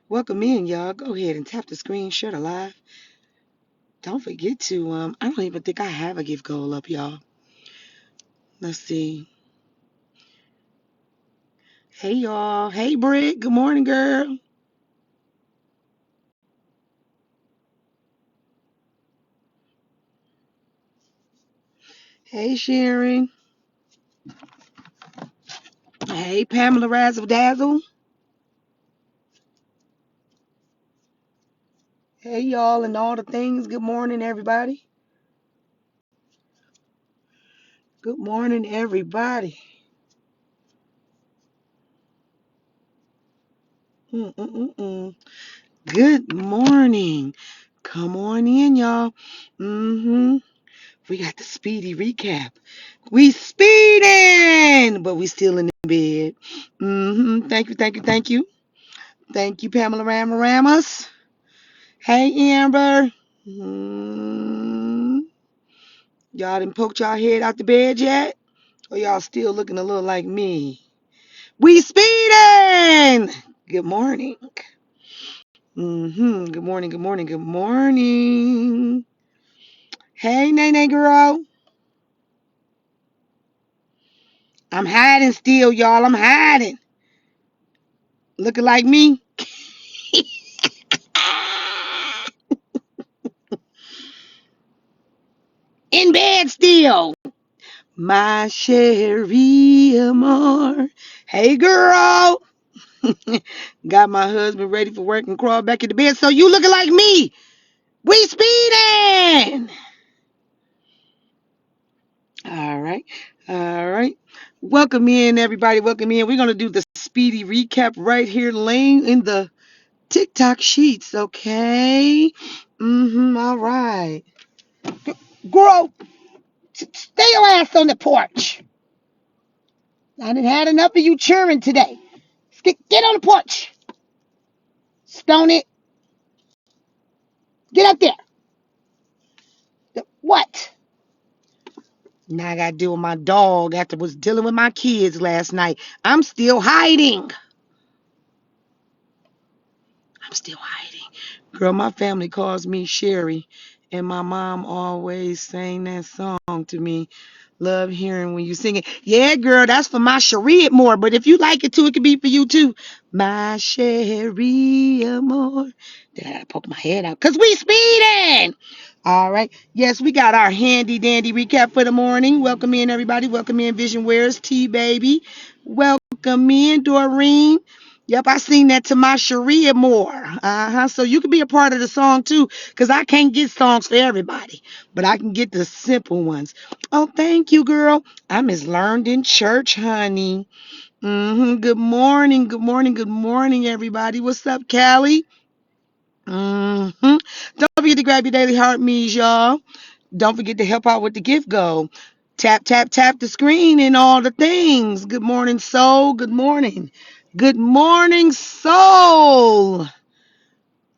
Welcome in, y'all. Go ahead and tap the screen, share the live. Don't forget to, I don't even think I have a gift goal up, y'all. Let's see. Hey, y'all. Hey, Britt. Good morning, girl. Hey, Sharon. Hey, Pamela Razzle Dazzle. Hey, y'all, and all the things. Good morning, everybody. Good morning, everybody. Mm-mm-mm-mm. Good morning. Come on in, y'all. We got the speedy recap. We speeding, but we still in the bed. Thank you, thank you, thank you. Thank you, Pamela Ramaras. Hey, Amber. Y'all didn't poke y'all head out the bed yet? Or y'all still looking a little like me? We speeding! Good morning. Good morning, good morning, good morning. Hey, Nene girl. I'm hiding still, y'all. I'm hiding. Looking like me. In bed still. My Sherry Amore. Hey, girl. Got my husband ready for work and crawl back into bed. So you looking like me. We speeding. All right. All right. Welcome in, everybody. Welcome in. We're going to do the speedy recap right here, laying in the TikTok sheets. Okay. All right. Girl, stay your ass on the porch. I done had enough of you cheering today. Get on the porch. Stone it. Get up there. What? Now I got to deal with my dog after was dealing with my kids last night. I'm still hiding. I'm still hiding. Girl, my family calls me Sherry, and my mom always sang that song to me. Love hearing when you sing it. Yeah, girl, that's for my Cherie more. But if you like it too, it could be for you too. My Cherie more. Then I poke my head out because we speeding. All right. Yes, we got our handy dandy recap for the morning. Welcome in, everybody. Welcome in, Vision Wears T Baby. Welcome in, Doreen. Yep, I sing that to my Sharia more. So you can be a part of the song too, because I can't get songs for everybody, but I can get the simple ones. Oh, thank you, girl. I'm as learned in church, honey. Good morning, good morning, good morning, everybody. What's up, Callie? Don't forget to grab your daily heart meals, y'all. Don't forget to help out with the gift goal. Tap, tap, tap the screen and all the things. Good morning, soul. Good morning. Good morning, soul.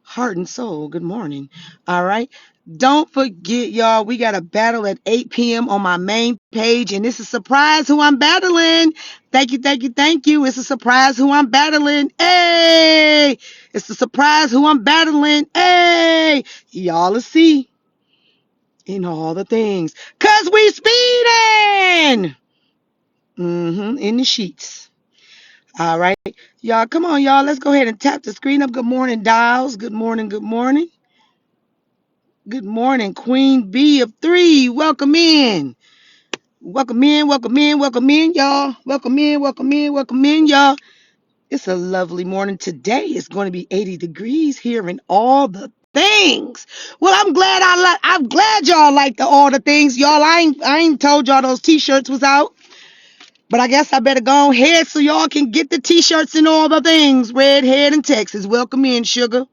Heart and soul. Good morning. All right. Don't forget, y'all, we got a battle at 8 p.m. on my main page, and it's a surprise who I'm battling. Thank you, thank you, thank you. It's a surprise who I'm battling. Hey! It's a surprise who I'm battling. Hey! Y'all will see in all the things. Cause we speeding! In the sheets. All right. Y'all, come on, y'all. Let's go ahead and tap the screen up. Good morning, Dials. Good morning, good morning. Good morning, Queen B of 3. Welcome in. Welcome in, welcome in, welcome in, y'all. Welcome in, welcome in, welcome in, y'all. It's a lovely morning. Today it's going to be 80 degrees here and all the things. Well, I'm glad y'all like the all the things. Y'all, I ain't told y'all those t-shirts was out. But I guess I better go ahead so y'all can get the t-shirts and all the things. Redhead in Texas. Welcome in, sugar.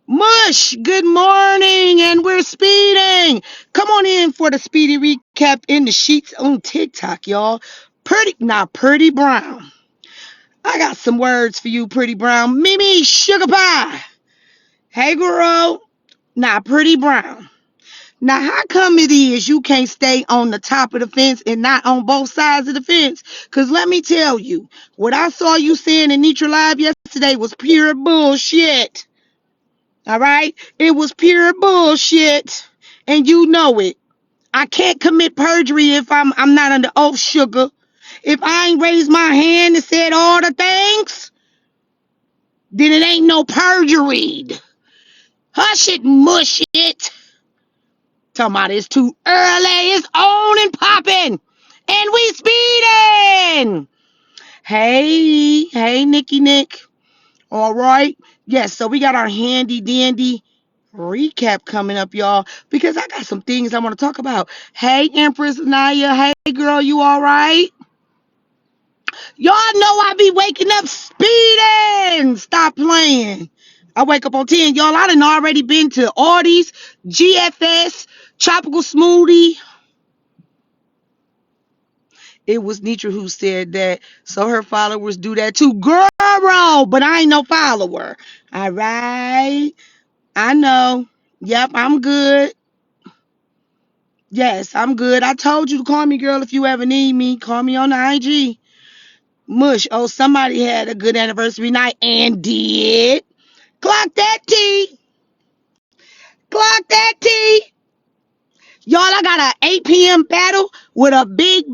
Mush, good morning, and we're speeding. Come on in for the speedy recap in the sheets on TikTok, y'all. Pretty Brown. I got some words for you, Pretty Brown. Mimi, sugar pie. Hey, girl. Pretty Brown. Now, how come it is you can't stay on the top of the fence and not on both sides of the fence? Because let me tell you, what I saw you saying in Nitra Live yesterday was pure bullshit. All right? It was pure bullshit. And you know it. I can't commit perjury if I'm not under oath, sugar. If I ain't raised my hand and said all the things, then it ain't no perjury. Hush it, mush it. Talking about it's too early, it's on and popping, and we speeding. Hey, Nicky Nick. All right. Yes, so we got our handy dandy recap coming up, y'all, because I got some things I want to talk about. Hey, Empress Naya. Hey, girl, you all right? Y'all know I be waking up speeding. Stop playing. I wake up on 10. Y'all, I done already been to Artie's, GFS, Tropical Smoothie. It was Nitra who said that, so her followers do that too. Girl, but I ain't no follower. All right. I know. Yep, I'm good. Yes, I'm good. I told you to call me, girl, if you ever need me. Call me on the IG. Mush. Oh, somebody had a good anniversary night and did. Clock that T. Clock that T. Y'all, I got an 8 p.m. battle with a big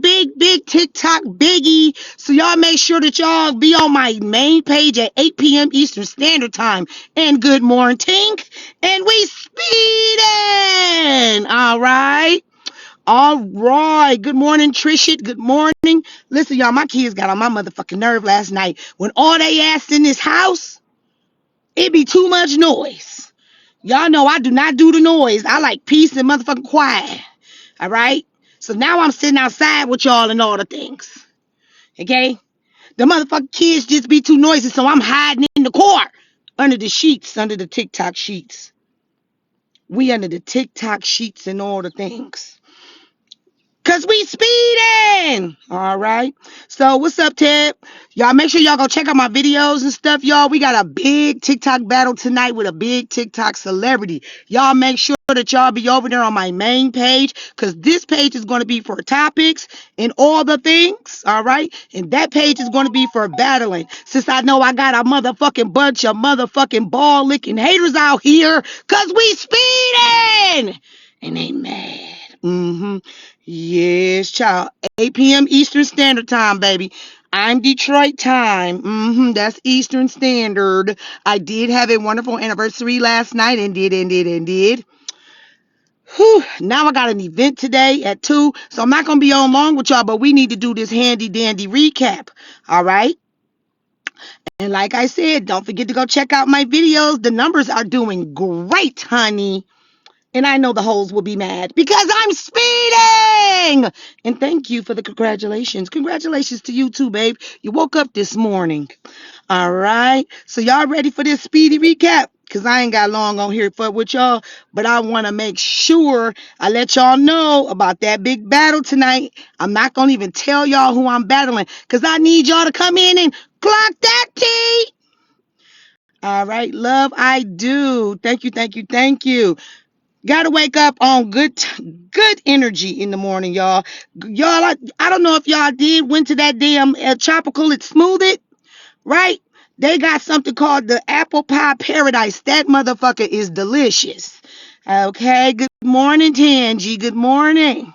TikTok biggie. So y'all make sure that y'all be on my main page at 8 p.m. Eastern Standard Time. And good morning, Tink. And we speeding. All right. All right. Good morning, Trishit. Good morning. Listen, y'all, my kids got on my motherfucking nerve last night. When all they asked in this house, it be too much noise. Y'all know I do not do the noise. I like peace and motherfucking quiet. All right? So now I'm sitting outside with y'all and all the things. Okay? The motherfucking kids just be too noisy, so I'm hiding in the car. Under the sheets, under the TikTok sheets. We under the TikTok sheets and all the things. Cause we speeding. All right. So what's up, Ted? Y'all make sure y'all go check out my videos and stuff, y'all. We got a big TikTok battle tonight with a big TikTok celebrity. Y'all make sure that y'all be over there on my main page, because this page is going to be for topics and all the things. All right. And that page is going to be for battling. Since I know I got a motherfucking bunch of motherfucking ball licking haters out here, cause we speeding and they mad. Yes, child. 8 p.m. Eastern Standard Time, baby. I'm Detroit time. That's Eastern Standard. I did have a wonderful anniversary last night and did. Whew. Now I got an event today at 2, so I'm not going to be on long with y'all, but we need to do this handy dandy recap. All right? And like I said, don't forget to go check out my videos. The numbers are doing great, honey. And I know the hoes will be mad because I'm speeding. And thank you for the congratulations. Congratulations to you too, babe. You woke up this morning. All right. So y'all ready for this speedy recap? Because I ain't got long on here for with y'all. But I want to make sure I let y'all know about that big battle tonight. I'm not going to even tell y'all who I'm battling, because I need y'all to come in and clock that T. All right. Love, I do. Thank you. Gotta wake up on good energy in the morning, y'all. Y'all, I don't know if y'all went to that damn Tropical and Smooth It, right? They got something called the Apple Pie Paradise. That motherfucker is delicious. Okay, good morning, Tangy. Good morning.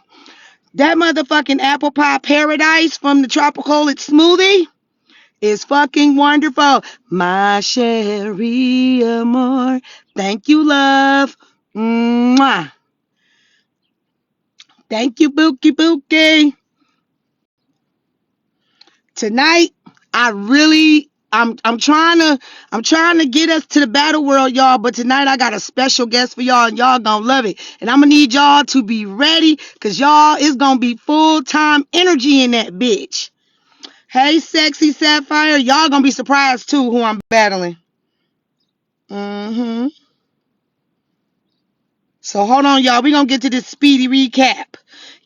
That motherfucking Apple Pie Paradise from the Tropical and Smoothie is fucking wonderful. My Sherry Amor. Thank you, love. Mwah. Thank you, Bookie. Tonight, I'm trying to get us to the battle world, y'all. But tonight I got a special guest for y'all, and y'all gonna love it. And I'm gonna need y'all to be ready, cause y'all is gonna be full-time energy in that bitch. Hey, sexy Sapphire, y'all gonna be surprised too who I'm battling. So hold on, y'all. We're going to get to this speedy recap.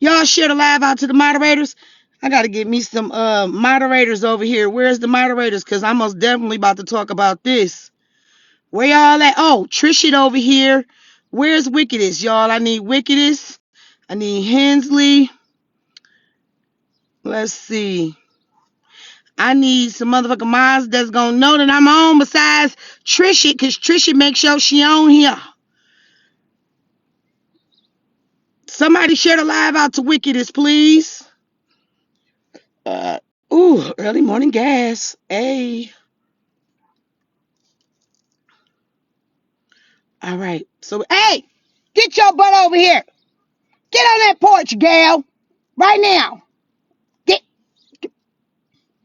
Y'all share the live out to the moderators. I got to get me some moderators over here. Where's the moderators? Because I'm most definitely about to talk about this. Where y'all at? Oh, Trishit over here. Where's Wickedest, y'all? I need Wickedest. I need Hensley. Let's see. I need some motherfucking minds that's gonna know that I'm on besides Trisha, because Trisha makes sure she on here. Somebody share the live out to Wickedest, please. Early morning gas. Hey. All right. So, hey, get your butt over here. Get on that porch, gal. Right now.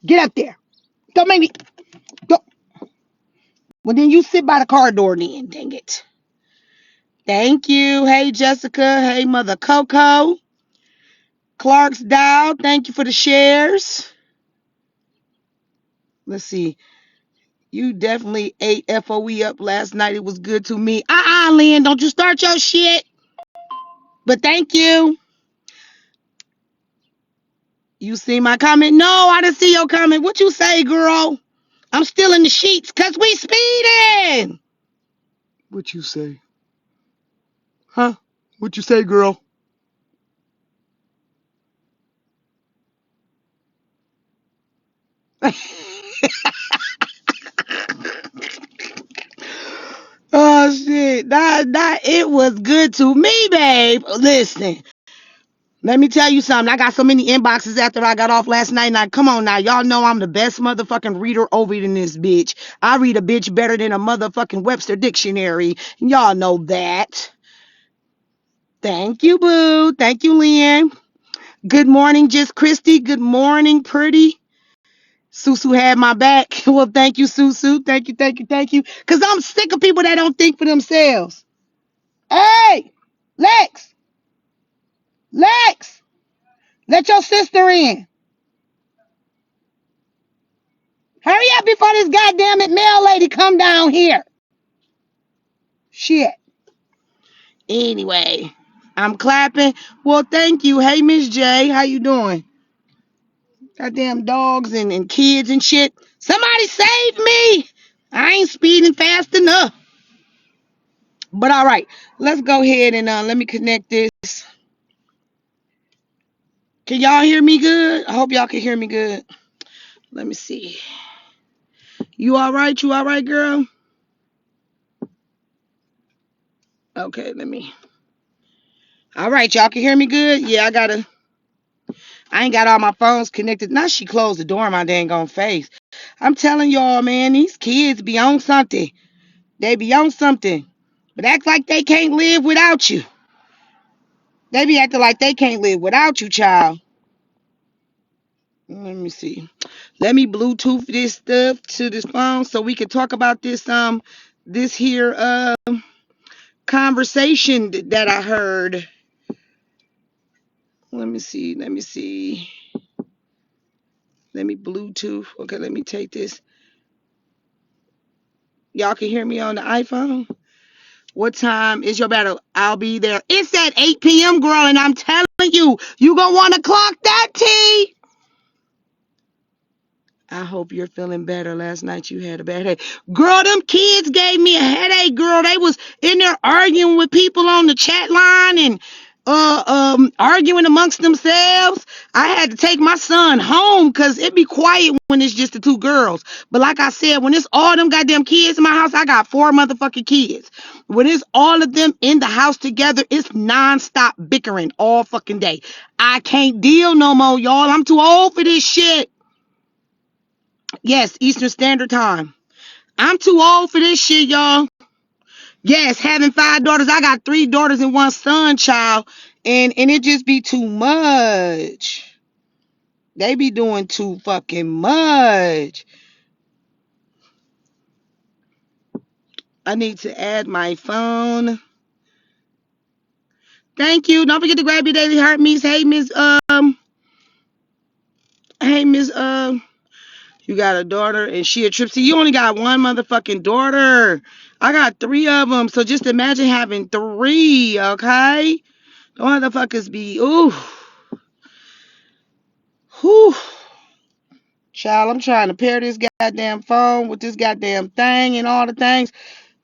Get up there. Don't make me. Don't. Well, then you sit by the car door then. Dang it. Thank you. Hey, Jessica. Hey, Mother Coco. Clark's Dial. Thank you for the shares. Let's see. You definitely ate FOE up last night. It was good to me. Lynn. Don't you start your shit. But thank you. You see my comment? No, I didn't see your comment. What you say, girl? I'm still in the sheets because we speeding. What you say? Huh? What you say, girl? Oh, shit. It was good to me, babe. Listen. Let me tell you something. I got so many inboxes after I got off last night. Now, come on now. Y'all know I'm the best motherfucking reader over in this bitch. I read a bitch better than a motherfucking Webster dictionary. Y'all know that. Thank you, boo. Thank you, Lynn. Good morning, Just Christy. Good morning, pretty. Susu had my back. Well, thank you, Susu. Thank you, thank you, thank you. Because I'm sick of people that don't think for themselves. Hey, Lex. Lex. Let your sister in. Hurry up before this goddamn mail lady come down here. Shit. Anyway, I'm clapping. Well, thank you. Hey, Miss J. How you doing? Goddamn dogs and kids and shit. Somebody save me. I ain't speeding fast enough. But all right, let's go ahead and let me connect this. Can y'all hear me good? I hope y'all can hear me good. Let me see. You all right? You all right, girl? Okay, let me. All right, y'all can hear me good? Yeah, I ain't got all my phones connected. Now she closed the door in my dang on face. I'm telling y'all, man, these kids be on something. They be on something. But act like they can't live without you. They be acting like they can't live without you, child. Let me see. Let me Bluetooth this stuff to this phone so we can talk about this here conversation that I heard. Let me see. Let me Bluetooth. Okay, let me take this. Y'all can hear me on the iPhone? What time is your battle? I'll be there. It's at 8 p.m., girl, and I'm telling you, you gonna want to clock that, T. I hope you're feeling better. Last night you had a bad headache. Girl, them kids gave me a headache, girl. They was in there arguing with people on the chat line and arguing amongst themselves. I had to take my son home because it be quiet when it's just the two girls. But like I said, when it's all them goddamn kids in my house, I got 4 motherfucking kids. When it's all of them in the house together, it's nonstop bickering all fucking day. I can't deal no more, y'all. I'm too old for this shit. Yes, Eastern Standard Time. I'm too old for this shit, y'all. Yes, having 5 daughters. I got 3 daughters and 1 son, child. And it just be too much. They be doing too fucking much. I need to add my phone. Thank you. Don't forget to grab your daily heart, Miss. Hey, Miss, you got a daughter and she a trip. See, you only got 1 motherfucking daughter. I got 3 of them. So just imagine having 3, okay? The motherfuckers be, ooh. Whew. Child, I'm trying to pair this goddamn phone with this goddamn thing and all the things.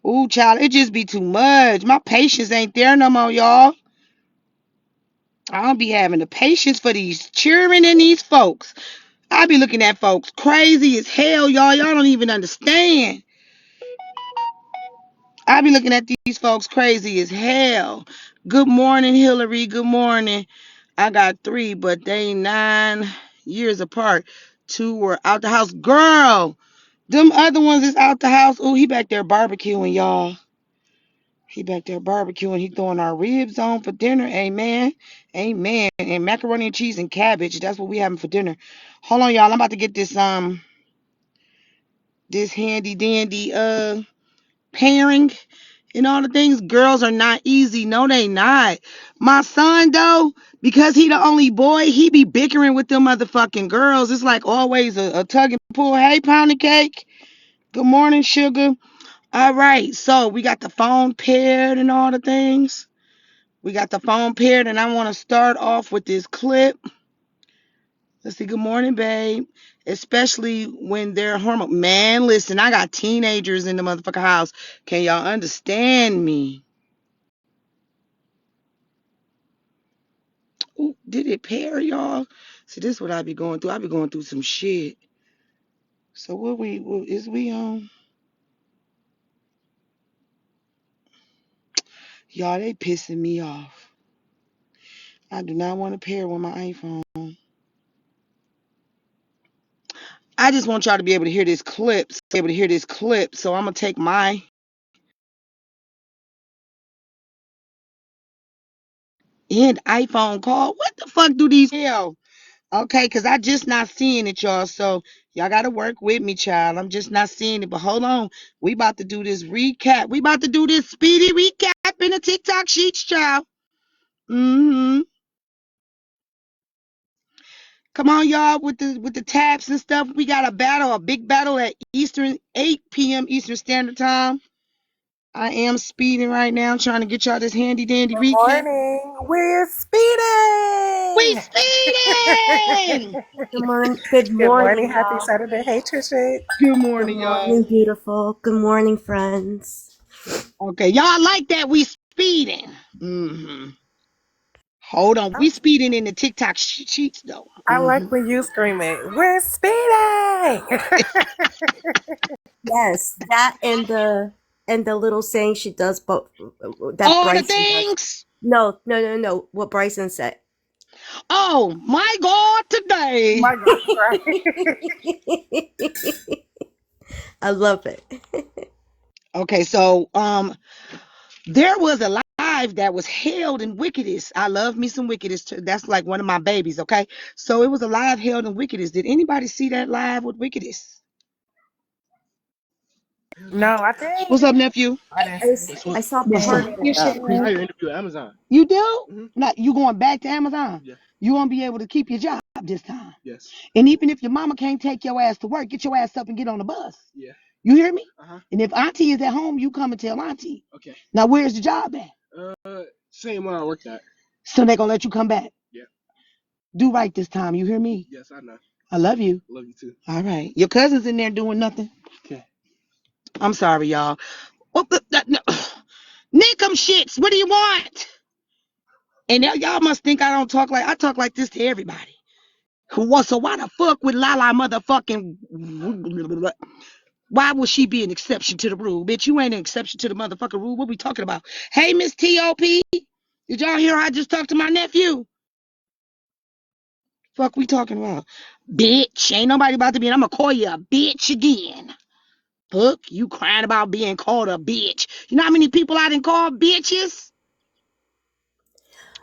Ooh, child, it just be too much. My patience ain't there no more, y'all. I don't be having the patience for these children and these folks. I be looking at folks crazy as hell, y'all. Y'all don't even understand. I be looking at these folks crazy as hell. Good morning, Hillary. Good morning. I got three, but they 9 years apart. Two were out the house. Girl, them other ones is out the house. Ooh, he back there barbecuing, y'all. He back there barbecuing. He throwing our ribs on for dinner. Amen. Amen. And macaroni and cheese and cabbage. That's what we having for dinner. Hold on, y'all. I'm about to get this handy dandy pairing and all the things. Girls are not easy. No, they not. My son though, because he the only boy, he be bickering with them motherfucking girls. It's like always a tug and pull. Hey, pound of cake. Good morning, sugar. All right, so we got the phone paired and all the things. We got the phone paired, and I want to start off with this clip. Let's see. Good morning, babe. Especially when they're hormone. Man, listen, I got teenagers in the motherfucker house. Can y'all understand me? Ooh, did it pair, y'all? See, this is what I be going through. I be going through some shit. So what is we on? Y'all, they pissing me off. I do not want to pair with my iPhone. I just want y'all to be able to hear this clip. So I'm gonna take my end iPhone call. What the fuck do these hell? Okay, because I just not seeing it, y'all. So y'all gotta work with me, child. I'm just not seeing it. But hold on. We about to do this recap. We about to do this speedy recap in the TikTok sheets, child. Mm-hmm. Come on, y'all, with the tabs and stuff. We got a big battle at 8 p.m. Eastern Standard Time. I am speeding right now, trying to get y'all this handy dandy Good recap. morning. We're We speeding. speeding! Good Good morning. morning, Happy y'all. Saturday. Hey, Trisha. Good Good morning, y'all. morning, beautiful. Good morning, friends. Okay, y'all like that we speeding. Mm-hmm. Hold on, we speeding in the TikTok sheets though. I Mm-hmm. like when you scream it. We're speeding. Yes, that and the little saying she does, but that All the Bryson does. things. No. What Bryson said. Oh my God, today. My God, right. I love it. Okay, so there was a live that was held in Wickedest. I love me some Wickedest. That's like one of my babies. Okay, so it was a live held in Wickedest. Did anybody see that live with Wickedest? No, I didn't. What's up, nephew? I didn't I, see it. I saw What's part up? of You it. interview at Amazon. You do? Not you going back to Amazon? Yeah. You won't be able to keep your job this time. Yes. And even if your mama can't take your ass to work, get your ass up and get on the bus. Yeah. You hear me? And if auntie is at home, you come and tell auntie. Okay. Now where's the job at? Same one I worked at. So they gonna let you come back? Yeah. Do right this time. You hear me? Yes, I know. I love you. Love you too. All right. Your cousin's in there doing nothing. Okay. I'm sorry, y'all. What the, no. Nick 'em shits. What do you want? And y'all must think I don't talk like I talk like this to everybody. So why the fuck would Lala motherfucking why would she be an exception to the rule? Bitch, you ain't an exception to the motherfucking rule. What we talking about? Hey, Miss T.O.P. Did y'all hear I just talked to my nephew? Fuck we talking about? Bitch, ain't nobody about to be, and I'm gonna call you a bitch again. Fuck, you crying about being called a bitch. You know how many people I done called bitches?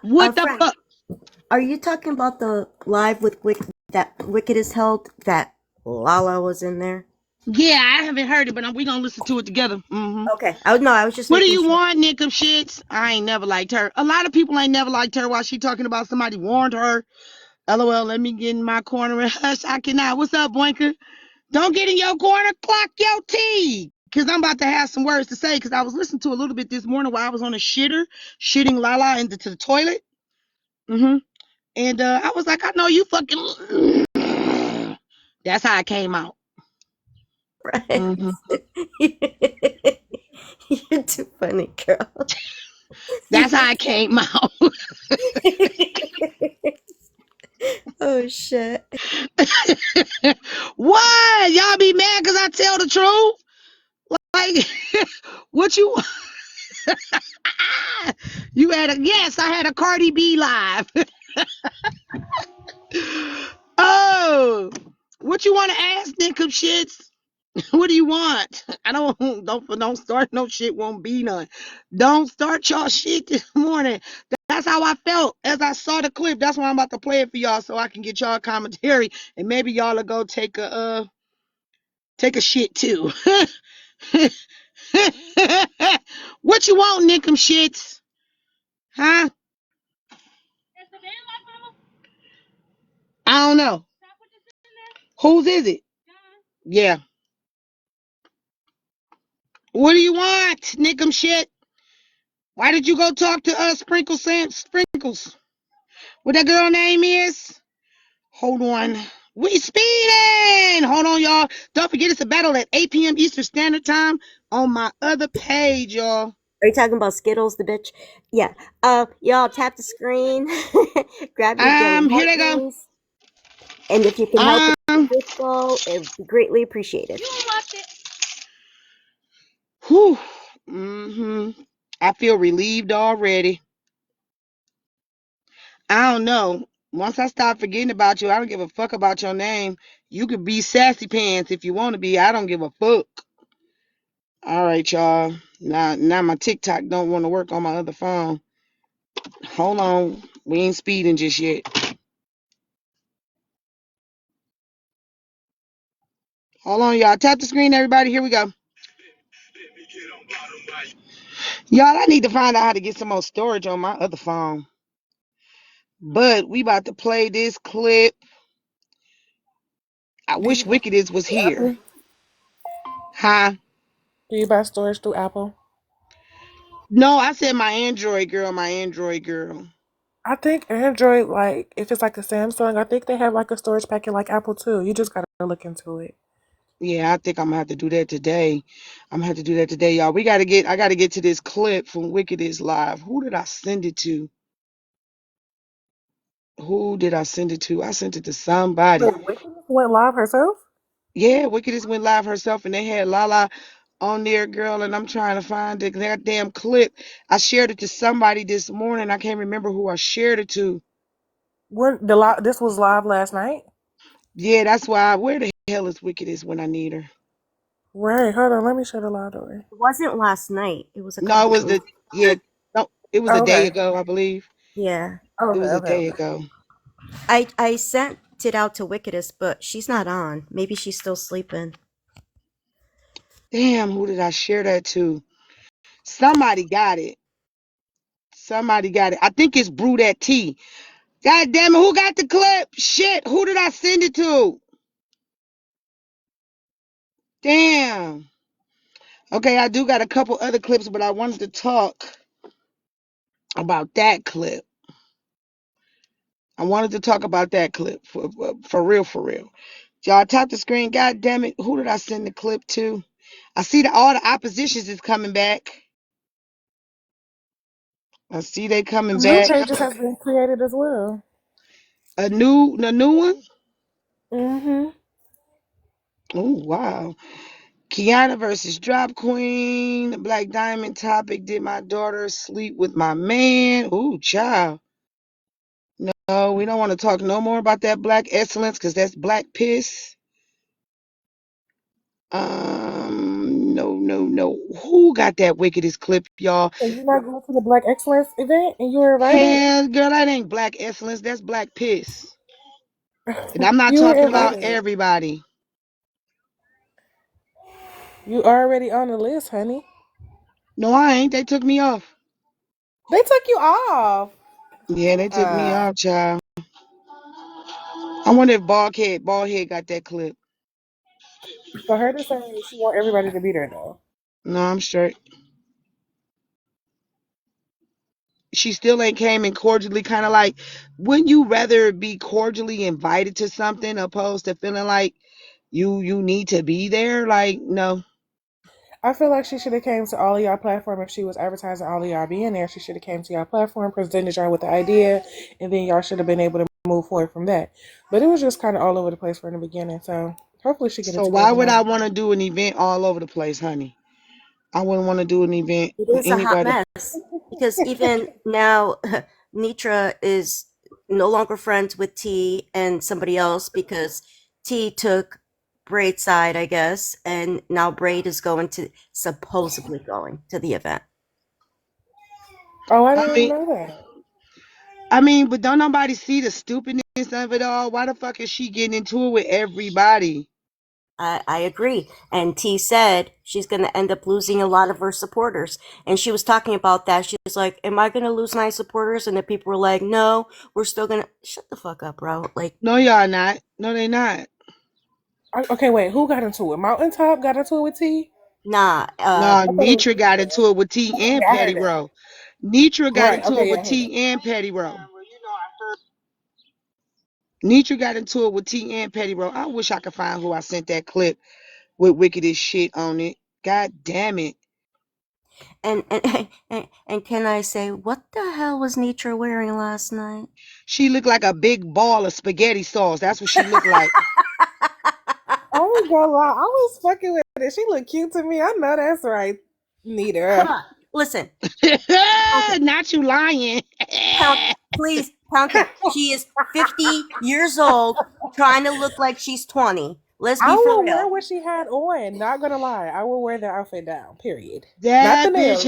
What the Frank, fuck? are you talking about the live with that Wicked is held that Lala was in there? Yeah, I haven't heard it, but we gonna listen to it together. Mm-hmm. Okay. Oh no, I was just What do making you sure. want, Nick of shits? I ain't never liked her. A lot of people ain't never liked her while she talking about somebody warned her. LOL, let me get in my corner and hush. I cannot. What's up, Boinker? Don't get in your corner. Clock your tea. Because I'm about to have some words to say because I was listening to a little bit this morning while I was on a shitting Lala into the toilet. Mm-hmm. And I was like, I know you fucking... That's how it came out. Right. Mm-hmm. You're too funny, girl. That's how I came out. Oh shit. What? Y'all be mad because I tell the truth? Like, what you? You had a yes. I had a Cardi B live. Oh, what you want to ask, Nickum shits? What do you want? I don't start no shit. Won't be none. Don't start y'all shit this morning. That's how I felt as I saw the clip. That's why I'm about to play it for y'all so I can get y'all commentary and maybe y'all will go take a shit too. What you want, Nickum shits? Huh? I don't know. Whose is it? Yeah. What do you want, Nickum shit? Why did you go talk to Sprinkles? What that girl name is? Hold on. We speeding! Hold on, y'all. Don't forget it's a battle at 8 p.m. Eastern Standard Time on my other page, y'all. Are you talking about Skittles, the bitch? Yeah. Y'all tap the screen, grab your daily Here heart they go. means, and if you can help with the Um, gift goal, it would be greatly appreciated. whew. I feel relieved already. I don't know. Once I start forgetting about you, I don't give a fuck about your name. You could be Sassy Pants if you want to be. I don't give a fuck. All right, y'all. Now my TikTok don't want to work on my other phone. Hold on. We ain't speeding just yet. Hold on, y'all. Tap the screen, everybody. Here we go. Y'all, I need to find out how to get some more storage on my other phone. But we about to play this clip. I Do wish you buy Wickedest was through here. Apple? Huh? Do you buy storage through Apple? No, I said my Android girl, my Android girl. I think Android, like if it's like a Samsung, I think they have like a storage packet like Apple too. You just gotta look into it. Yeah, I think I'm gonna have to do that today. I'm gonna have to do that today, y'all. I gotta get to this clip from Wickedest Live. Who did I send it to? Who did I send it to? I sent it to somebody. But Wickedness went live herself. Yeah, Wickedest went live herself and they had Lala on there, girl, and I'm trying to find the goddamn clip. I shared it to somebody this morning. I can't remember who I shared it to. When this was live last night. Yeah, that's why. Where the hell is Wickedest when I need her? Right, hold on, let me shut the live door. It wasn't last night. It was a No, it couple was days. no, it was a Oh, day okay. ago, I believe. Yeah. It Okay, was a okay, day okay. ago. I sent it out to Wickedest, but she's not on. Maybe she's still sleeping. Damn, who did I share that to? Somebody got it. Somebody got it. I think it's Brew That Tea. God damn it, who got the clip? Shit, who did I send it to? Damn. Okay, I do got a couple other clips, but I wanted to talk about that clip. I wanted to talk about that clip for real, for real. Y'all tap the screen. God damn it, who did I send the clip to? I see that all the oppositions is coming back. I see they coming New back. pages have been created as well. A new one. Mm-hmm. Oh wow. Kiana versus Drop Queen. The Black Diamond topic. Did my daughter sleep with my man? Ooh, child. No, we don't want to talk no more about that black excellence because that's black piss. No, no, no. Who got that wickedest clip, y'all? So you're not going to the Black Excellence event and you were invited? Hell, girl, that ain't black excellence. That's black piss. And I'm not You were talking about invited. everybody. You already on the list, honey. No, I ain't. They took me off. They took you off. Yeah, they took me Uh, off, child. I wonder if bald head got that clip. for her to say she want everybody to be there though. No, I'm straight. She still ain't came in cordially, kind of like, wouldn't you rather be cordially invited to something opposed to feeling like you need to be there? Like, no. I feel like she should have came to all of y'all platform if she was advertising all of y'all being there. She should have came to y'all platform, presented y'all with the idea, and then y'all should have been able to move forward from that. But it was just kind of all over the place from the beginning. So hopefully she get it So why together would now. I want to do an event all over the place, honey? I wouldn't want to do an event It with is a hot anybody. mess because even now, Nitra is no longer friends with T and somebody else because T took Braid's side, I guess, and now Braid is supposedly going to the event. Oh, I I didn't mean, know that. but don't nobody see the stupidness of it all? Why the fuck is she getting into it with everybody? I agree. And T said she's going to end up losing a lot of her supporters. And she was talking about that. She was like, am I going to lose my supporters? And the people were like, no, we're still going to. Shut the fuck up, bro. Like, No, y'all not. No, they not. Okay, wait. Who got into it? Mountaintop got into it with T. nah. No, I thought it was Nitra got into it with T and okay. I heard Petty that. Row. Nitra got Right. into it Okay. Yeah, with I heard that. T and Petty Row. Nitra got into it with T and Petty Row. I wish I could find who I sent that clip with wickedest shit on it. God damn it. And can I say, what the hell was Nitra wearing last night? She looked like a big ball of spaghetti sauce. That's what she looked like. I ain't gonna lie. I was fucking with it. She looked cute to me. I know that's right. Neither. Huh. Listen, pound cake, Not you lying. pound, please, pound cake. She is 50 years old, trying to look like she's 20. Let's I be for will wear real. what she had on. Not gonna lie. I will wear the outfit down. Period. Not the That bitch nails.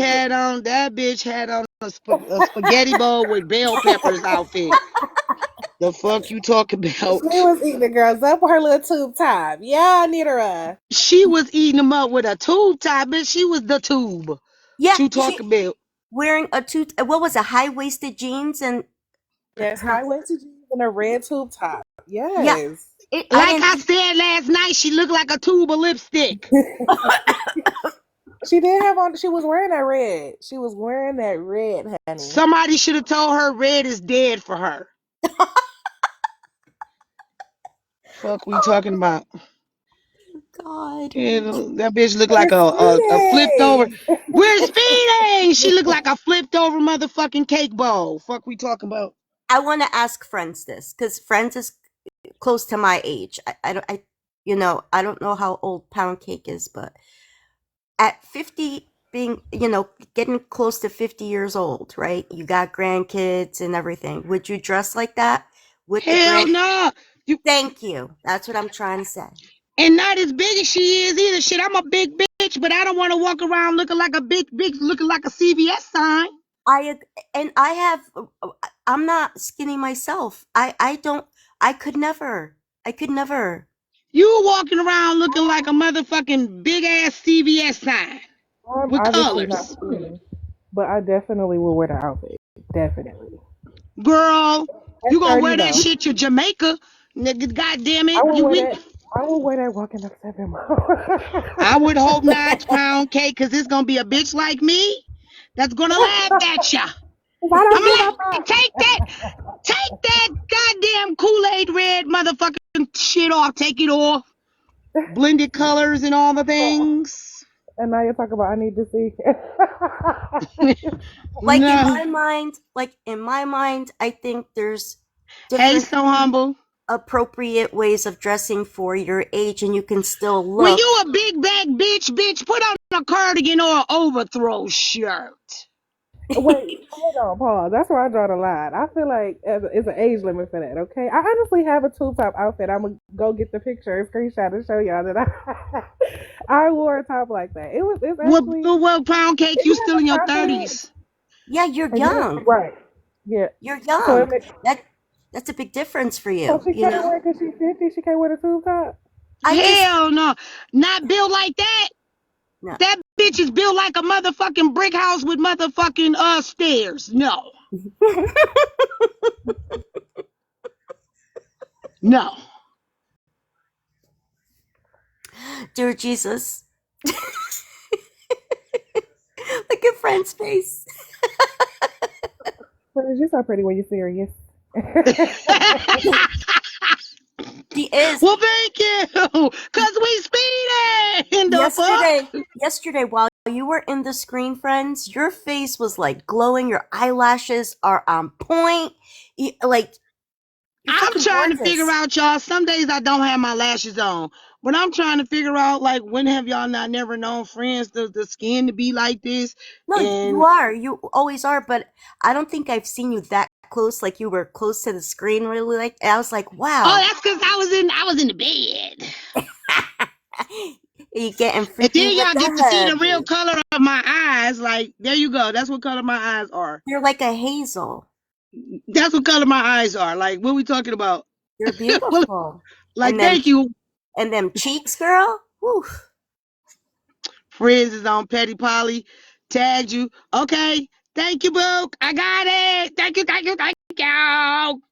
had on a spaghetti bowl with bell peppers outfit. The fuck you talking She about? was eating the girls up with her little tube top. Yeah, Neither. She was eating them up with a tube top, bitch. She was the tube. What Yeah, you talking she about? wearing what was a high waisted jeans and Yes, her, high waisted jeans and a red tube top. yeah, Yes. I Like I didn't, said last night, she looked like a tube of lipstick. She did have on. She was wearing that red. She was wearing that red, honey. Somebody should have told her red is dead for her. Fuck we talking about? God. Yeah, that bitch looked like It's a flipped over. speeding. Where's speeding? She looked like a flipped over motherfucking cake bowl. Fuck we talking about? I want to ask Friends this because Friends is close to my age. I don't, I don't know how old Pound Cake is, but at 50, being, getting close to 50 years old, right? You got grandkids and everything. Would you dress like that with the Hell grand? no. You Thank you. That's what I'm trying to say. and not as big as she is either. Shit, I'm a big bitch, but I don't want to walk around looking like a big bitch, looking like a CVS sign. And I have, I'm not skinny myself. I don't, I could never. You walking around looking like a motherfucking big ass CVS sign I'm with obviously not colors. skinny, but I definitely will wear the outfit. Definitely. Girl, At you gonna 30 wear that though. shit to Jamaica. Nigga, goddamn I it. will You wear we that. I will wear that walking up 7 miles. I would hope not, pound cake, cause it's gonna be a bitch like me that's gonna laugh at ya. I I'm don't gonna give a like fuck. take that goddamn Kool-Aid red motherfucking shit off. Take it off. Blended colors and all the things. And now you're talking about I need to see. No. Like in my mind, I think there's Hey, different so humble. appropriate ways of dressing for your age and you can still When you look. a big bag bitch, put on a cardigan or an overthrow shirt. Wait, hold on, pause. That's where I draw the line. I feel like it's an age limit for that. Okay, I honestly have a tube top outfit. I'm gonna go get the picture and screenshot and show y'all that I wore a top like that. It's actually Well, pound cake, if you you still in have your a content, 30s. Yeah, you're and you young. right, yeah. You're So young. That that's a big difference for so you, she can't wear because she's 50. She can't wear the tube top. I just Hell no. Not built like that. no. That bitch is built like a motherfucking brick house with motherfucking stairs. No. No. Dear Jesus. Look at Friend's face. But you're so pretty when you're serious. She is. Well, thank you. Cause we speeding in the Yesterday, fuck. yesterday while you were in the screen, friends, your face was like glowing. Your eyelashes are on point. Like you're I'm fucking trying to figure gorgeous. out, y'all. Some days I don't have my lashes on, but I'm trying to figure out, like, when have y'all not never known friends the skin to be like this? No, you And are. You always are. But I don't think I've seen you that close. Like you were close to the screen, really. Like I was like, oh, wow. that's because I was in the bed. You getting And freaky then with y'all get the to see the real heavy. color of my eyes. Like, there you go. That's what color my eyes are. You're like a hazel. That's what color my eyes are. Like, what we talking about? You're Well, beautiful. like, And them thank you. and them cheeks, girl. Whew. Frizz is on Petty Polly. Tagged you. Okay. Thank you, Book. I got it. Thank you, thank you, thank you.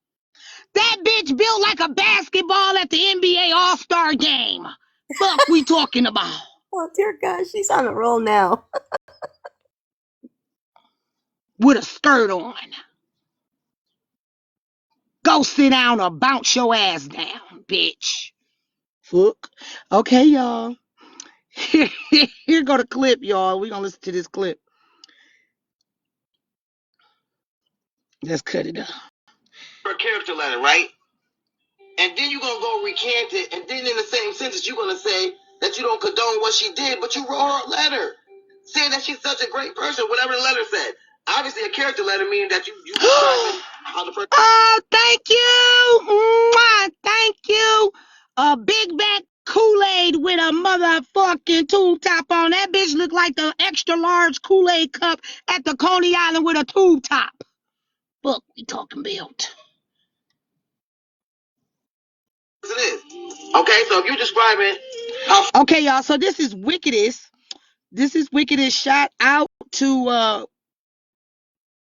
That bitch built like a basketball at the NBA All-Star game. Fuck we talking about. Oh dear God, she's on a roll now. With a skirt on. Go sit down or bounce your ass down, bitch. Fuck. Okay, y'all. Here go the clip, y'all. We gonna listen to this clip. Let's cut it up. Her character letter, right? And then you're gonna go recant it, and then in the same sentence you're gonna say that you don't condone what she did, but you wrote her a letter saying that she's such a great person, whatever the letter said. Obviously, a character letter meaning that you describing how the person. Oh, thank you, mwah, thank you. A big back Kool-Aid with a motherfucking tube top on. That bitch look like the extra large Kool-Aid cup at the Coney Island with a tube top. Fuck, we talking about. It is. Okay, so if you're describing how. Okay, y'all, so this is Wickedest. This is Wickedest. Shout out to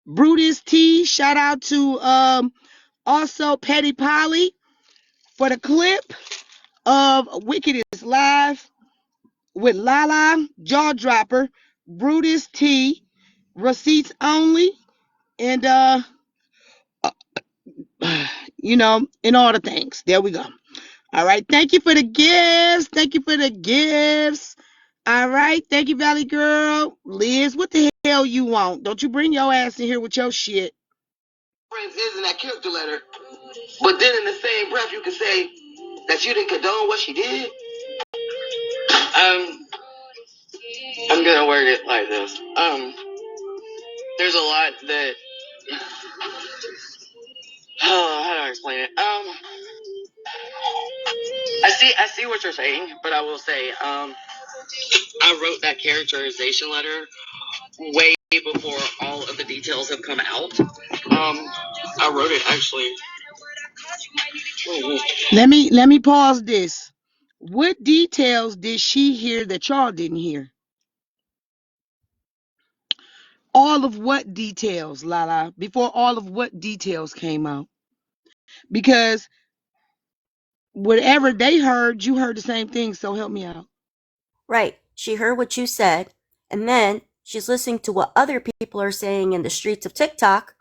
Brutus T. Shout out to also Petty Polly for the clip of Wickedest live with Lala, Jaw Dropper, Brutus T, Receipts Only, and and all the things. There we go. All right. Thank you for the gifts. Thank you for the gifts. All right. Thank you, Valley Girl. Liz, what the hell you want? Don't you bring your ass in here with your shit. Friends is in that character letter. But then in the same breath, you can say that you didn't condone what she did. I'm going to word it like this. There's a lot that. Oh, how do I explain it? I see what you're saying, but I will say, I wrote that characterization letter way before all of the details have come out. I wrote it actually. Let me pause this. What details did she hear that y'all didn't hear? All of what details, Lala? Before all of what details came out? Because whatever they heard, you heard the same thing. So help me out. Right. She heard what you said, and then she's listening to what other people are saying in the streets of TikTok.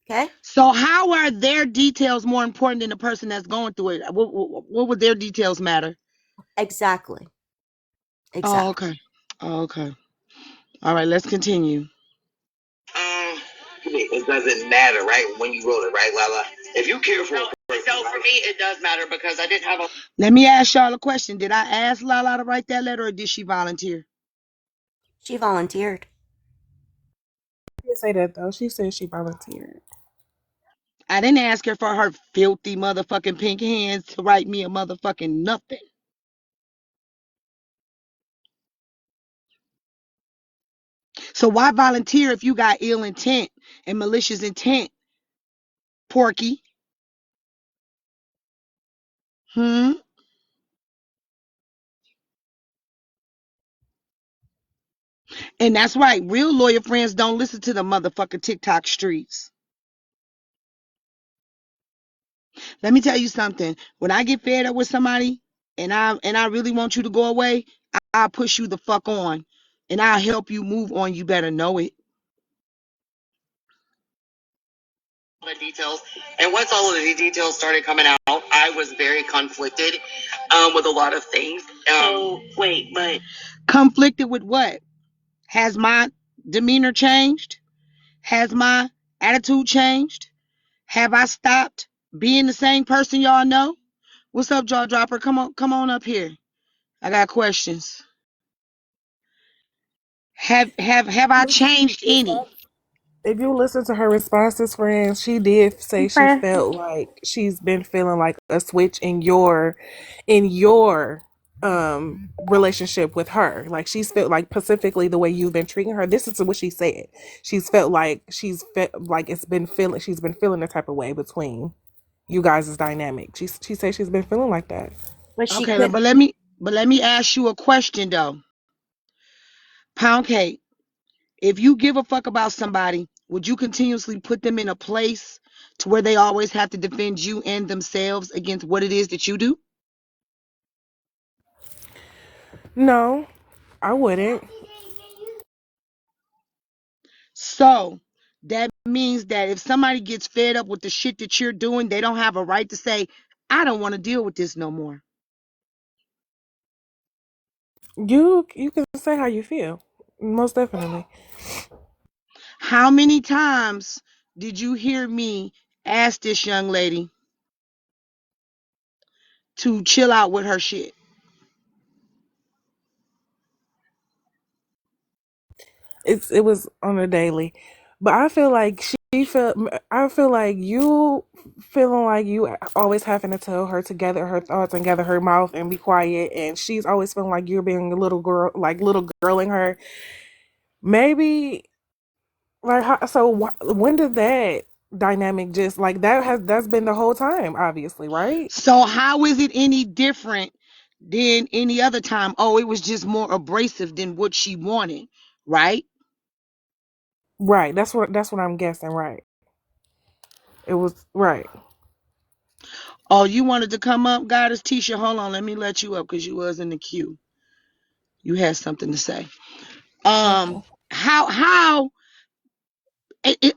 Okay? So how are their details more important than the person that's going through it? What would their details matter? Exactly. Oh, Exactly. okay. Oh, okay. All right, let's continue. It doesn't matter, right? When you wrote it, right, Lala? If you care for for me, it does matter because I didn't have a. Let me ask y'all a question. Did I ask Lala to write that letter, or did she volunteer? She volunteered. She didn't say that though. She said she volunteered. I didn't ask her for her filthy motherfucking pink hands to write me a motherfucking nothing. So why volunteer if you got ill intent and malicious intent, Porky? Hmm? And that's right. Real lawyer friends don't listen to the motherfucking TikTok streets. Let me tell you something. When I get fed up with somebody and I really want you to go away, I'll push you the fuck on. And I'll help you move on. You better know it. The details. And once all of the details started coming out, I was very conflicted with a lot of things. Conflicted with what? Has my demeanor changed? Has my attitude changed? Have I stopped being the same person y'all know? What's up, jaw dropper? Come on up here. I got questions. Have I changed any? If you listen to her responses, friends, she did say she felt like she's been feeling like a switch in your relationship with her. Like she's felt like specifically the way you've been treating her. This is what she said. She's felt like she's been feeling the type of way between you guys' dynamic. She said she's been feeling like that. But she Okay, could. but let me ask you a question though. Pound cake. If you give a fuck about somebody, would you continuously put them in a place to where they always have to defend you and themselves against what it is that you do? No, I wouldn't. So that means that if somebody gets fed up with the shit that you're doing, they don't have a right to say, I don't want to deal with this no more. You can say how you feel. Most definitely. How many times did you hear me ask this young lady to chill out with her shit? It was on a daily, but I feel like you feeling like you always having to tell her to gather her thoughts and gather her mouth and be quiet, and she's always feeling like you're being a little girl, like little girling her. Maybe like when did that dynamic just like that's been the whole time, obviously, right? So how is it any different than any other time? Oh, it was just more abrasive than what she wanted, right? Right. That's what I'm guessing. Right. It was right. Oh, you wanted to come up, Goddess Tisha? Hold on, let me let you up because you was in the queue. You had something to say. Okay. How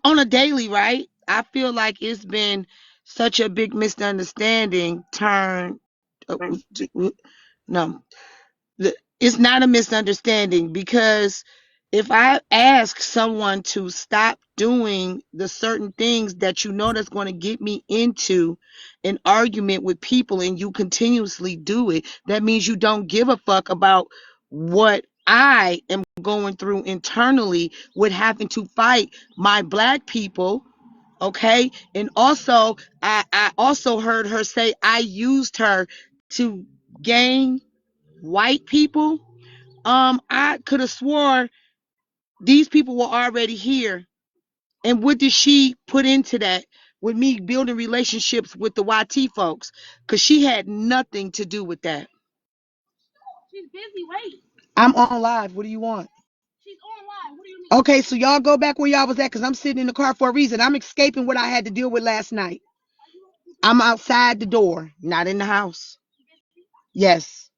on a daily, right? I feel like it's been such a big misunderstanding turn. No, it's not a misunderstanding because if I ask someone to stop doing the certain things that you know that's going to get me into an argument with people and you continuously do it, that means you don't give a fuck about what I am going through internally with having to fight my black people. Okay. And also, I also heard her say I used her to gain white people. I could have swore these people were already here. And what did she put into that with me building relationships with the YT folks? Because she had nothing to do with that. She's busy. Wait. I'm on live. What do you want? She's on live. What do you mean? Okay, so y'all go back where y'all was at because I'm sitting in the car for a reason. I'm escaping what I had to deal with last night. I'm outside the door, not in the house. Yes.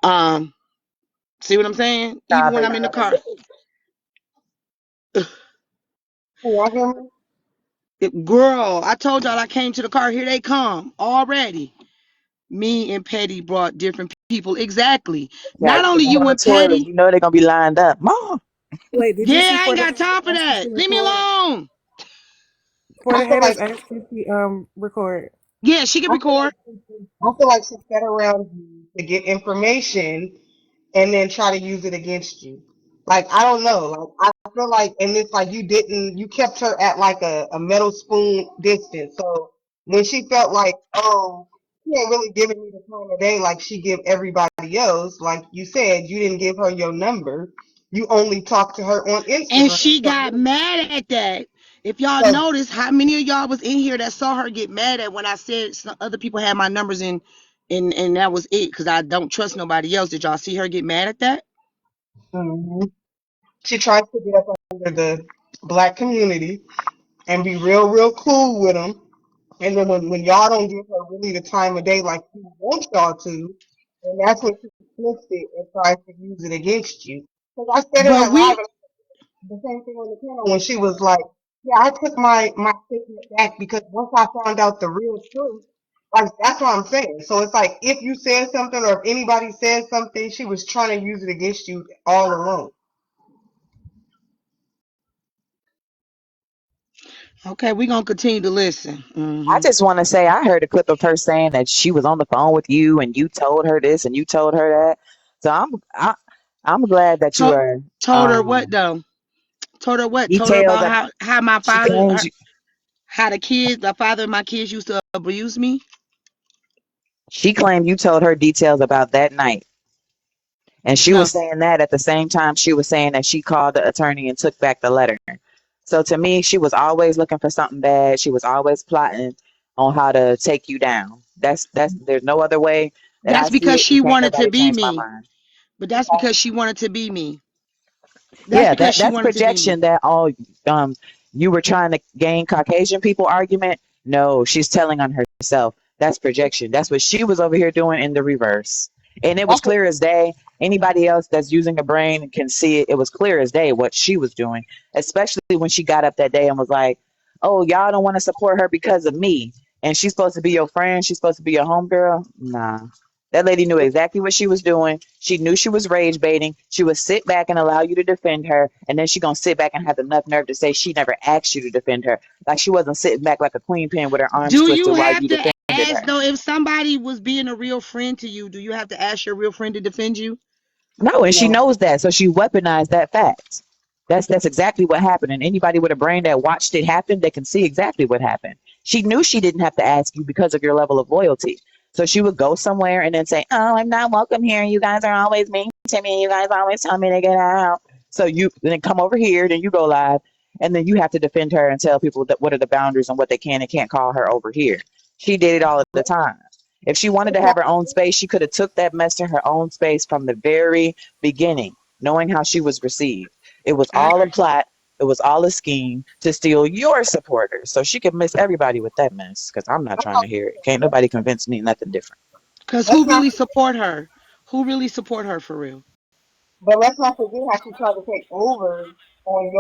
Um, See what I'm saying? Even Got when it. I'm in the car. Can y'all hear me? Girl, I told y'all I came to the car. Here they come already. Me and Petty brought different people. Exactly. Yeah, Not if only you you on the and toilet, Petty. you know they're gonna be lined up. Mom, Wait, did you Yeah, see I ain't got time for that. Leave me alone. For I the feel like haters asked if she record? Yeah, she can I feel record. like I feel like she sat around you to get information and then try to use it against you. Like I don't know. Like I feel like, and it's like you kept her at like a metal spoon distance. So when she felt like, oh, she ain't really giving me the time of day like she give everybody else. Like you said, you didn't give her your number. You only talked to her on And Instagram. she got mad at that. If y'all So notice, how many of y'all was in here that saw her get mad at when I said some other people had my numbers in, and that was it because I don't trust nobody else. Did y'all see her get mad at that? mhm. She tries to get up under the black community and be real, real cool with them. And then when y'all don't give her really the time of day like she wants y'all to, then that's when she flips it and tries to use it against you. Because I said in But that live, we and the same thing on the panel when she was like, Yeah, I took my statement back because once I found out the real truth, like that's what I'm saying. So it's like if you said something or if anybody said something, she was trying to use it against you all along. Okay, we're gonna continue to listen. I just want to say I heard a clip of her saying that she was on the phone with you and you told her this and you told her that. So I'm glad that you To- are Told her what though? Told her what? Told her detailed. about That how my she father, claims you, how the father of my kids used to abuse me. she claimed you told her details about that night. And she No, was saying that at the same time she was saying that she called the attorney and took back the letter. So to me, she was always looking for something bad. She was always plotting on how to take you down. That's there's no other way that I that's see because it, and she can't wanted to nobody be change my me. mind. But that's because she wanted to be me. That's Yeah, because that she that's wanted to be projection. me. That all you were trying to gain Caucasian people argument. No, she's telling on herself. That's projection. That's what she was over here doing in the reverse. And it was That's what, clear as day. Anybody else that's using a brain can see it. It was clear as day what she was doing, especially when she got up that day and was like, "Oh, y'all don't want to support her because of me." And she's supposed to be your friend. She's supposed to be your homegirl. Nah, that lady knew exactly what she was doing. She knew she was rage baiting. She would sit back and allow you to defend her, and then she gonna sit back and have enough nerve to say she never asked you to defend her. Like she wasn't sitting back like a queen pin with her arms Do you twisted while have you to defended ask her. though if somebody was being a real friend to you? Do you have to ask your real friend to defend you? No, and she no. knows that, so she weaponized that fact. That's exactly what happened. And anybody with a brain that watched it happen, they can see exactly what happened. She knew she didn't have to ask you because of your level of loyalty. So she would go somewhere and then say, "Oh, I'm not welcome here. You guys are always mean to me. You guys always tell me to get out." So you then come over here, then you go live, and then you have to defend her and tell people that what are the boundaries and what they can and can't call her over here. She did it all of the time. If she wanted to have her own space, she could have took that mess to her own space from the very beginning, knowing how she was received. It was I all a agree. plot. It was all a scheme to steal your supporters. So she could miss everybody with that mess. Because I'm not trying to hear it. Can't nobody convince me nothing different. Cause Let's who not really support her? Who really support her for real? but let's not forget how she tried to take over on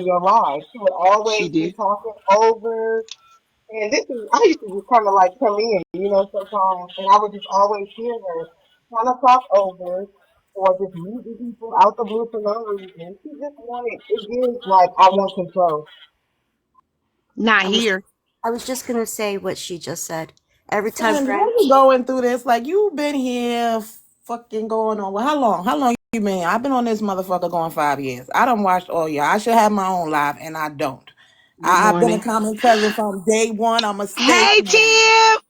your lives. She would She always be did. talking over. And this is I used to just kind of like come in, sometimes, and I would just always hear her kind of talk over or just muting people out the blue for no reason. She just wanted it gives like I want control. Not I was here. I was just gonna say what she just said. Every time Sandy, how you friends, going through this? Like you've been here fucking going on. Well, how long? How long you been? I've been on this motherfucker going 5 years. I done watched all y'all. I should have my own life, and I don't. Good I've been a morning. common cousin from day one. I'm a snake Hey now. Tim.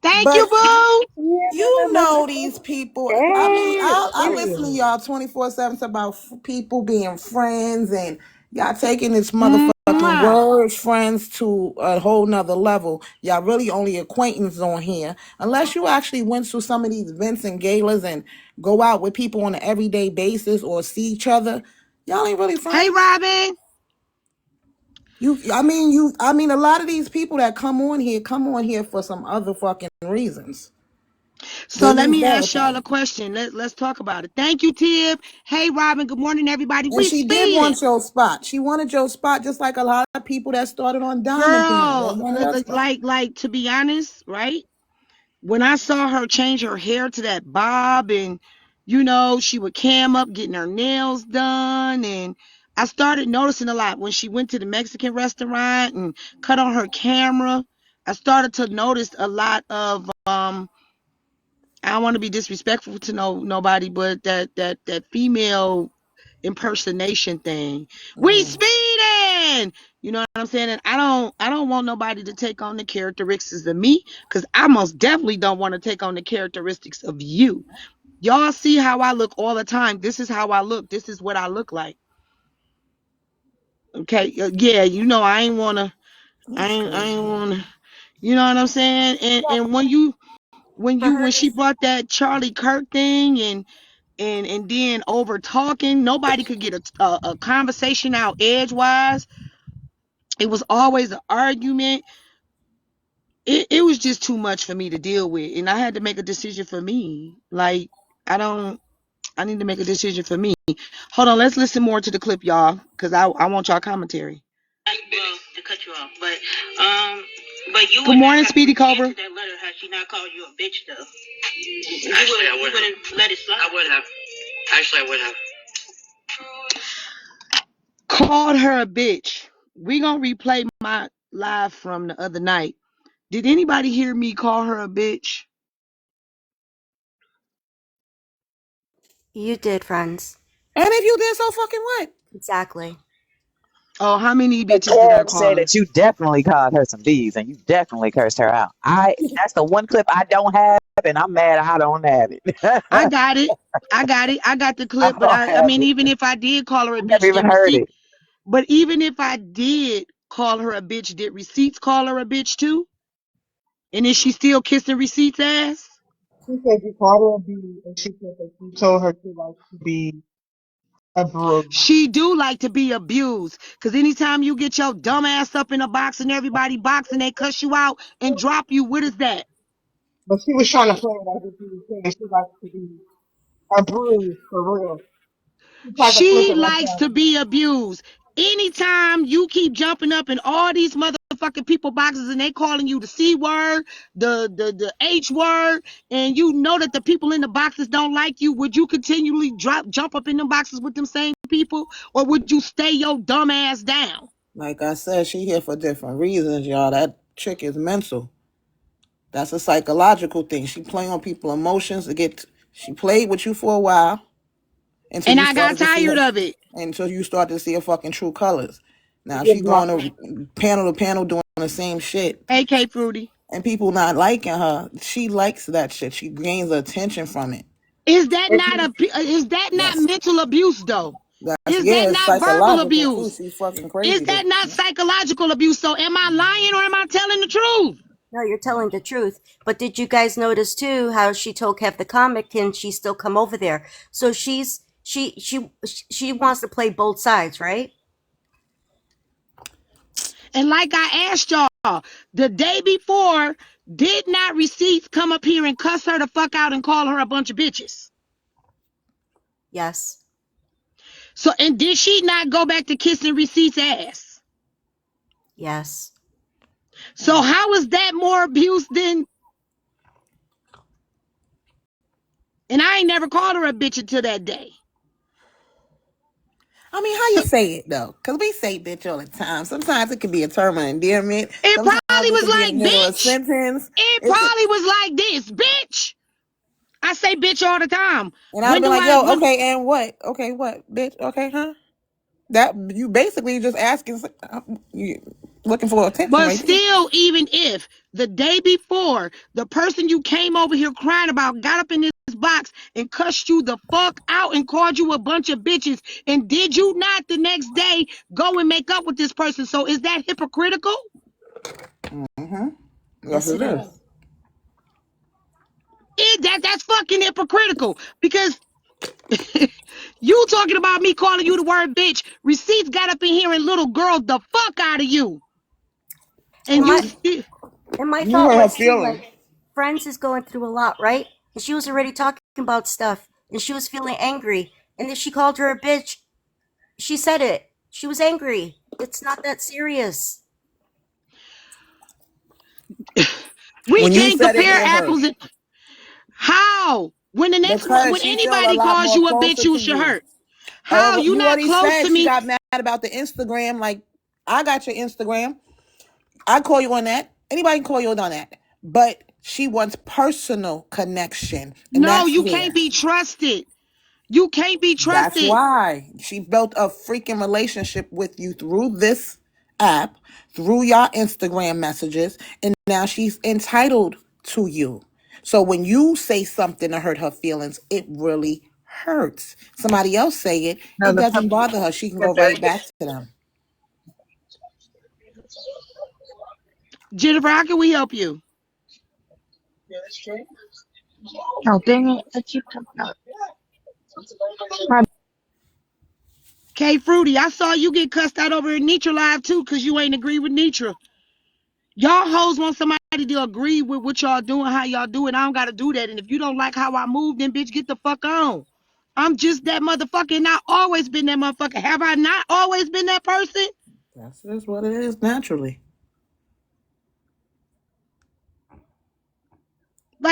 Thank you, But boo. Yeah, you know these people. I mean, Hey, I listen to period. y'all 24/7 about people being friends and y'all taking this motherfucking Mwah. words friends to a whole nother level. Y'all really only acquaintances on here. Unless you actually went through some of these events and galas and go out with people on an everyday basis or see each other, y'all ain't really Hey friends. Robin. I mean, a lot of these people that come on here for some other fucking reasons. So They let lose me ask y'all a everything. question. Let's talk about it. Thank you, Tib. Hey Robin. Good morning, everybody. And We she did speeding. want your spot. She wanted your spot just like a lot of people that started on Diamond Being. They Girl, wanted her spot. to be honest, right? When I saw her change her hair to that bob and she would cam up getting her nails done, and I started noticing a lot when she went to the Mexican restaurant and cut on her camera. I started to notice a lot of I don't want to be disrespectful to nobody, but that female impersonation thing. We Mm. speeding. You know what I'm saying? And I don't want nobody to take on the characteristics of me, because I most definitely don't want to take on the characteristics of you. Y'all see how I look all the time. This is how I look. This is what I look like. Okay. Yeah, That's I ain't crazy. wanna, you know what I'm saying? And for her when to she brought that Charlie Kirk thing and then over talking, nobody could get a conversation out edgewise. It was always an argument. It was just too much for me to deal with, and I had to make a decision for me. Like, I don't I need to make a decision for me. Hold on, let's listen more to the clip, y'all, because I want y'all commentary. Good morning, Speedy Cobra. That letter, had she not called you a bitch, though? Actually, I wouldn't let it slide. I would have. Actually, I would have. Called her a bitch. We gonna replay my live from the other night. Did anybody hear me call her a bitch? You did, friends. And if you did, so fucking what? Exactly. Oh, how many But bitches did I Kev call said her? that you definitely called her some B's and you definitely cursed her out. That's the one clip I don't have, and I'm mad I don't have it. I got it. I got it. I got the I clip, but don't I have mean, it. even if I did call her a I never bitch, even did heard receipt? it. But even if I did call her a bitch, did receipts call her a bitch too? And is she still kissing receipts ass? She said you called her a B, and she said that you told her she likes to be abused. She do like to be abused. Cause anytime you get your dumb ass up in a box and everybody boxing, they cuss you out and drop you. What is that? But she was trying to play it as if you were saying she likes to be abused for real. She tried to flip She it like likes that. to be abused. Anytime you keep jumping up in all these motherfucking people boxes and they calling you the C word, the H word, and you know that the people in the boxes don't like you, would you continually jump up in them boxes with them same people? Or would you stay your dumb ass down? Like I said, she here for different reasons, y'all. That chick is mental. That's a psychological thing. She play on people's emotions to get. She played with you for a while until And you I got started to see her, tired of it. until you started to see her fucking true colors. To Now get she going blocked. to panel doing the same shit, AK Fruity. and people not liking her. She likes that shit. She gains attention from it. Is that If not you, Yes, mental abuse though? that's Is that yeah. It's not verbal psychological too. abuse? She's fucking Is crazy. But that not psychological abuse? So am I lying or am I telling the truth? No, you're telling the truth. But did you guys notice too how she told Kev the comic, can she still come over there? So she wants to play both sides, right? And like I asked y'all, the day before, did not receipts come up here and cuss her the fuck out and call her a bunch of bitches? Yes. So, and did she not go back to kissing receipts ass? Yes. So how is that more abuse than, and I ain't never called her a bitch until that day. I mean, how you So say it though? Because we say bitch all the time. Sometimes it can be a term of endearment. it Sometimes probably it was can be in the like, middle of a bitch. sentence. It It's a, probably was like this, bitch. I say bitch all the time. and I'd have When been do like, I, yo, when, okay, and what? Okay, what, bitch? Okay, huh? That you basically just asking, you looking for attention but right there. still, even if the day before the person you came over here crying about got up in this box and cussed you the fuck out and called you a bunch of bitches, and did you not the next day go and make up with this person? So is that hypocritical? Mm-hmm. Yes, Yes, it it is. is. That's fucking hypocritical because you talking about me calling you the word bitch. Receipts got up in here and little girl the fuck out of you. And And Well, you my still and my you thought hurt her was too, feelings. like, Friends is going through a lot, right? And she was already talking about stuff, and she was feeling angry. And if she called her a bitch, she said it. She was angry. It's not that serious. we When you can't said it, compare it hurt apples and how? When the next one, because when she feel a anybody lot calls more you a bitch, closer you to should you. hurt. How? You You not already close said to she me. got mad about the Instagram. Like, I got your Instagram. I call you on that. Anybody can call you on that. But she wants personal connection, and No, that's you can't fair. be trusted. You can't be That's trusted. why she built a freaking relationship with you through this app, through your Instagram messages, and now she's entitled to you. So when you say something to hurt her feelings, it really hurts. Somebody else say it, No, it the doesn't puppy bother her. She can go got that. right back to them. Jennifer, how can we help you? Oh, dang it. I keep talking about my K Fruity, I saw you get cussed out over in Nitra Live too, because you ain't agree with Nitra. Y'all hoes want somebody to agree with what y'all doing, how y'all do it. I don't gotta do that. And if you don't like how I move, then bitch, get the fuck on. I'm just that motherfucker, and I always been that motherfucker. Have I not always been that person? That's just what it is naturally.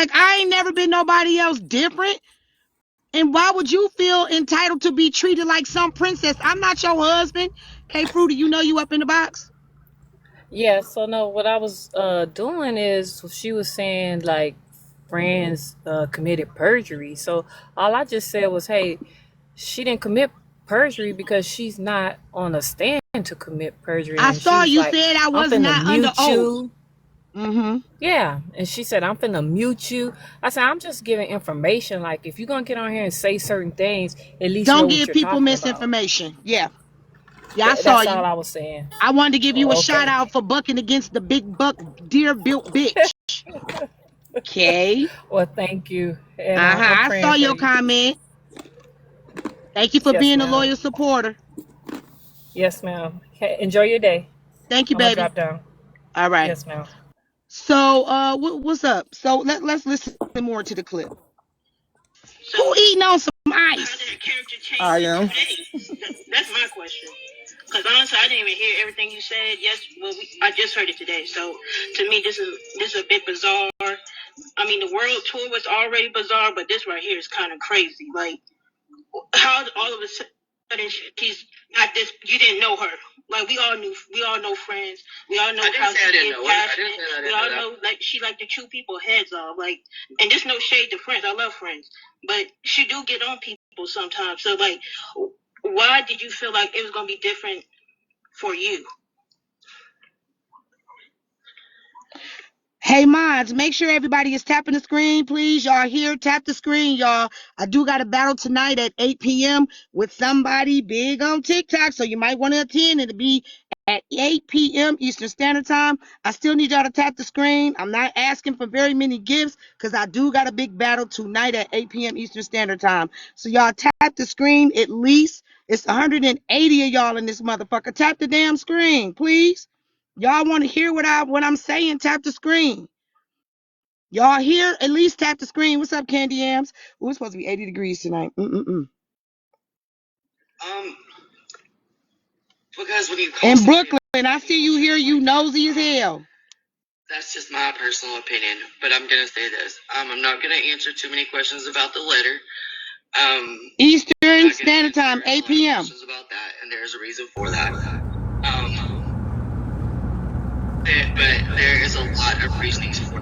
like I ain't never been nobody else different. And why would you feel entitled to be treated like some princess? I'm not your husband. K Fruity, you know you up in the box? Yeah, so no, what I was doing is she was saying like friends committed perjury. So all I just said was, hey, she didn't commit perjury because she's not on a stand to commit perjury. I And she saw was you like, said I I'm was finna not under mute oath. you. Mm-hmm. Yeah. And she said, I'm finna mute you. I said, I'm just giving information. Like, if you're going to get on here and say certain things, at least know Don't what give you're people talking about. misinformation. Yeah. Yeah, I saw That's you. all I was saying. I wanted to give you a Oh, shout okay. out for bucking against the big buck deer built bitch. Okay. Well, thank you. And I'm I saw praying for your you. comment. Thank you for Yes, being a ma'am. loyal supporter. Yes, ma'am. Enjoy your day. Thank you, I'm going to baby. drop down. All right. Yes, ma'am. So, what's up? So let's listen more to the clip. So Who eating on some how did ice? that character change I in am. 2 days? That's my question. Because honestly, I didn't even hear everything you said. Yes, well, I just heard it today. So to me, this is a bit bizarre. I mean, the world tour was already bizarre, but this right here is kind of crazy. Like, how all of a sudden she's not this? You didn't know her. Like we all know friends. We all know how she is passionate. We all know like she like to chew people heads off. Like, and there's no shade to friends. I love friends, but she do get on people sometimes. So like, why did you feel like it was gonna be different for you? Hey, mods, make sure everybody is tapping the screen, please. Y'all here, tap the screen, y'all. I do got a battle tonight at 8 p.m. with somebody big on TikTok, so you might want to attend. It'll be at 8 p.m. Eastern Standard Time. I still need y'all to tap the screen. I'm not asking for very many gifts because I do got a big battle tonight at 8 p.m. Eastern Standard Time. So y'all tap the screen at least. It's 180 of y'all in this motherfucker. Tap the damn screen, please. Y'all want to hear what I'm saying? Tap the screen. Y'all here? At least tap the screen. What's up, Candy Yams? Ooh, it's supposed to be 80 degrees tonight. Um, because when you call In somebody, Brooklyn, I see you here. You nosy as hell. that's just my personal opinion. But I'm gonna say this. I'm not gonna answer too many questions about the letter. Eastern Standard Time, 8 p.m. Questions about that, and there's a reason for that. But there is a lot of reasons for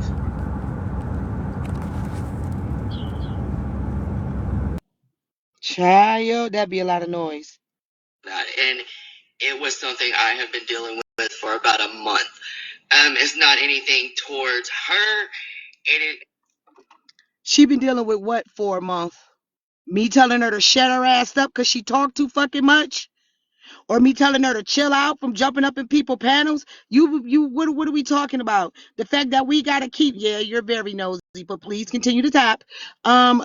Child, that'd be a lot of noise. that, and it was something I have been dealing with for about a month. It's not anything towards her. She been dealing with what for a month? Me telling her to shut her ass up because she talked too fucking much? Or me telling her to chill out from jumping up in people panels? What are we talking about? The fact that we gotta keep, yeah, you're very nosy, but please continue to tap.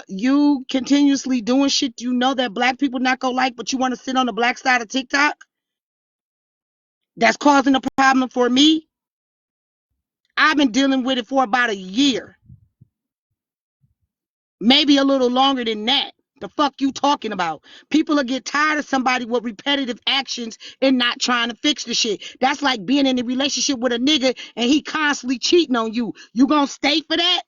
You continuously doing shit you know that black people not gonna like, but you want to sit on the black side of TikTok? That's causing a problem for me. I've been dealing with it for about a year, maybe a little longer than that. The fuck you talking about? People will get tired of somebody with repetitive actions and not trying to fix the shit. That's like being in a relationship with a nigga and he constantly cheating on you. You gonna stay for that?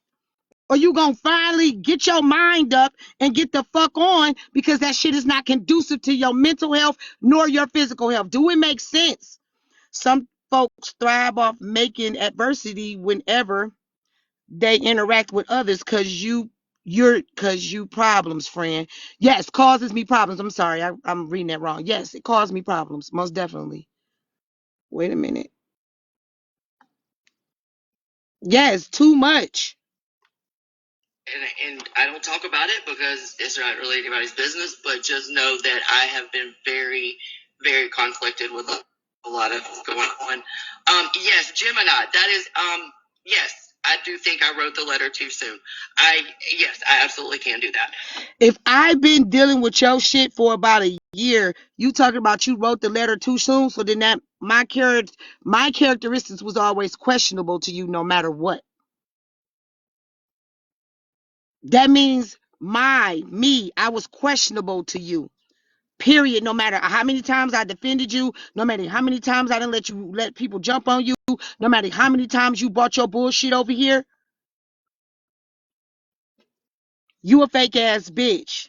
Or you gonna finally get your mind up and get the fuck on because that shit is not conducive to your mental health nor your physical health? Do it make sense? Some folks thrive off making adversity whenever they interact with others because you problems, friend. Yes, causes me problems. I'm sorry, I'm reading that wrong. Yes, it caused me problems, most definitely. Wait a minute. Yes, too much. And I don't talk about it because it's not really anybody's business. But just know that I have been very, very conflicted with a lot of going on. Yes, Gemini. That is. Yes, I do think I wrote the letter too soon. Yes, I absolutely can do that. If I've been dealing with your shit for about a year, you talking about you wrote the letter too soon, so then that my characteristics was always questionable to you no matter what. That means I was questionable to you. Period. No matter how many times I defended you, no matter how many times I didn't let people jump on you, no matter how many times you brought your bullshit over here, You a fake ass bitch.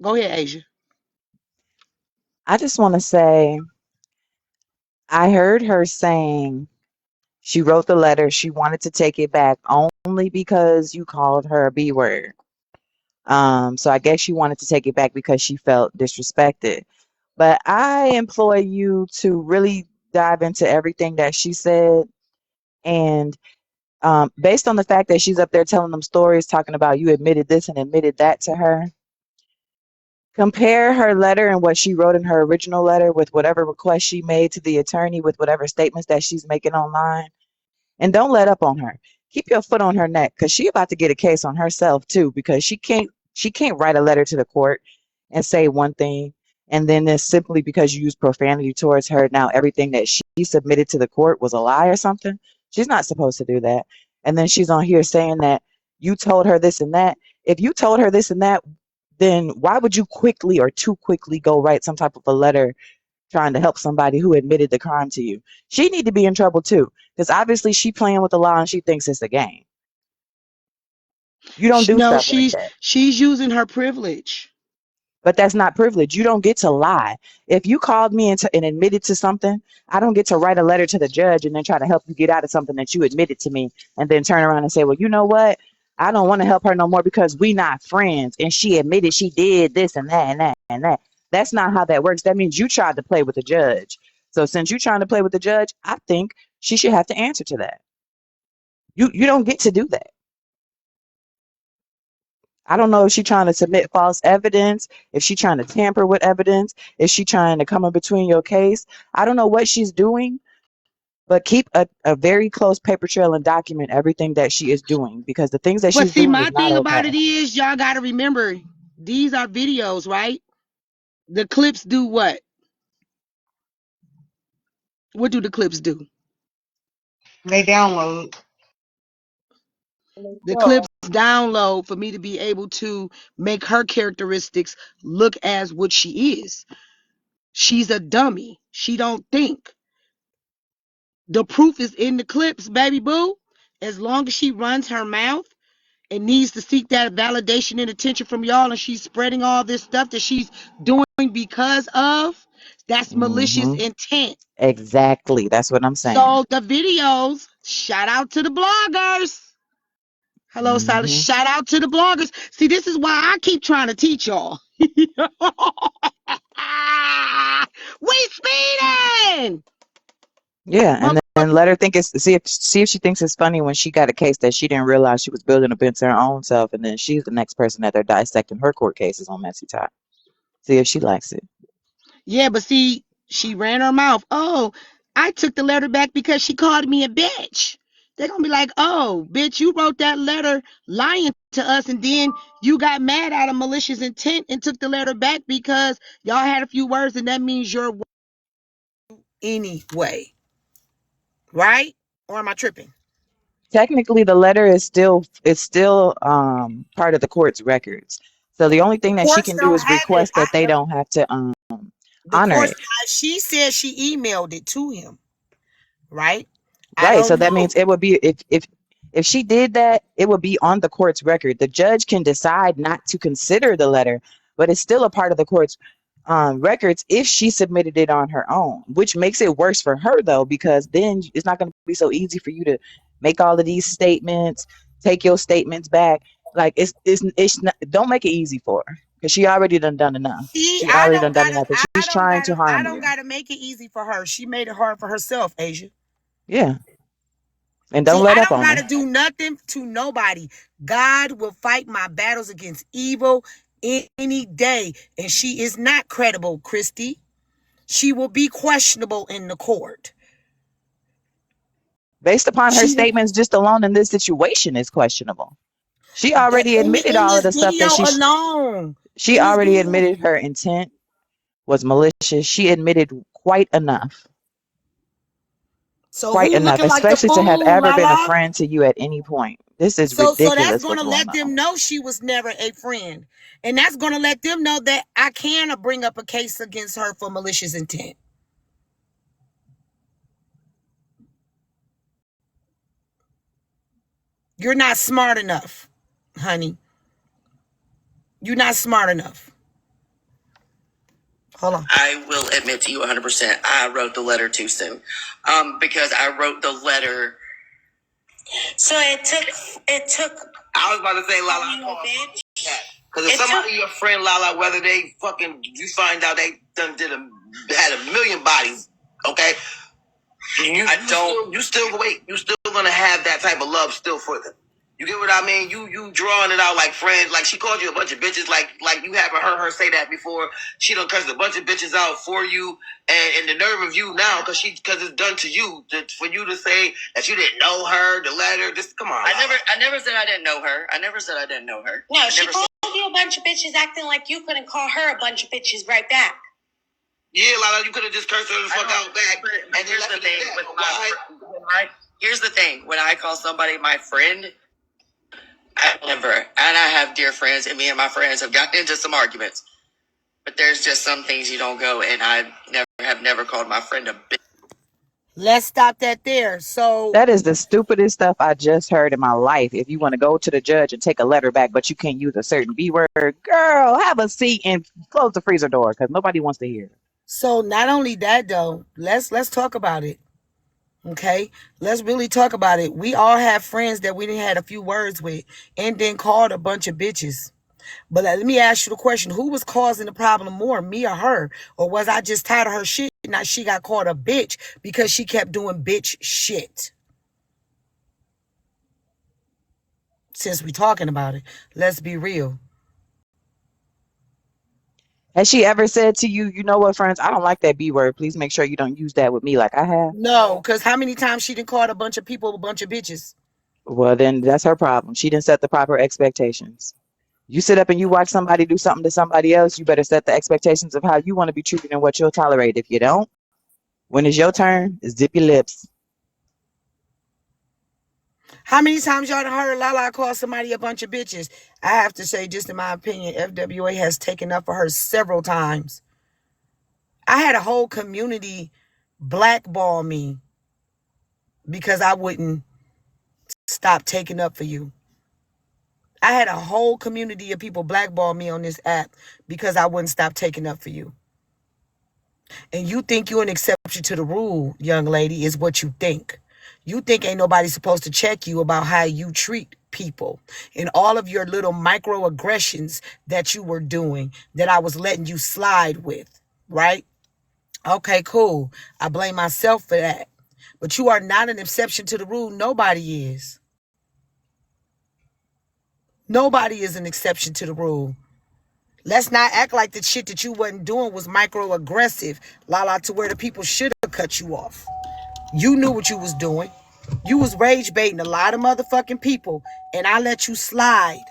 Go ahead, Asia. I just want to say, I heard her saying she wrote the letter. She wanted to take it back only because you called her a B word. So I guess she wanted to take it back because she felt disrespected. But I implore you to really dive into everything that she said. And based on the fact that she's up there telling them stories, talking about you admitted this and admitted that to her, compare her letter and what she wrote in her original letter with whatever request she made to the attorney, with whatever statements that she's making online. And don't let up on her. Keep your foot on her neck, because she about to get a case on herself too, because she can't write a letter to the court and say one thing, and then it's simply because you use profanity towards her, now everything that she submitted to the court was a lie or something. She's not supposed to do that. And then she's on here saying that you told her this and that. If you told her this and that, then why would you quickly or too quickly go write some type of a letter trying to help somebody who admitted the crime to you? She need to be in trouble too, because obviously she playing with the law and she thinks it's a game. You don't do No, stuff like she's that. she's using her privilege. But that's not privilege. You don't get to lie. If you called me and admitted to something, I don't get to write a letter to the judge and then try to help you get out of something that you admitted to me, and then turn around and say, well, you know what? I don't want to help her no more because we not friends and she admitted she did this and that and that and that. That's not how that works. That means you tried to play with the judge. So since you're trying to play with the judge, I think she should have to answer to that. You don't get to do that. I don't know if she's trying to submit false evidence, if she's trying to tamper with evidence, if she's trying to come in between your case. I don't know what she's doing, but keep a very close paper trail and document everything that she is doing, because the things that But she's see, doing my is not thing about it okay. is, y'all got to remember, these are videos, right? The clips do what? What do the clips do? They download and they The show. clips download for me to be able to make her characteristics look as what she is. She's a dummy. She don't think. The proof is in the clips, baby boo. As long as she runs her mouth and needs to seek that validation and attention from y'all, and she's spreading all this stuff that she's doing because of, that's malicious Hmm. intent. Exactly. That's what I'm saying. So the videos, shout out to the bloggers. Hello, Silas. Hmm. Shout out to the bloggers. See, this is why I keep trying to teach y'all. We speeding. Yeah, and then Motherfucker. let her think it's see if she thinks it's funny when she got a case that she didn't realize she was building against her own self, and then she's the next person that they're dissecting her court cases on Messy Top. See if she likes it. Yeah, but see, she ran her mouth. Oh, I took the letter back because she called me a bitch. They're gonna be like, oh, bitch, you wrote that letter lying to us, and then you got mad out of malicious intent and took the letter back because y'all had a few words, and that means you're anyway, right? Or am I tripping? Technically, the letter is still part of the court's records. So the only The thing that she courts can do don't is have it. request that they don't have to The honor courts. it. She said she emailed it to him, right? I Right. So don't that know. means it would be if she did that, it would be on the court's record. The judge can decide not to consider the letter, but it's still a part of the court's records if she submitted it on her own, which makes it worse for her though, because then it's not going to be so easy for you to make all of these statements, take your statements back. Like it's not, don't make it easy for her, because she already done enough. See, She already done enough, and I she's don't trying gotta, to I harm don't you. gotta make it easy for her. She made it hard for herself, Asia. Yeah, and See, don't let I up don't on her. gotta do nothing to nobody. God will fight my battles against evil any day, and she is not credible, Christy. She will be questionable in the court. Based upon her She statements just alone in this situation is questionable. She already admitted in all of this the stuff video that alone. she In this already video. admitted her intent was malicious. She admitted So quite who enough, looking like the especially to have fool, ever been a Lala? friend to you at any point. This is So that's ridiculous gonna what's going let on. them know she was never a friend. And that's gonna let them know that I can bring up a case against her for malicious intent. You're not smart enough, honey. You're not smart enough. Hold on. I will admit to you 100%. I wrote the letter too soon, because I wrote the letter. So it took. I was about to say, Lala, because if somebody your friend, Lala, whether they fucking you find out they done had a million bodies, okay? You still wait. You still gonna have that type of love still for them. You get what I mean? You drawing it out like friends. Like she called you a bunch of bitches. Like you haven't heard her say that before. She done cussed a bunch of bitches out for you, and the nerve of you now because it's done to you for you to say that you didn't know her. The letter, just come on. I never said I didn't know her. I never said I didn't know her. No, she called you a bunch of bitches, acting like you couldn't call her a bunch of bitches right back. Yeah, Lala, you could have just cursed her the fuck out back. And here's the thing with here's the thing when I call somebody my friend. I never, and I have dear friends, and me and my friends have gotten into some arguments. But there's just some things you don't go, and I have never called my friend a bitch. Let's stop that there. So That is the stupidest stuff I just heard in my life. If you want to go to the judge and take a letter back, but you can't use a certain B word, girl, have a seat and close the freezer door because nobody wants to hear. so not only that though, let's talk about it. Okay, let's really talk about it. We all have friends that we didn't had a few words with and then called a bunch of bitches. But let me ask you the question: who was causing the problem more, me or her? Or was I just tired of her shit? Now she got called a bitch because she kept doing bitch shit. Since we talking about it, let's be real. Has she ever said to you, you know what, friends, I don't like that B word. Please make sure you don't use that with me like I have? No, because how many times she done called a bunch of people a bunch of bitches? Well, then that's her problem. She didn't set the proper expectations. You sit up and you watch somebody do something to somebody else, you better set the expectations of how you want to be treated and what you'll tolerate. If you don't, when it's your turn, zip your lips. How many times y'all done heard Lala call somebody a bunch of bitches? I have to say, just in my opinion, FWA has taken up for her several times. I had a whole community blackball me because I wouldn't stop taking up for you. I had a whole community of people blackball me on this app because I wouldn't stop taking up for you. And you think you're an exception to the rule, young lady, is what you think. You think ain't nobody supposed to check you about how you treat people and all of your little microaggressions that you were doing that I was letting you slide with, right? Okay, cool. I blame myself for that. But you are not an exception to the rule. Nobody is. Nobody is an exception to the rule. Let's not act like the shit that you wasn't doing was microaggressive, Lala, to where the people should have cut you off. You knew what you was doing. You was rage baiting a lot of motherfucking people, and I let you slide.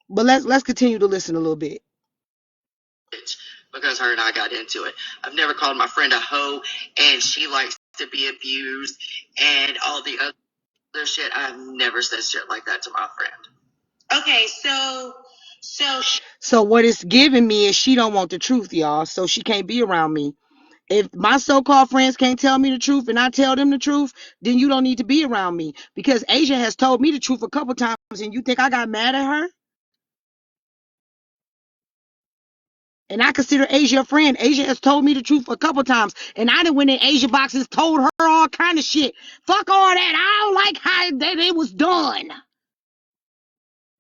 But let's continue to listen a little bit. Because her and I got into it. I've never called my friend a hoe, and she likes to be abused, and all the other shit. I've never said shit like that to my friend. Okay, So what it's giving me is she don't want the truth, y'all. So she can't be around me. If my so-called friends can't tell me the truth and I tell them the truth, then you don't need to be around me. Because Asia has told me the truth a couple times, and you think I got mad at her? And I consider Asia a friend. Asia has told me the truth a couple times. And I done went in Asia boxes, told her all kind of shit. Fuck all that. I don't like how that it was done.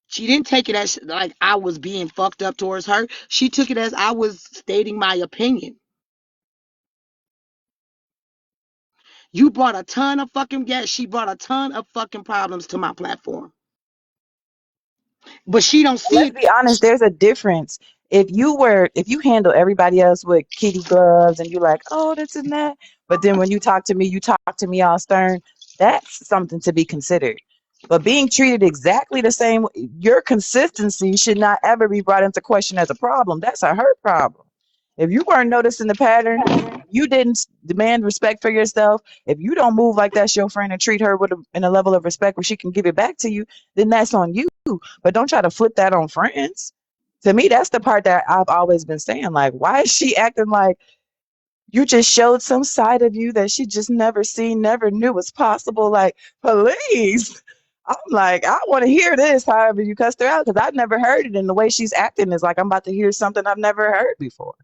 She didn't take it as like I was being fucked up towards her. She took it as I was stating my opinion. You brought a ton of fucking she brought a ton of fucking problems to my platform. But she don't see Let's it. be honest, there's a difference. If you handle everybody else with kitty gloves and you're like, oh, this and that, but then when you talk to me, you talk to me all stern, that's something to be considered. But being treated exactly the same, your consistency should not ever be brought into question as a problem. That's a her problem. If you weren't noticing the pattern, you didn't demand respect for yourself. If you don't move like that's your friend and treat her in a level of respect where she can give it back to you, then that's on you. But don't try to flip that on friends. To me, that's the part that I've always been saying. Like, why is she acting like You just showed some side of you that she just never seen, never knew was possible. Like, please. I'm like, I want to hear this, however you cussed her out, because I've never heard it. And the way she's acting is like I'm about to hear something I've never heard before.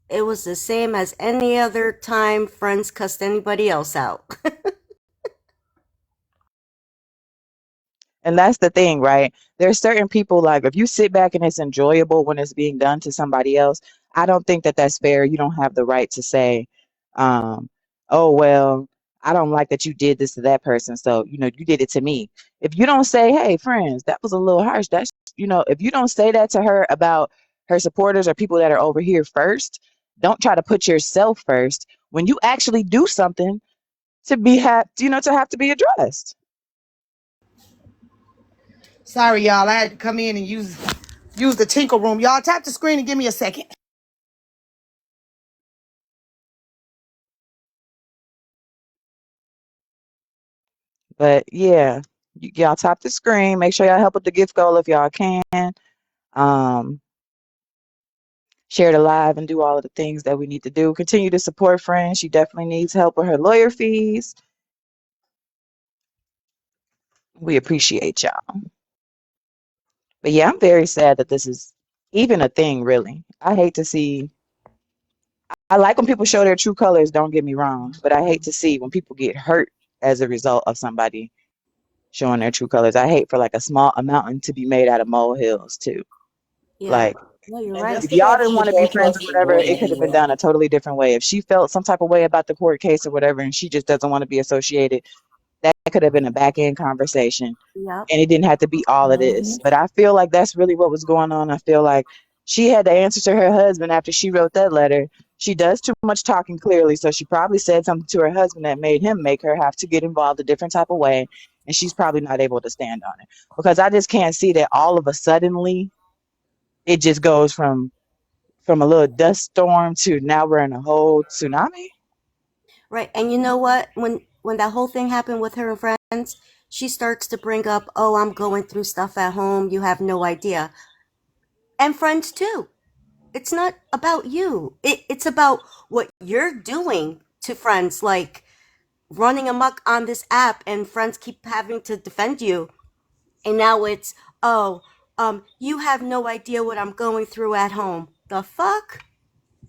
It was the same as any other time friends cussed anybody else out. And that's the thing, right? There's certain people, like, if you sit back and it's enjoyable when it's being done to somebody else, I don't think that that's fair. You don't have the right to say, um, oh, well, I don't like that you did this to that person. So, you did it to me. If you don't say, hey, friends, that was a little harsh. That's, if you don't say that to her about her supporters or people that are over here first, don't try to put yourself first when you actually do something to to have to be addressed. Sorry, y'all. I had to come in and use the tinkle room. Y'all tap the screen and give me a second. But yeah, y'all tap the screen. Make sure y'all help with the gift goal if y'all can. Um, Share the live and do all of the things that we need to do. Continue to support friends. She definitely needs help with her lawyer fees. We appreciate y'all. But yeah, I'm very sad that this is even a thing, really. I hate to see. I like when people show their true colors, don't get me wrong, but I hate to see when people get hurt as a result of somebody showing their true colors. I hate for like a mountain to be made out of molehills too. Yeah. Like, No, you're And right. if just y'all enough didn't to want to be both friends or us to whatever, join it could have been anyway. done a totally different way. If she felt some type of way about the court case or whatever, and she just doesn't want to be associated, that could have been a back end conversation. Yep. And it didn't have to be all of this. But I feel like that's really what was going on. I feel like she had to answer to her husband after she wrote that letter. She does too much talking clearly, so she probably said something to her husband that made him make her have to get involved a different type of way. And she's probably not able to stand on it. Because I just can't see that all of a suddenly it just goes from a little dust storm to now we're in a whole tsunami. Right. And you know what? When that whole thing happened with her and friends, she starts to bring up, "Oh, I'm going through stuff at home. You have no idea." And friends too. It's not about you. It's about what you're doing to friends, like running amok on this app, and friends keep having to defend you. And now it's, oh, you have no idea what I'm going through at home. The fuck?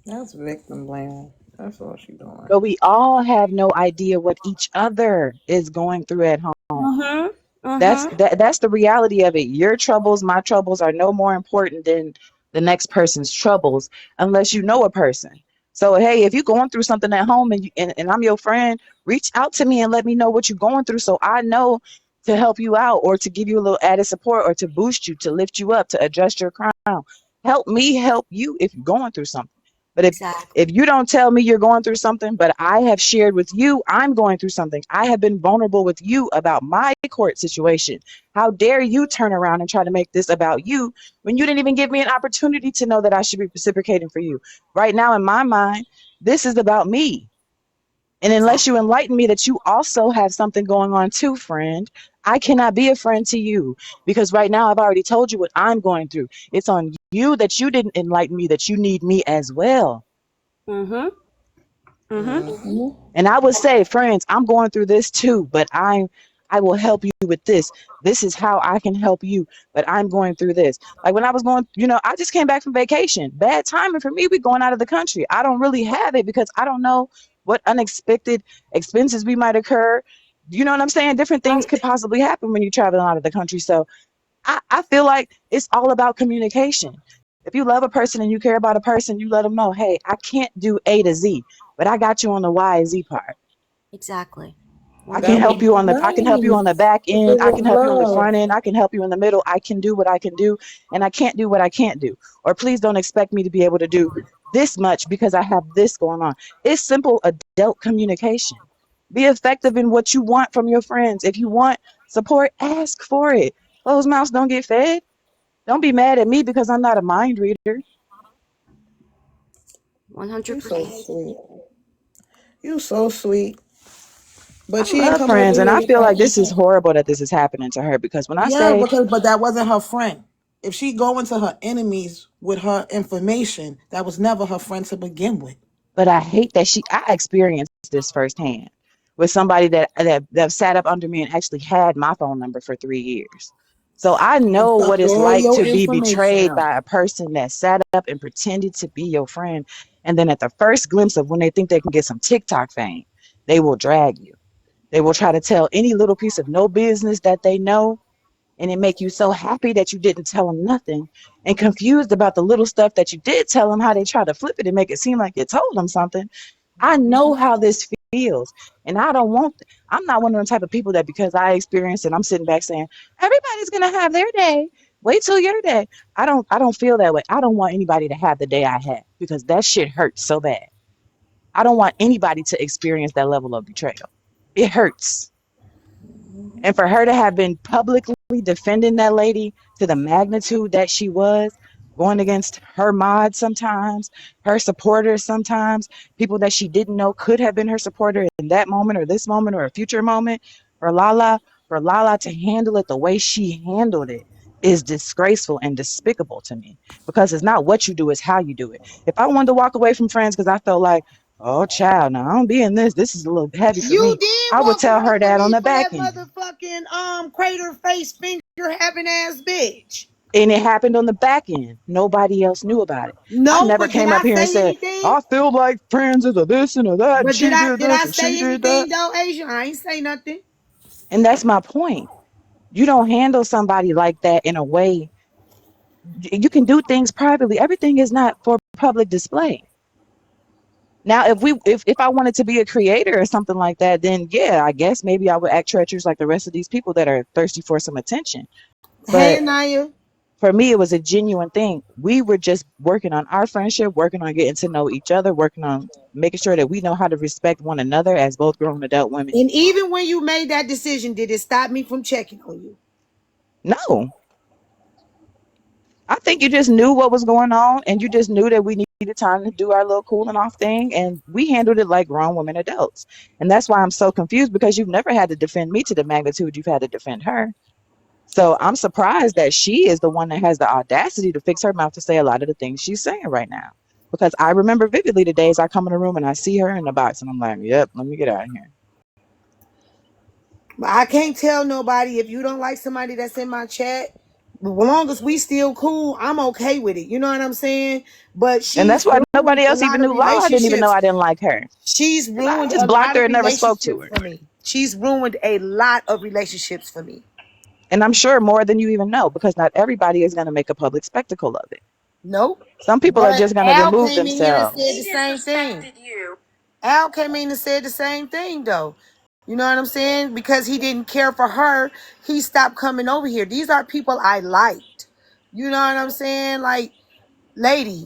That's victim blaming. That's what she doing. But we all have no idea what each other is going through at home. Mm-hmm. That's Mm-hmm. that's the reality of it. Your troubles, my troubles are no more important than the next person's troubles unless you know a person. So hey, if you're going through something at home and I'm your friend, reach out to me and let me know what you're going through so I know to help you out or to give you a little added support or to boost you, to lift you up, to adjust your crown. Help me help you if you're going through something. But Exactly. if you don't tell me you're going through something, but I have shared with you, I'm going through something. I have been vulnerable with you about my court situation. How dare you turn around and try to make this about you when you didn't even give me an opportunity to know that I should be reciprocating for you? Right now, in my mind, this is about me. And unless Exactly. you enlighten me that you also have something going on too, friend, I cannot be a friend to you because right now I've already told you what I'm going through. It's on you that you didn't enlighten me that you need me as well. Mm-hmm. Mm-hmm. Mm-hmm. And I would say, friends, I'm going through this too, but I will help you with this. This is how I can help you, but I'm going through this. Like when I was going, I just came back from vacation. Bad timing for me. We going out of the country. I don't really have it because I don't know what unexpected expenses we might occur. You know what I'm saying? Different things Right. could possibly happen when you're traveling out of the country. So I feel like it's all about communication. If you love a person and you care about a person, you let them know, hey, I can't do A to Z, but I got you on the Y and Z part. Exactly. I can That would help be 100%. you I can help you on the nice back if end. it I was can help you on the love. front end. I can help you in the middle. I can do what I can do and I can't do what I can't do. Or please don't expect me to be able to do this much because I have this going on. It's simple adult communication. Be effective in what you want from your friends. If you want support, ask for it. Closed mouths don't get fed. Don't be mad at me because I'm not a mind reader. You so 100%. sweet. You so sweet. But I she ain't love come over friends and here I with feel that like this is info. horrible that this is happening to her because when I Yeah, say but that wasn't her friend. If she go into her enemies with her information, that was never her friend to begin with. But I hate that I experienced this firsthand with somebody that sat up under me and actually had my phone number for 3 years. So I And know what fucked it's all like your to be information betrayed up. by a person that sat up and pretended to be your friend. And then at the first glimpse of when they think they can get some TikTok fame, they will drag you. They will try to tell any little piece of no business that they know, and it make you so happy that you didn't tell them nothing, and confused about the little stuff that you did tell them, how they try to flip it and make it seem like you told them something. I know how this feels, and I don't want. I'm not one of the type of people that because I experienced it, I'm sitting back saying everybody's gonna have their day. Wait till your day. I don't feel that way. I don't want anybody to have the day I had because that shit hurts so bad. I don't want anybody to experience that level of betrayal. It hurts. And for her to have been publicly defending that lady to the magnitude that she was, going against her mods sometimes, her supporters sometimes, people that she didn't know could have been her supporter in that moment or this moment or a future moment, for Lala to handle it the way she handled it is disgraceful and despicable to me, because it's not what you do, it's how you do it. If I wanted to walk away from friends because I felt like, oh child, now I don't be in this is a little heavy for You me, did I would walk tell away her from that on me the for back that end. motherfucking crater face finger having ass bitch. And it happened on the back end. Nobody else knew about it. I No, never but did came I up here and say said, anything? I feel like friends is a this and a that, and But she did did this I and she say did that. anything though, Asia? I ain't say nothing. And that's my point. You don't handle somebody like that in a way. You can do things privately. Everything is not for public display. Now, if I wanted to be a creator or something like that, then yeah, I guess maybe I would act treacherous like the rest of these people that are thirsty for some attention. Hey, But Anaya. for me, it was a genuine thing. We were just working on our friendship, working on getting to know each other, working on making sure that we know how to respect one another as both grown adult women. And even when you made that decision, did it stop me from checking on you? No, I think you just knew what was going on and you just knew that we needed time to do our little cooling off thing. And we handled it like grown women adults. And that's why I'm so confused, because you've never had to defend me to the magnitude you've had to defend her. So I'm surprised that she is the one that has the audacity to fix her mouth to say a lot of the things she's saying right now. Because I remember vividly the days I come in the room and I see her in the box and I'm like, yep, let me get out of here. But I can't tell nobody if you don't like somebody that's in my chat. As long as we still cool, I'm okay with it. You know what I'm saying? But And that's she's why ruined nobody a else lot even of knew Lala didn't even know relationships. I didn't like her. She's Because I ruined just a blocked lot her of and never spoke to relationships her. for me. She's ruined a lot of relationships for me. And I'm sure more than you even know, because not everybody is going to make a public spectacle of it. Nope. Some people are But just going to Al remove came in here and said themselves. the same thing. Al came in and said the same thing though. You know what I'm saying? Because he didn't care for her, he stopped coming over here. These are people I liked. You know what I'm saying? Like, lady,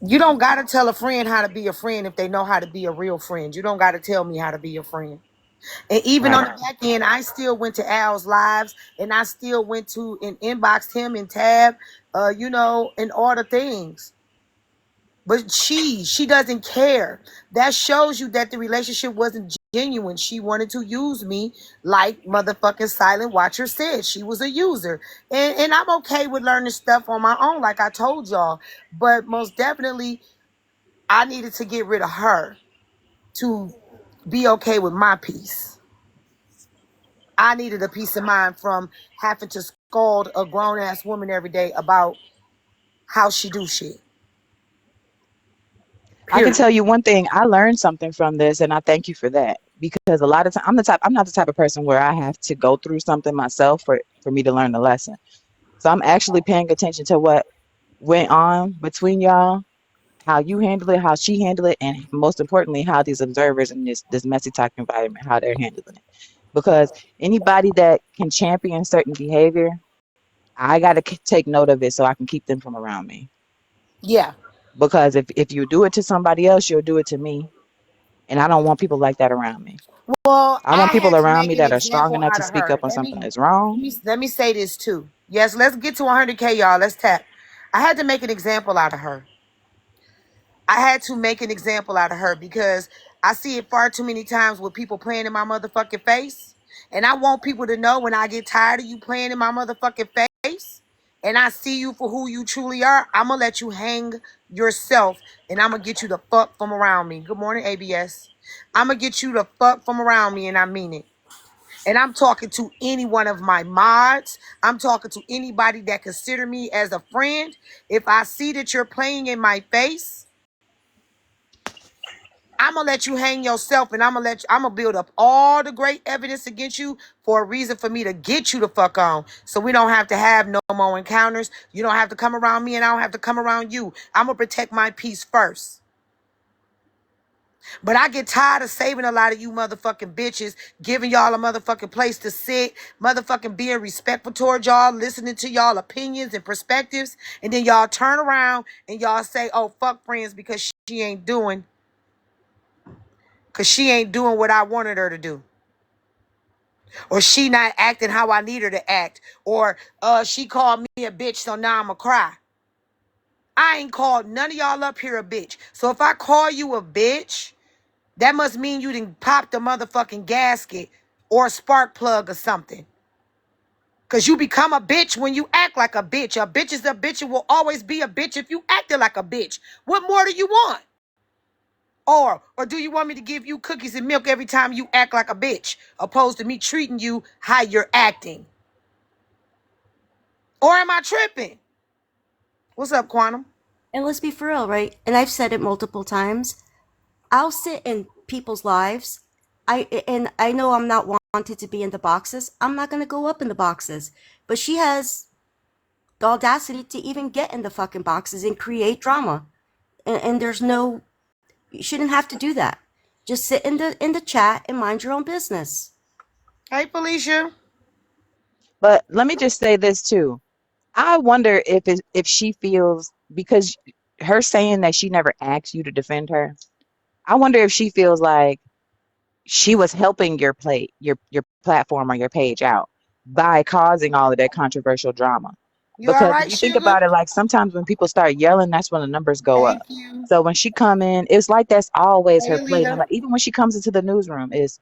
you don't gotta tell a friend how to be a friend if they know how to be a real friend. You don't gotta tell me how to be a friend. And even on Right. the back end, I still went to Al's lives and I still went to and inboxed him and Tab, and all the things. But she doesn't care. That shows you that the relationship wasn't genuine. She wanted to use me, like motherfucking Silent Watcher said. She was a user. And I'm okay with learning stuff on my own, like I told y'all. But most definitely, I needed to get rid of her to be okay with my peace. I needed a peace of mind from having to scold a grown ass woman every day about how she do shit. I can Period. tell you one thing. I learned something from this, and I thank you for that. Because a lot of time, I'm not the type of person where I have to go through something myself for me to learn the lesson. So I'm actually paying attention to what went on between y'all, how you handle it, how she handled it, and most importantly, how these observers in this messy talk environment, how they're handling it. Because anybody that can champion certain behavior, I got to take note of it so I can keep them from around me. Yeah. Because if you do it to somebody else, you'll do it to me. And I don't want people like that around me. Well, I want I people had to around make me an that are strong example enough out to of speak her. up on Let something me that's wrong. let me say this too. Yes, let's get to 100K, y'all. Let's tap. I had to make an example out of her. I had to make an example out of her because I see it far too many times with people playing in my motherfucking face. And I want people to know when I get tired of you playing in my motherfucking face and I see you for who you truly are, I'm going to let you hang yourself and I'm going to get you the fuck from around me. Good morning, ABS. I'm going to get you the fuck from around me and I mean it. And I'm talking to any one of my mods. I'm talking to anybody that consider me as a friend. If I see that you're playing in my face, I'm gonna let you hang yourself, and I'm gonna build up all the great evidence against you for a reason for me to get you the fuck on. So we don't have to have no more encounters. You don't have to come around me, and I don't have to come around you. I'm gonna protect my peace first. But I get tired of saving a lot of you motherfucking bitches, giving y'all a motherfucking place to sit, motherfucking being respectful towards y'all, listening to y'all opinions and perspectives, and then y'all turn around and y'all say, oh, fuck friends because she ain't doing what I wanted her to do. Or she not acting how I need her to act. Or she called me a bitch, so now I'ma cry. I ain't called none of y'all up here a bitch. So if I call you a bitch, that must mean you didn't pop the motherfucking gasket or a spark plug or something. Because you become a bitch when you act like a bitch. A bitch is a bitch and will always be a bitch if you acted like a bitch. What more do you want? Or do you want me to give you cookies and milk every time you act like a bitch, opposed to me treating you how you're acting? Or am I tripping? What's up, Quantum? And let's be for real, right? And I've said it multiple times. I'll sit in people's lives. I know I'm not wanted to be in the boxes. I'm not gonna go up in the boxes. But she has the audacity to even get in the fucking boxes and create drama. And there's no, you shouldn't have to do that. Just sit in the chat and mind your own business. Hey, Felicia. But let me just say this too. I wonder if she feels, because her saying that she never asked you to defend her, I wonder if she feels like she was helping your platform or your page out by causing all of that controversial drama. You all Because if right, you think sugar? about it, like sometimes when people start yelling, that's when the numbers go Thank up. you. So when she come in, it's like that's always Hey, her play. No, Alita. like even when she comes into the newsroom, is,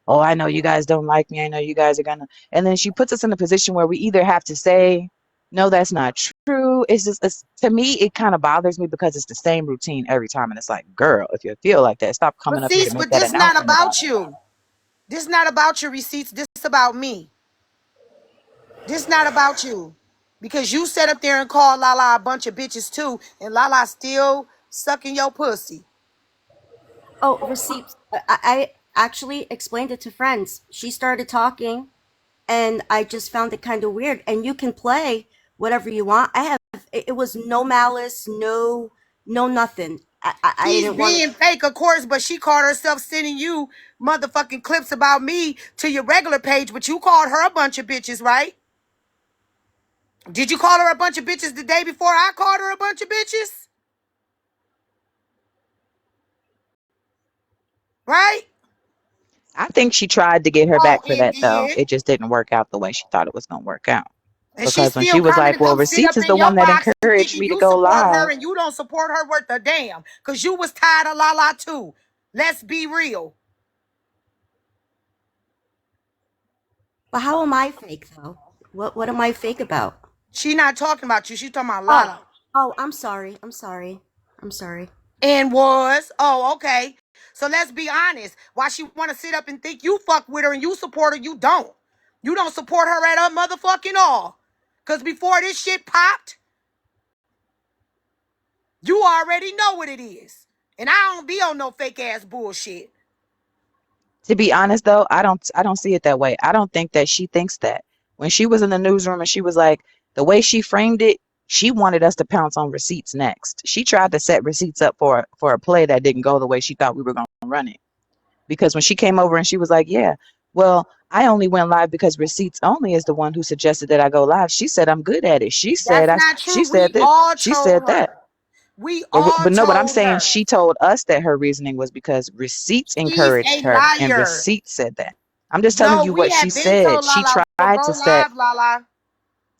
oh, I know you guys don't like me. I know you guys are gonna, and then she puts us in a position where we either have to say, no, that's not true. It's just, to me, it kind of bothers me because it's the same routine every time, and it's like, girl, if you feel like that, stop coming up here to Receipts, make but that this not announcement about about everybody. you. This not about your receipts. This is about me. This not about you. Because you sat up there and called Lala a bunch of bitches too, and Lala still sucking your pussy. Oh, receipts. I actually explained it to friends. She started talking, and I just found it kind of weird. And you can play whatever you want. It was no malice, no nothing. I She's didn't want to. being fake, of course, but she called herself sending you motherfucking clips about me to your regular page, but you called her a bunch of bitches, right? Did you call her a bunch of bitches the day before I called her a bunch of bitches? Right? I think she tried to get her Oh, back for it that though. did. It just didn't work out the way she thought it was gonna work out. And she's Because when still she was coming to like, well, come sit receipts up is in the your one that box and encouraged thinking me to you go support her live. and you don't support her worth a damn. Because you was tired of Lala too. Let's be real. But how am I fake though? What am I fake about? She not talking about you. She talking about Oh, Lala. oh, I'm sorry. I'm sorry. I'm sorry. And was. Oh, okay. So let's be honest. Why she want to sit up and think you fuck with her and you support her, you don't. You don't support her at her motherfucking all. Because before this shit popped, you already know what it is. And I don't be on no fake ass bullshit. To be honest though, I don't see it that way. I don't think that she thinks that. When she was in the newsroom and she was like, the way she framed it, she wanted us to pounce on receipts next. She tried to set receipts up for a play that didn't go the way she thought we were gonna run it. Because when she came over and she was like, yeah, well, I only went live because receipts only is the one who suggested that I go live. She said I'm good at it. That's not She true. said We this. all She told said that. her. We all But no, but I'm told saying her. she told us that her reasoning was because receipts She's encouraged a her and liar. receipts said that. I'm just telling No, you we what she have been said. told Lala, well, go live, Lala.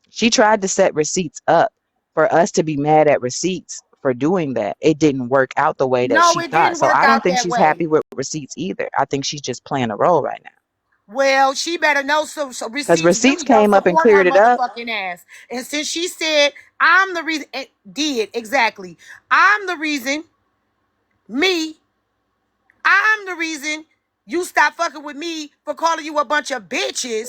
She tried to set receipts up for us to be mad at receipts for doing that. It didn't work out the way that No, she it thought. didn't So work I don't out think that she's way. happy with receipts either. I think she's just playing a role right now. Well, she better know some Because receipts receipts really don't came up and support her cleared it up. motherfucking ass. And since she said, I'm the reason, it did, exactly. I'm the reason, me, I'm the reason you stop fucking with me for calling you a bunch of bitches.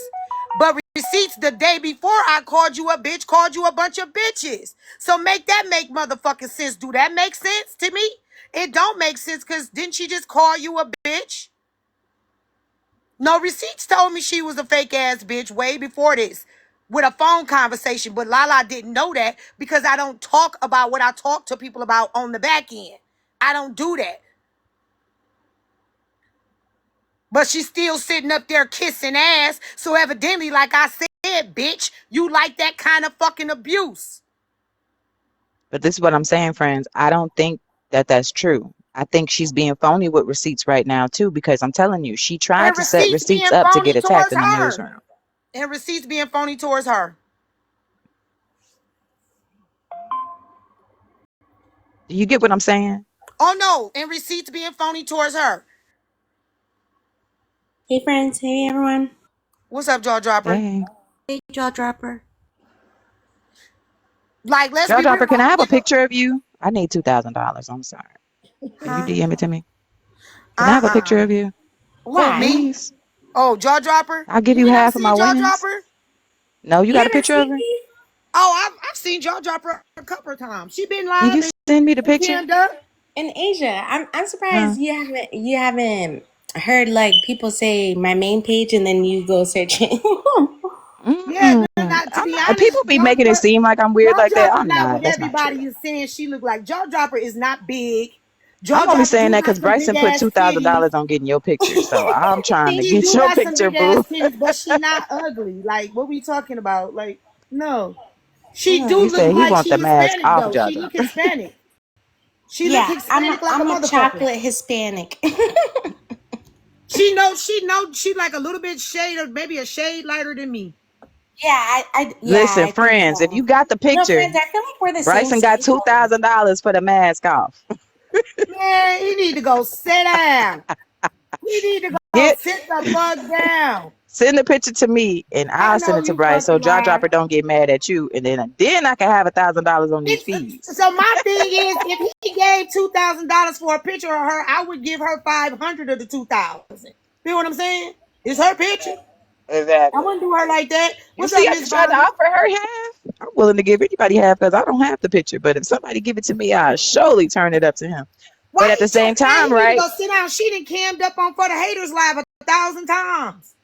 But receipts the day before I called you a bitch, called you a bunch of bitches. So make that make motherfucking sense. Do that make sense to me? It don't make sense because didn't she just call you a bitch? No, receipts told me she was a fake ass bitch way before this with a phone conversation. But Lala didn't know that because I don't talk about what I talk to people about on the back end. I don't do that. But she's still sitting up there kissing ass. So evidently, like I said, bitch, you like that kind of fucking abuse. But this is what I'm saying, friends. I don't think that that's true. I think she's being phony with receipts right now, too, because I'm telling you, she tried And to set receipts receipts being up to phony get attacked towards in the her. newsroom. And receipts being phony towards her. Do you get what I'm saying? Oh no, and receipts being phony towards her. Hey friends, hey everyone. What's up, jaw dropper? Hey. Hey, jaw dropper. Like, let's Jaw be real. Dropper, can I have a picture of you? I need $2,000. I'm sorry. Can you Huh? DM it to me? Can I have a picture Uh-uh. of you? Who, Why? me? Please. Oh, jaw dropper? I'll give You you ain't never half of my seen jaw winnings. dropper? No, you You got a haven't picture of seen her? me? Oh, I've seen jaw dropper a couple of times. She been Can live you send me the in picture? Canada. In Asia. I'm Huh? surprised you haven't heard like people say my main page and then you go searching. Yeah, Mm-mm. no, not to I'm be not, honest, people be making it seem like I'm weird jaw like that. dropper I'm not not. what That's not true. everybody is saying she look like. Jaw dropper is not big. Jaw I'm only dropper saying do that got because some big Bryson put ass titties. $2,000 on getting your picture. So I'm trying to Thank She get do your got some picture, big ass boo. titties, but she not ugly. Like, what we talking about? Like, no. She you. do He look said he like want she the mask Hispanic off, though. Jaw She look Dropper. Hispanic. She look Yeah, Hispanic like a I'm a motherfucker. chocolate Hispanic. She like a little bit shade or maybe a shade lighter than me. Yeah, Listen, I think friends, if you so. got the No, picture, friends, I feel like we're the same Bryson got skin tone. $2,000 for the mask off. Man, he need to go sit down. He need to go Get sit the fuck down. Send the picture to me and I I'll send know it to you Bryce so fucking Jaw lying. Dropper don't get mad at you, and then I can have $1,000 on these fees. So my thing is, if he gave $2,000 for a picture of her, I would give her 500 of the 2,000. Feel what I'm saying? It's her picture. I Exactly. wouldn't do her like that. You What's see, up, I Miss just tried to Bobby? offer her half. I'm willing to give anybody half because I don't have the picture. But if somebody give it to me, I'll surely turn it up to him. But Why at the same man? time, He need to right? go sit down. She done cammed up on For the Haters Live 1,000 times.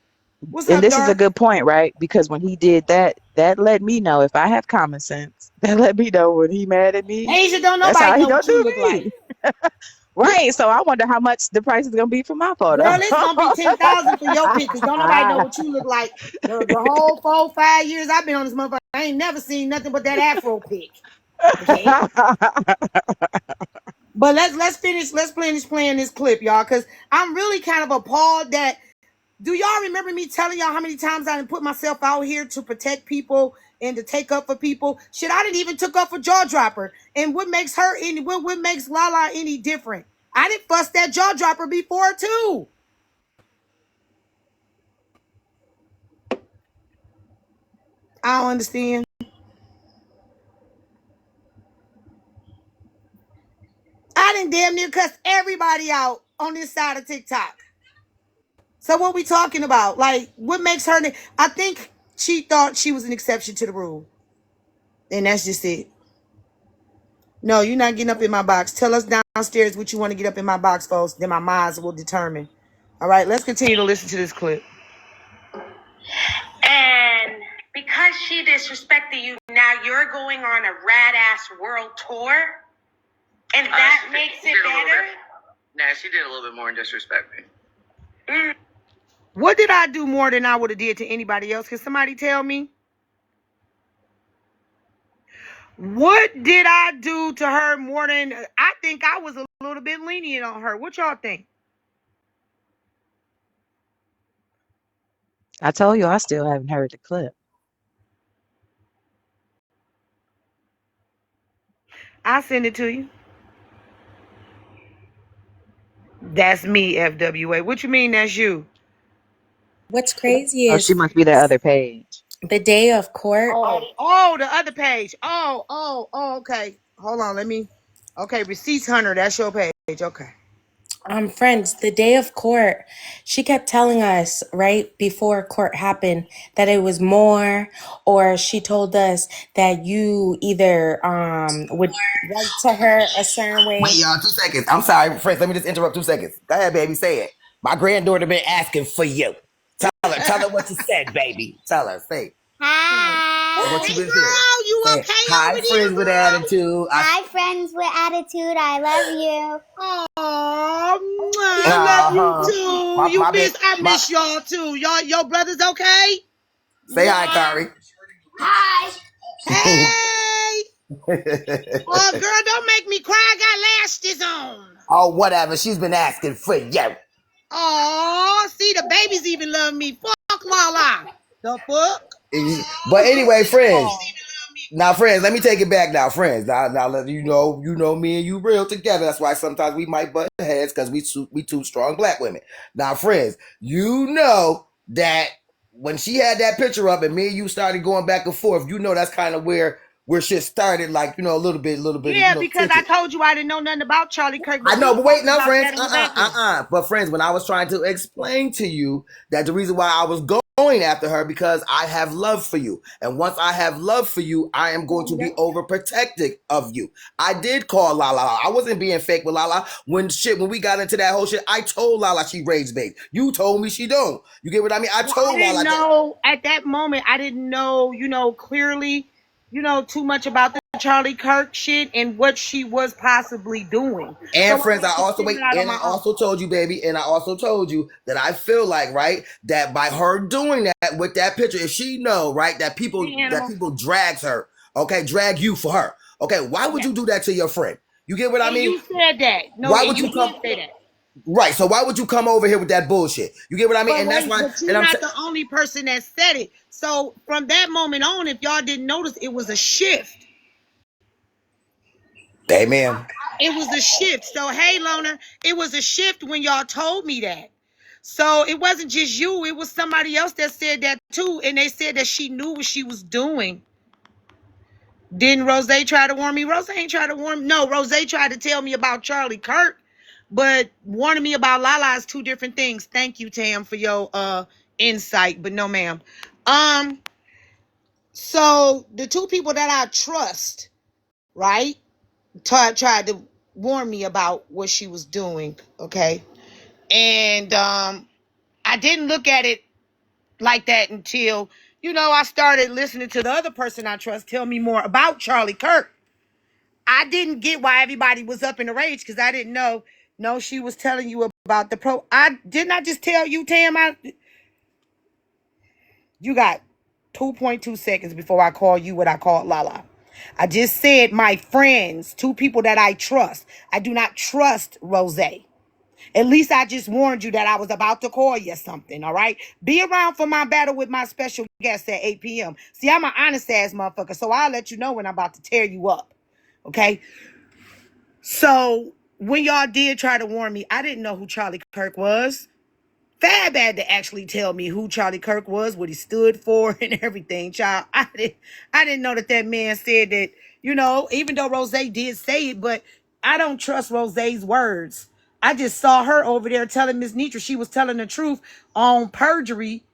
What's And up, this is a Dark? good point, right? Because when he did that, that let me know if I have common sense. That let me know when he mad at me. Asia, don't That's nobody how he know gonna what you do look like. me. Right. So I wonder how much the price is gonna be for my photo. Girl, it's gonna be 10,000 for your pictures. Don't nobody know what you look like. The whole 4-5 years I've been on this motherfucker, I ain't never seen nothing but that Afro pic. Okay. But let's finish playing this clip, y'all, because I'm really kind of appalled that. Do y'all remember me telling y'all how many times I didn't put myself out here to protect people and to take up for people? Shit, I didn't even took up for Jaw Dropper. And what makes her any what makes Lala any different? I didn't fuss that Jaw Dropper before too. I don't understand. I didn't damn near cuss everybody out on this side of TikTok. So what we talking about? Like, what makes her? I think she thought she was an exception to the rule, and that's just it. No, you're not getting up in my box. Tell us downstairs what you want to get up in my box, folks. Then my minds will determine. All right, let's continue to listen to this clip. And because she disrespected you, now you're going on a rad ass world tour, and that makes it better. Nah, she did a little bit more than disrespect me. What did I do more than I would have did to anybody else? Can somebody tell me? What did I do to her more than I think I was a little bit lenient on her? What y'all think? I told you I still haven't heard the clip. I'll send it to you. That's me, FWA. What you mean that's you? What's crazy Oh, she is must be that other page. the day of court. Oh, the other page. Okay. Hold on, let me. Okay, receipts hunter. That's your page. Okay. Friends, the day of court, she kept telling us right before court happened that it was more, or she told us that you either would write to her a certain Wait, way. y'all, 2 seconds. I'm sorry, friends. Let me just interrupt 2 seconds. Go ahead, baby. Say it. My granddaughter been asking for you. Tell her what you said, baby. Tell her. Say. Say what Hi, you been saying. girl. You Say, okay hi, over there, friends with girl? attitude. Hi, friends with attitude. I love you. Oh, I love you Uh-huh. too. My You my big miss. I my miss y'all too. Your brothers okay? say hi, Kari. Hi. Hey. Oh, girl, don't make me cry. I got lashes on. Oh, whatever. She's been asking for you. Oh, see, the babies even love me. Fuck Lala. The fuck? But anyway, friends. Oh. Now, friends, let me take it back now, friends. Now, let you know, me and you real together. That's why sometimes we might butt heads because we two strong black women. Now, friends, you know that when she had that picture up and me and you started going back and forth, you know that's kind of where shit started, like a little bit, Yeah, because I tension. told you I didn't know nothing about Charlie Kirk, I but we know, but wait, talked no, about friends. that in the back end. But friends, when I was trying to explain to you that the reason why I was going after her because I have love for you, and once I have love for you, I am going to be overprotective of you. I did call Lala. I wasn't being fake with Lala. When we got into that whole shit, I told Lala she rage bait. You told me she don't. You get what I mean? I Well, I told didn't Lala that. know at that moment. I didn't know, clearly, too much about the Charlie Kirk shit and what she was possibly doing. And So I friends, had I to also figure wait, it out on and I my own. also told you, baby, and I also told you that I feel like, right, that by her doing that with that picture, if she know, right, that Hey, animal. people drags her, okay, drag you for her, okay, why would Yeah. you do that to your friend? You get what I And mean? you said that. No, Why and would you you did come? say that. Right. So why would you come over here with that bullshit? You get what I mean? But And that's wait, why. but you're And not the only person that said it. So from that moment on, if y'all didn't notice, it was a shift. Amen. It was a shift. So hey, Loner, it was a shift when y'all told me that. So it wasn't just you, it was somebody else that said that too. And they said that she knew what she was doing. Didn't Rose try to warn me? Rose ain't try to warn me. No, Rose tried to tell me about Charlie Kirk, but warning me about Lala is two different things. Thank you, Tam, for your insight. But no, ma'am. Um, so the two people that I trust, right, tried to warn me about what she was doing. Okay. And I didn't look at it like that until, I started listening to the other person I trust tell me more about Charlie Kirk. I didn't get why everybody was up in a rage because I didn't know. No, she was telling you about the pro. I did not just tell you, Tam. You got 2.2 seconds before I call you what I called Lala. I just said my friends, two people that I trust. I do not trust Rose. At least I just warned you that I was about to call you something, all right? Be around for my battle with my special guest at 8 p.m. See, I'm an honest ass motherfucker, so I'll let you know when I'm about to tear you up, okay? So when y'all did try to warn me, I didn't know who Charlie Kirk was. Fab had to actually tell me who Charlie Kirk was, what he stood for, and everything, child. I didn't know that man said that, even though Rose did say it, but I don't trust Rose's words. I just saw her over there telling Miss Nitra she was telling the truth on perjury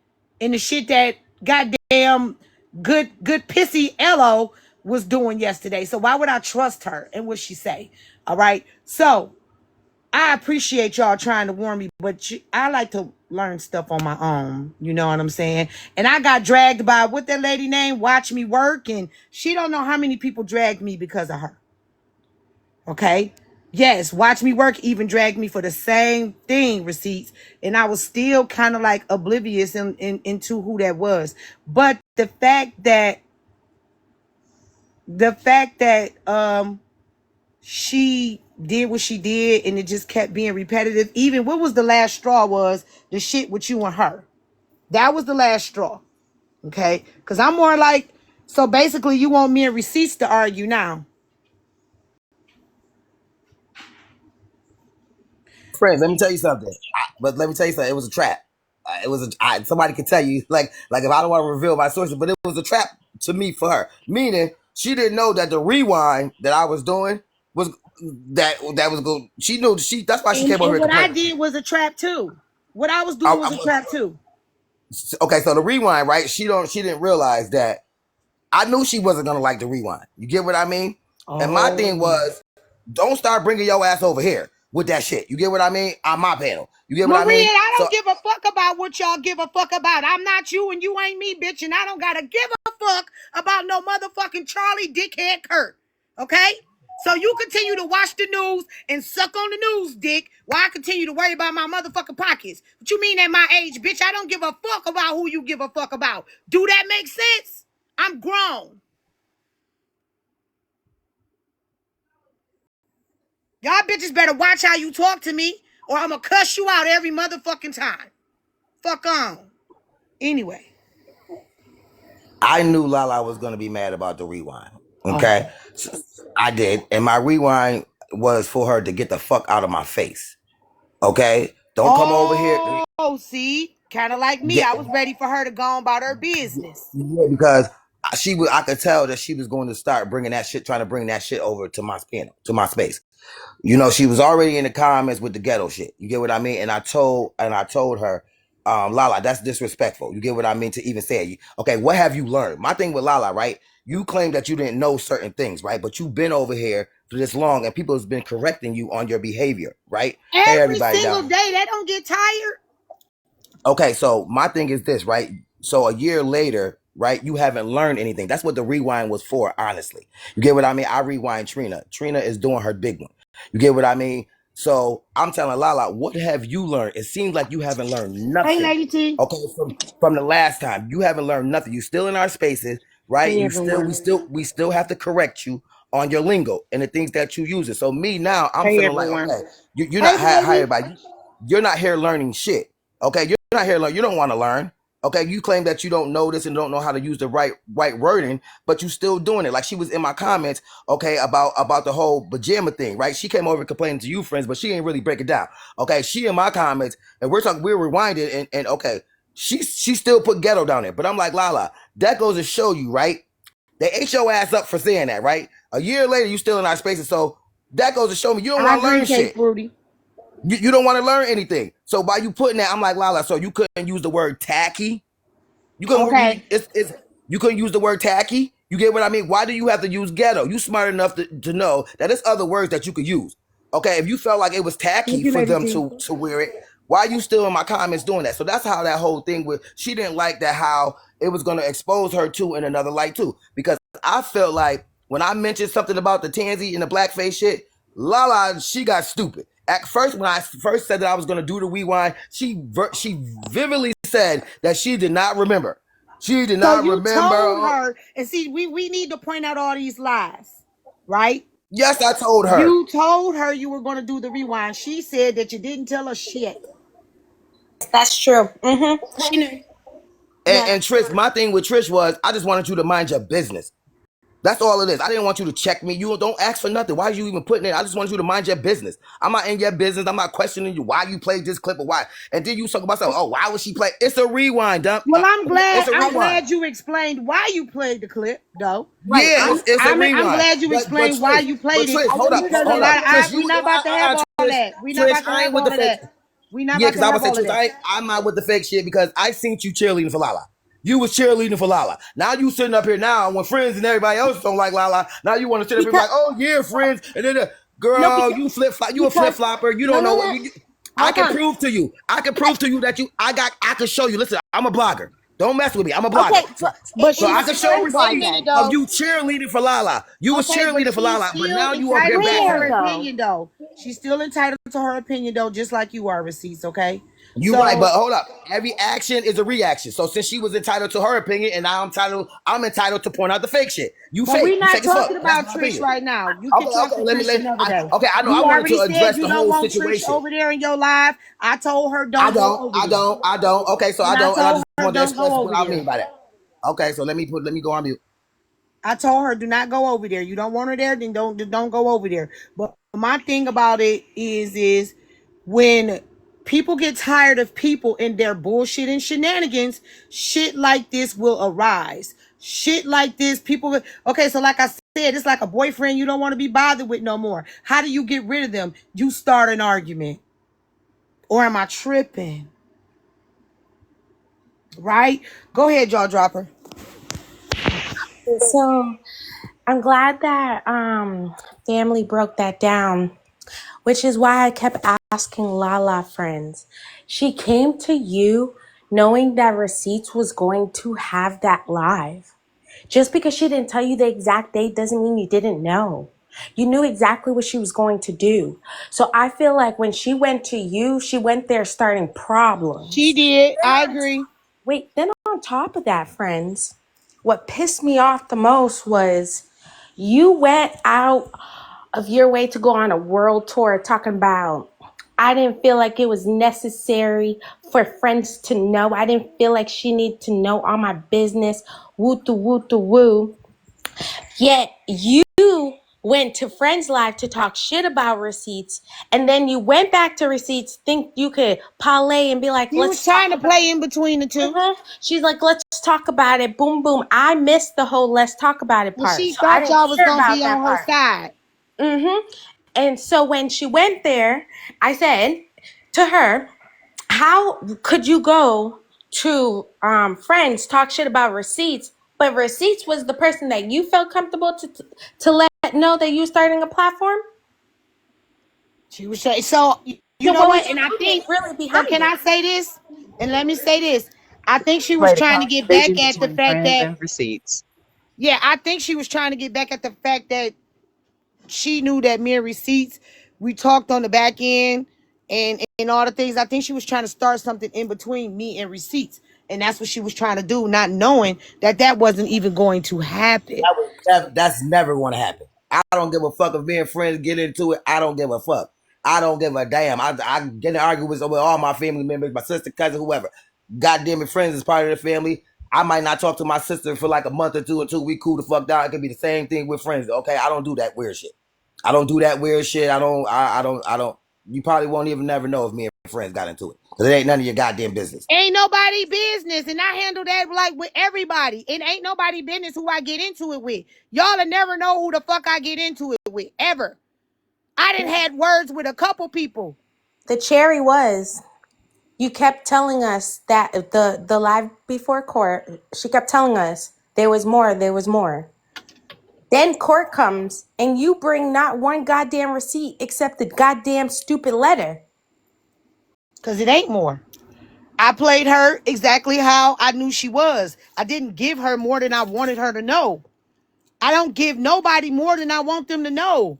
and the shit that goddamn good pissy Ello was doing yesterday. So why would I trust her and what she say? All right. So I appreciate y'all trying to warn me, but I like to learn stuff on my own. You know what I'm saying? And I got dragged by what that lady named Watch Me Work, and she don't know how many people dragged me because of her. Okay? Yes, Watch Me Work even dragged me for the same thing, receipts, and I was still kind of like oblivious into who that was. But the fact that she did what she did and it just kept being repetitive. Even what was the last straw was the shit with you and her. That was the last straw. Okay? Because I'm more like, so basically you want me and receipts to argue now. friends. Let me tell you something. But let me tell you something. It was a trap. it was somebody could tell you like if I don't want to reveal my sources, but it was a trap to me for her. Meaning she didn't know that the rewind that I was doing was that was good. She knew that's why she came over And here what I complaining. did was a trap too. What I was I, doing was a I, trap too. okay, so the rewind, right? She didn't realize that I knew she wasn't gonna like the rewind. You get what I mean? And my thing Oh. was, don't start bringing your ass over here with that shit. You get what I mean? On my panel. You get what I Maria, mean? I So don't give a fuck about what y'all give a fuck about. I'm not you and you ain't me, bitch, and I don't gotta give a fuck about no motherfucking Charlie Dickhead Kurt. Okay? So you continue to watch the news and suck on the news, dick, while I continue to worry about my motherfucking pockets. What you mean at my age, bitch? I don't give a fuck about who you give a fuck about. Do that make sense? I'm grown. Y'all bitches better watch how you talk to me, or I'm gonna cuss you out every motherfucking time. Fuck on. Anyway. I knew Lala was gonna be mad about the rewind. Okay, Okay. so I did, and my rewind was for her to get the fuck out of my face. Okay, don't come over here. Oh, see, kind of like me. Yeah, I was ready for her to go on about her business. yeah, because I could tell that she was going to start bringing that shit, trying to bring that shit over to my panel, to my space. You know, she was already in the comments with the ghetto shit. You get what I mean? And I told her, Lala, that's disrespectful. You get what I mean to even say it. Okay, what have you learned? My thing with Lala, right? You claim that you didn't know certain things, right? But you've been over here for this long, and people has been correcting you on your behavior, right? Hey, Every everybody single down. day, that don't get tired. Okay, so my thing is this, right? So a year later, right, you haven't learned anything. That's what the rewind was for, honestly. You get what I mean? I rewind Trina. Trina is doing her big one. You get what I mean? So I'm telling Lala, what have you learned? It seems like you haven't learned Hey, nothing. Lady T. Okay, from the last time. You haven't learned nothing. You still in our spaces, right? Hey, You still everyone. we still have to correct you on your lingo and the things that you use. So me now, I'm Hey, feeling like, everyone. okay, you're Hey, not hi baby. everybody. You're not here learning shit. Okay, you're not here learning. You don't want to learn. Okay, you claim that you don't know this and don't know how to use the right wording, but you still doing it. Like she was in my comments, okay, about the whole pajama thing, right? She came over complaining to you, friends, but she ain't really break it down. Okay, she in my comments, and we're rewinded, and okay, she still put ghetto down there, but I'm like, Lala, that goes to show you, right? They ate your ass up for saying that, right? A year later, you still in our spaces, so that goes to show me you don't I want to agree, learn K shit. Fruity. You don't want to learn anything. So by you putting that, I'm like, Lala, so you couldn't use the word tacky? You couldn't Okay. you couldn't use the word tacky? You get what I mean? Why do you have to use ghetto? You smart enough to know that there's other words that you could use. Okay, if you felt like it was Thank tacky you, for Lady them T. to wear it, why are you still in my comments doing that? So that's how that whole thing with she didn't like that how it was gonna expose her too in another light too. Because I felt like when I mentioned something about the tansy and the blackface shit, Lala, she got stupid. At first, when I first said that I was going to do the rewind, she vividly said that she did not remember. She did So not you told remember. her, and see, we need to point out all these lies, right? Yes, I told her. You told her you were going to do the rewind. She said that you didn't tell her shit. That's true. She knew. And, Now, and Trish, my thing with Trish was I just wanted you to mind your business. That's all it is. I didn't want you to check me. You don't ask for nothing. Why are you even putting it? I just wanted you to mind your business. I'm not in your business. I'm not questioning you why you played this clip or why. And then you talk about something. Oh, why would she play? It's a rewind, dump. well, I'm It's glad. a I'm rewind. glad you explained why you played the clip, though. Right. Yeah, it's a I'm rewind. glad you But explained why Trish, you played it, I hold up, didn't because a hold lot up. of Trish, we you not about to have all Trish, that. We not Trish, about to I have ain't with the all of fake. that. We not Yeah, about because to I would have say, all of Trish, that. I'm not with the fake shit because I seen you cheerleading for Lala. You was cheerleading for Lala. Now you sitting up here now when friends and everybody else don't like Lala. Now you want to sit up here and be because like, oh yeah, friends. And then, no girl, because you flip flop. You a flip because flopper. You no don't know no what. no I hold can on. prove to you. I can prove to you that I can show you. Listen, I'm a blogger. Don't mess with me. I'm a blogger. Okay, So, But so in she's I the can show still. first Wait a receipts minute, minute, of though. you cheerleading for Lala. You was Okay, but cheerleading for she's Lala, but still now you up here entitled to bashing her her. where though? opinion, though. She's still entitled to her opinion, though, just like you are, receipts. Okay, You right, so but hold up. Every action is a reaction. So since she was entitled to her opinion, and now I'm entitled to point out the fake shit. You but fake. we're You not fake as fuck. talking That's about my Trish opinion. right now. You can talk Okay. to Let me. Trish another day. Okay, I know. I You wanted already to said address you the don't whole want Trish situation. over there in your live. I told her I don't go don't. over I there. don't. I don't. Okay, so And I I don't, and I told just her want to don't express go what over I there. mean by that. Okay, so let me go on mute. I told her do not go over there. You don't want her there, then don't go over there. But my thing about it is when People get tired of people and their bullshit and shenanigans. Shit like this will arise. Shit like this, people. Okay, so like I said, it's like a boyfriend you don't want to be bothered with no more. How do you get rid of them? You start an argument. Or am I tripping? Right? Go ahead, jaw dropper. So I'm glad that family broke that down, which is why I kept asking Lala friends. She came to you knowing that Receipts was going to have that live. Just because she didn't tell you the exact date doesn't mean you didn't know. You knew exactly what she was going to do. So I feel like when she went to you, she went there starting She problems. did. I agree. Wait, then on top of that, friends, what pissed me off the most was you went out of your way to go on a world tour talking about I didn't feel like it was necessary for friends to know. I didn't feel like she needed to know all my business. Woo to woo to woo. Yet you went to Friends Live to talk shit about Receipts, and then you went back to Receipts, think you could parlay and be like, He was let's talk trying to about play it. in between the two. She's like, let's talk about it. Boom, boom. I missed the whole let's talk about it And part. she So I thought didn't y'all was care gonna about be that on her part. side. And so when she went there, I said to her, how could you go to Friends, talk shit about Receipts, but Receipts was the person that you felt comfortable to let know that you starting a platform? She was saying, so you So know what was what? your And I reasoning think really so. behind Can it? I say this? And let me say this. I think she was Right, to trying to cause get back division at the between fact friends that, and receipts. yeah, I think she was trying to get back at the fact that she knew that me and Receipts, we talked on the back end and all the things. I think she was trying to start something in between me and Receipts. And that's what she was trying to do, not knowing that that wasn't even going to happen. That's never going to happen. I don't give a fuck if me and friends get into it. I don't give a fuck. I don't give a damn. I get in arguments with all my family members, my sister, cousin, whoever. Goddamn it, friends is part of the family. I might not talk to my sister for like a month or two until we cool the fuck down. It could be the same thing with friends. Okay, I don't do that weird shit. I don't do that weird shit. I don't. You probably won't even never know if me and friends got into it because it ain't none of your goddamn business. Ain't nobody business. And I handle that like with everybody. It ain't nobody business who I get into it with. Y'all will never know who the fuck I get into it with, ever. I done had words with a couple people. The cherry was you kept telling us that the live before court, she kept telling us there was more, there was more. Then court comes and you bring not one goddamn receipt except the goddamn stupid letter. Because it ain't more. I played her exactly how I knew she was. I didn't give her more than I wanted her to know. I don't give nobody more than I want them to know.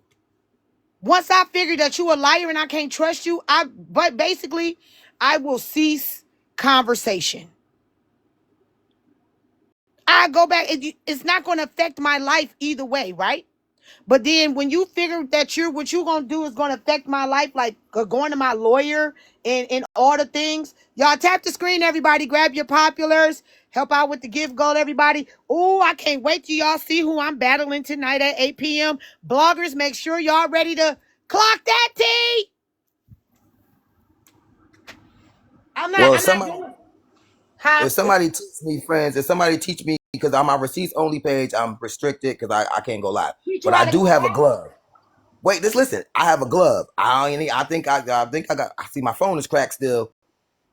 Once I figure that you a liar and I can't trust you, but basically I will cease conversation. I go back. It's not going to affect my life either way, right? But then when you figure that what you're gonna do is gonna affect my life, like going to my lawyer and all the things, y'all tap the screen, everybody, grab your populars, help out with the gift goal, everybody. Oh, I can't wait till y'all see who I'm battling tonight at 8 p.m. Bloggers, make sure y'all ready to clock that T. Well, I'm not doing, huh? if somebody teach me, because on my receipts only page, I'm restricted because I can't go live. Teach you But I how to do go have a live. glove. Wait, just listen. I have a glove. I see my phone is cracked still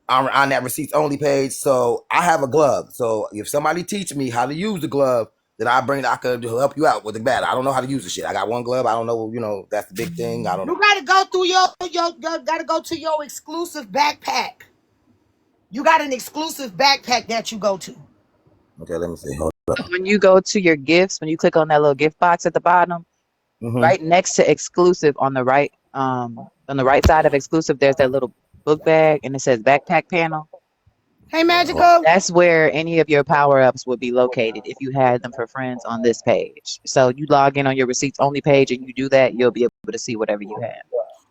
on that receipts only page. So I have a glove. So if somebody teach me how to use the glove, that I could help you out with the battle. I don't know how to use the shit. I got one glove. I don't know. That's the big thing. I don't You know. gotta go through your gotta go to your exclusive backpack. You got an exclusive backpack that you go to. Okay, let me see. Hold up. When you go to your gifts, when you click on that little gift box at the bottom, Mm-hmm. right next to exclusive on the right side of exclusive, there's that little book bag and it says backpack panel. Hey, Magical. That's where any of your power ups would be located if you had them for friends on this page. So you log in on your receipts only page and you do that, you'll be able to see whatever you have.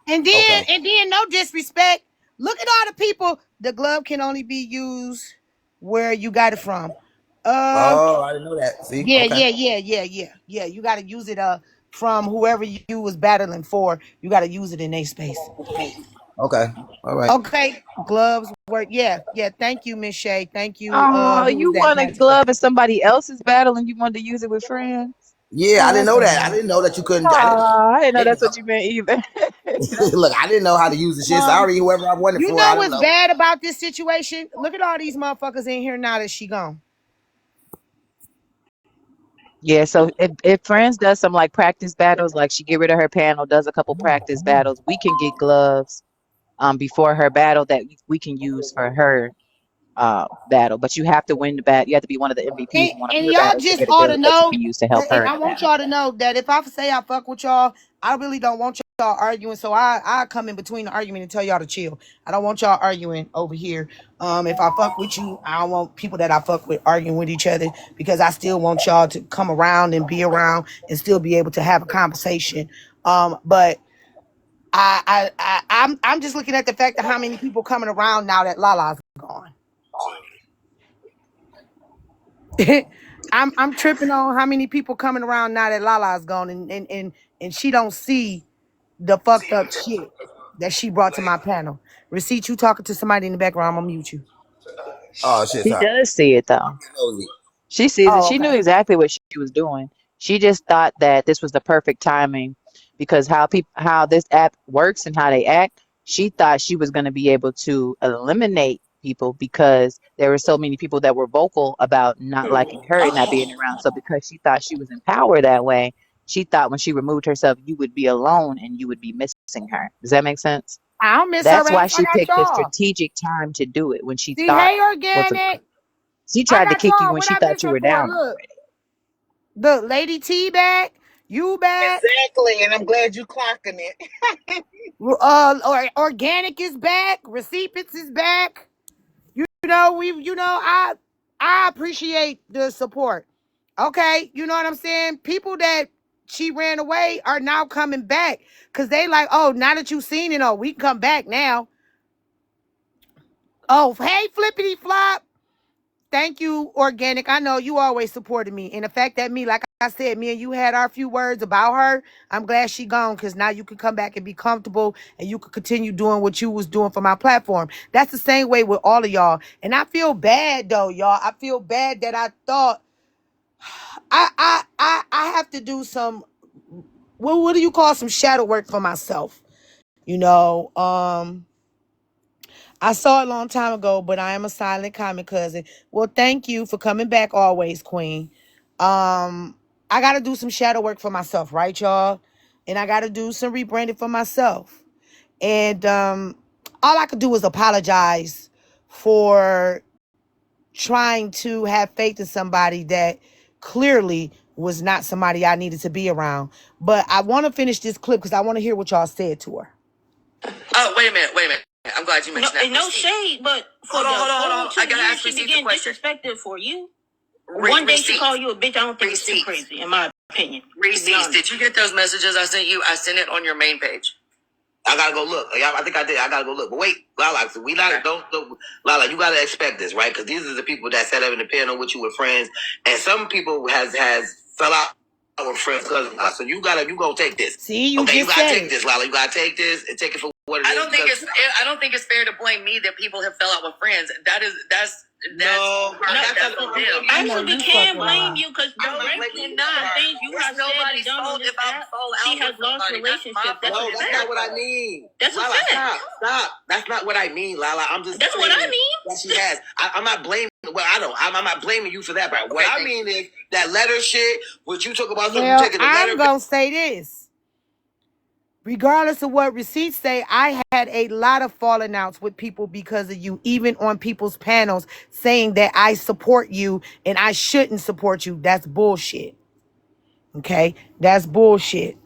Okay. And then, no disrespect. Look at all the people. The glove can only be used where you got it from. Uh, Oh, I didn't know that. See? yeah, Okay. yeah. You got to use it from whoever you was battling for. You got to use it in a space. Okay. All right. Okay, gloves work. Yeah, yeah. Thank you, Miss Shay. Thank you. Oh, Who was you that? want a Pastor Craig. glove in somebody else's battle and you wanted to use it with friends? Yeah, I Oh, didn't that's know so that. I nice. didn't know that you couldn't. Oh, I didn't know Didn't that's know. what you meant either. Look, I didn't know how to use the shit. Um, Sorry, whoever I wanted you for. I know don't what's know. bad about this situation? Look at all these motherfuckers in here now that she gone. Yeah, so if Friends does some like practice battles, like she get rid of her panel, does a couple practice battles, we can get gloves before her battle that we can use for her battle. But you have to win the battle. You have to be one of the MVPs And, in one of and her y'all battles to just get a ought to glove that you know, can use to help and her in I the want battle. y'all to know that if I say I fuck with y'all, I really don't want y'all arguing. So I come in between the argument and tell y'all to chill. I don't want y'all arguing over here. If I fuck with you, I don't want people that I fuck with arguing with each other because I still want y'all to come around and be around and still be able to have a conversation. But I'm just looking at the fact of how many people coming around now that Lala's gone. I'm tripping on how many people coming around now that Lala's gone and she don't see the fucked up shit that she brought to my panel. Receipt, you talking to somebody in the background, I'm gonna mute you. Oh shit, She sorry. does see it though. Nosy. She sees it. Oh, She knew okay. exactly what she was doing. She just thought that this was the perfect timing because how this app works and how they act, she thought she was going to be able to eliminate people because there were so many people that were vocal about not liking her and not being around. So because she thought she was in power that way, she thought when she removed herself, you would be alone and you would be missing her. Does that make sense? I don't miss her That's why ass. I she got picked the y'all. strategic time to do it when she See, thought hey was a organic. she I tried to got kick you y'all. when What she I thought miss you her were for? down Look. already. The Lady T back. You back. Exactly, and I'm glad you clocking it. Organic is back. Recipients is back. I appreciate the support. Okay, you know what I'm saying? People that she ran away are now coming back because they like, oh, now that you've seen it, oh, we can come back now. Oh, hey, flippity flop. Thank you, Organic. I know you always supported me. And the fact that like I said, me and you had our few words about her, I'm glad she gone because now you can come back and be comfortable and you can continue doing what you was doing for my platform. That's the same way with all of y'all. And I feel bad though, y'all. I feel bad that I thought I have to do some what do you call some shadow work for myself? You know, I saw it a long time ago, but I am a silent comic cousin. Well, thank you for coming back always, Queen. I gotta do some shadow work for myself, right, y'all? And I gotta do some rebranding for myself. And all I could do is apologize for trying to have faith in somebody that clearly was not somebody I needed to be around. But I want to finish this clip because I want to hear what y'all said to her. Oh, wait a minute, wait a minute. I'm glad you mentioned that. No shade, but for hold on. I gotta ask she Receipt began a question. disrespected for you. One day she Receipt. called you a bitch. I don't think it's too crazy, in my opinion. Receipts. Did you get those messages I sent you? I sent it on your main page. I gotta go look. I think I did. I gotta go look. But wait, Lala, so we not don't Lala. You gotta expect this, right? Because these are the people that sat up in the panel with you with friends, and some people has fell out with friends because so you gonna take this. See, you Okay, you just gotta said take it. this, Lala. You gotta take this and take it for what it is. I don't think it's fair to blame me that people have fell out with friends. That's no, that's on them. Actually, we can blame you because I'm not directly blaming the her. things you It's have said and nobody's done on fault this if I app, fall out she has with lost somebody. relationships. That's No, a that's fact. not what I mean. That's a Lala, fact. stop. That's not what I mean, Lala. I'm just That's what I saying mean. that she has. I'm not blaming. Well, I don't. I'm not blaming you for that. But what I mean is that letter shit. What you talk about? You Well, taking the I'm letter. going to say this. Regardless of what receipts say, I had a lot of falling outs with people because of you, even on people's panels saying that I support you and I shouldn't support you. That's bullshit. Okay? That's bullshit.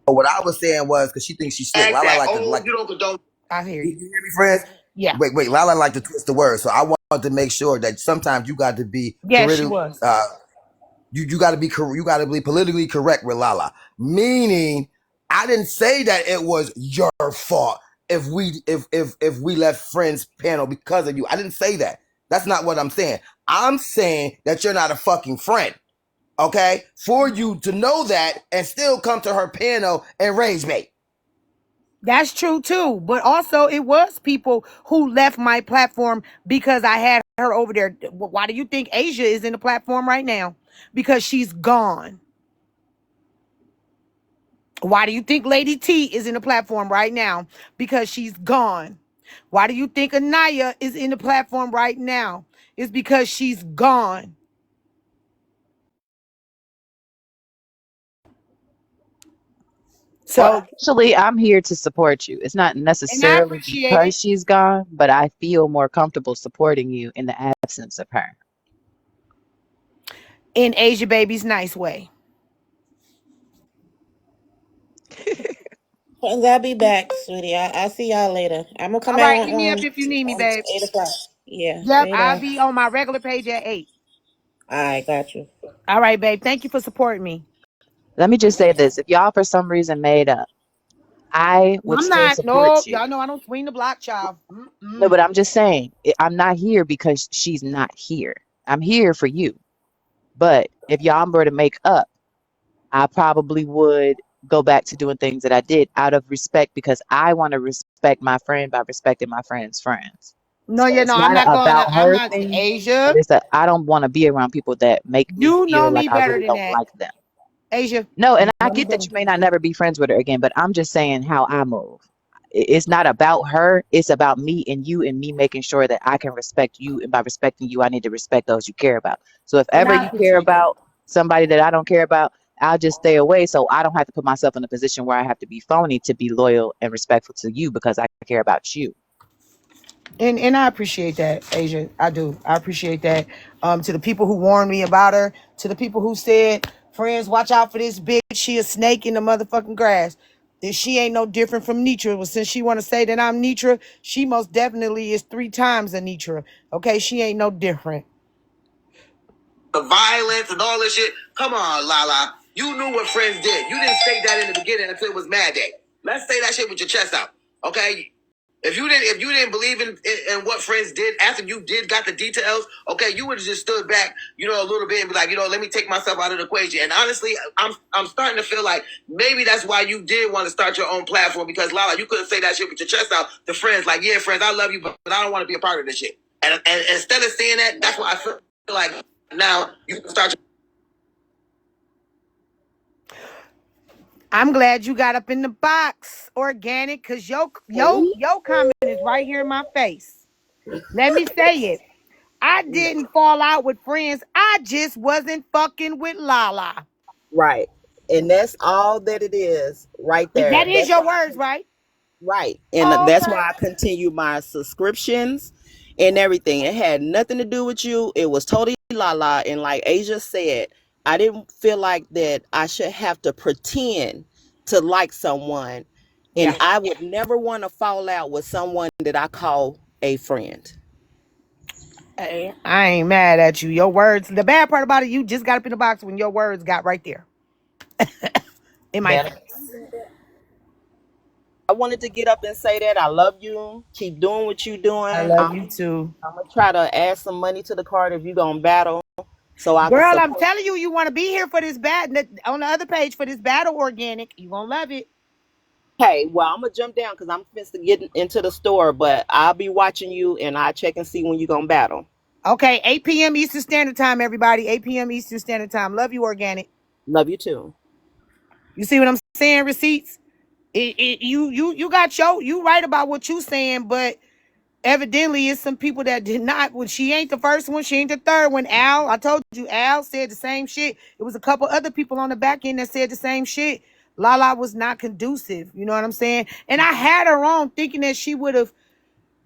But what I was saying was because she thinks she's slick. Lala like to like. You don't condone. I hear You you. hear me, friends? Yeah. Wait. Lala like to twist the word, so I want to make sure that sometimes you got to be Yeah, she correct. was. You got to be you got to be politically correct with Lala. Meaning, I didn't say that it was your fault if we left Friends panel because of you. I didn't say that. That's not what I'm saying. I'm saying that you're not a fucking friend. Okay, for you to know that and still come to her panel and rage bait. That's true too. But also, it was people who left my platform because I had her over there. Why do you think Asia is in the platform right now? Because she's gone. Why do you think Lady T is in the platform right now? Because she's gone. Why do you think Anaya is in the platform right now? It's because she's gone. Well, So, actually, I'm here to support you. It's not and I necessarily appreciate it because she's gone, but I feel more comfortable supporting you in the absence of her. in Asia Baby's nice way. Friends, I'll be back, sweetie. I'll see y'all later. I'm gonna come All out right, hit me up if you need me, on babe. 8 o'clock. Yeah, Yep, say I'll that. be on my regular page at 8. All right, got you. All right, babe. Thank you for supporting me. Let me just say this. If y'all for some reason made up, I would I'm still not. support Nope. you. Y'all know I don't swing the block, child. No, but Mm-mm. I'm just saying, I'm not here because she's not here. I'm here for you. But if y'all were to make up, I probably would go back to doing things that I did out of respect because I want to respect my friend by respecting my friend's friends. No, So yeah, it's no, I'm not not going to. about I'm her not. thing, but Asia, it's that I don't want to be around people that make me you know feel like me I better really than don't that. like them. Asia, No, and you I know me get that better. you may not never be friends with her again, but I'm just saying how I move. It's not about her. It's about me and me making sure that I can respect you. And by respecting you, I need to respect those you care about. So if And ever I you care appreciate that. about somebody that I don't care about, I'll just stay away so I don't have to put myself in a position where I have to be phony to be loyal and respectful to you because I care about you. And I appreciate that, Asia. I do. I appreciate that. To the people who warned me about her, to the people who said, friends, watch out for this bitch. She a snake in the motherfucking grass. That she ain't no different from Nitra. Well, since she want to say that I'm Nitra, she most definitely is 3 times a Nitra. Okay, she ain't no different. The violence and all this shit. Come on, Lala. You knew what friends did. You didn't say that in the beginning until it was Mad Day. Let's say that shit with your chest out. Okay? If you didn't believe in what friends did after you did got the details, okay, you would have just stood back, a little bit and be like, let me take myself out of the equation. And honestly, I'm starting to feel like maybe that's why you did want to start your own platform because Lala, you couldn't say that shit with your chest out to friends like, yeah, friends, I love you, but I don't want to be a part of this shit. And instead of saying that, that's why I feel like now you can start. I'm glad you got up in the box, organic, cause yo comment is right here in my face. Let me say it. I didn't fall out with friends. I just wasn't fucking with Lala. Right. And that's all that it is right there. That is That's your why words, right? right. And that's Okay. why I continue my subscriptions and everything. It had nothing to do with you. It was totally la la. And like Asia said, I didn't feel like that I should have to pretend to like someone. And Yeah. I would never want to fall out with someone that I call a friend. Hey, I ain't mad at you. Your words. The bad part about it, you just got up in the box when your words got right there in my That face. I wanted to get up and say that I love you. Keep doing what you're I doing. love you too. I'm gonna try to add some money to the card if you're gonna battle, so I can Girl, I'm support. telling you, you want to be here for this on the other page for this battle organic. You gonna love it. Hey, well, I'm gonna jump down because I'm supposed to get into the store, but I'll be watching you and I'll check and see when you're gonna battle. Okay, 8 p.m. Eastern Standard Time, everybody. 8 p.m. Eastern Standard Time. Love you, organic. Love you too. You see what I'm saying? Receipts. You got you right about what you saying, but evidently it's some people that did not. When she ain't the first one, she ain't the third one. I told you, Al said the same shit. It was a couple other people on the back end that said the same shit. Lala was not conducive. You know what I'm saying? And I had her on thinking that she would have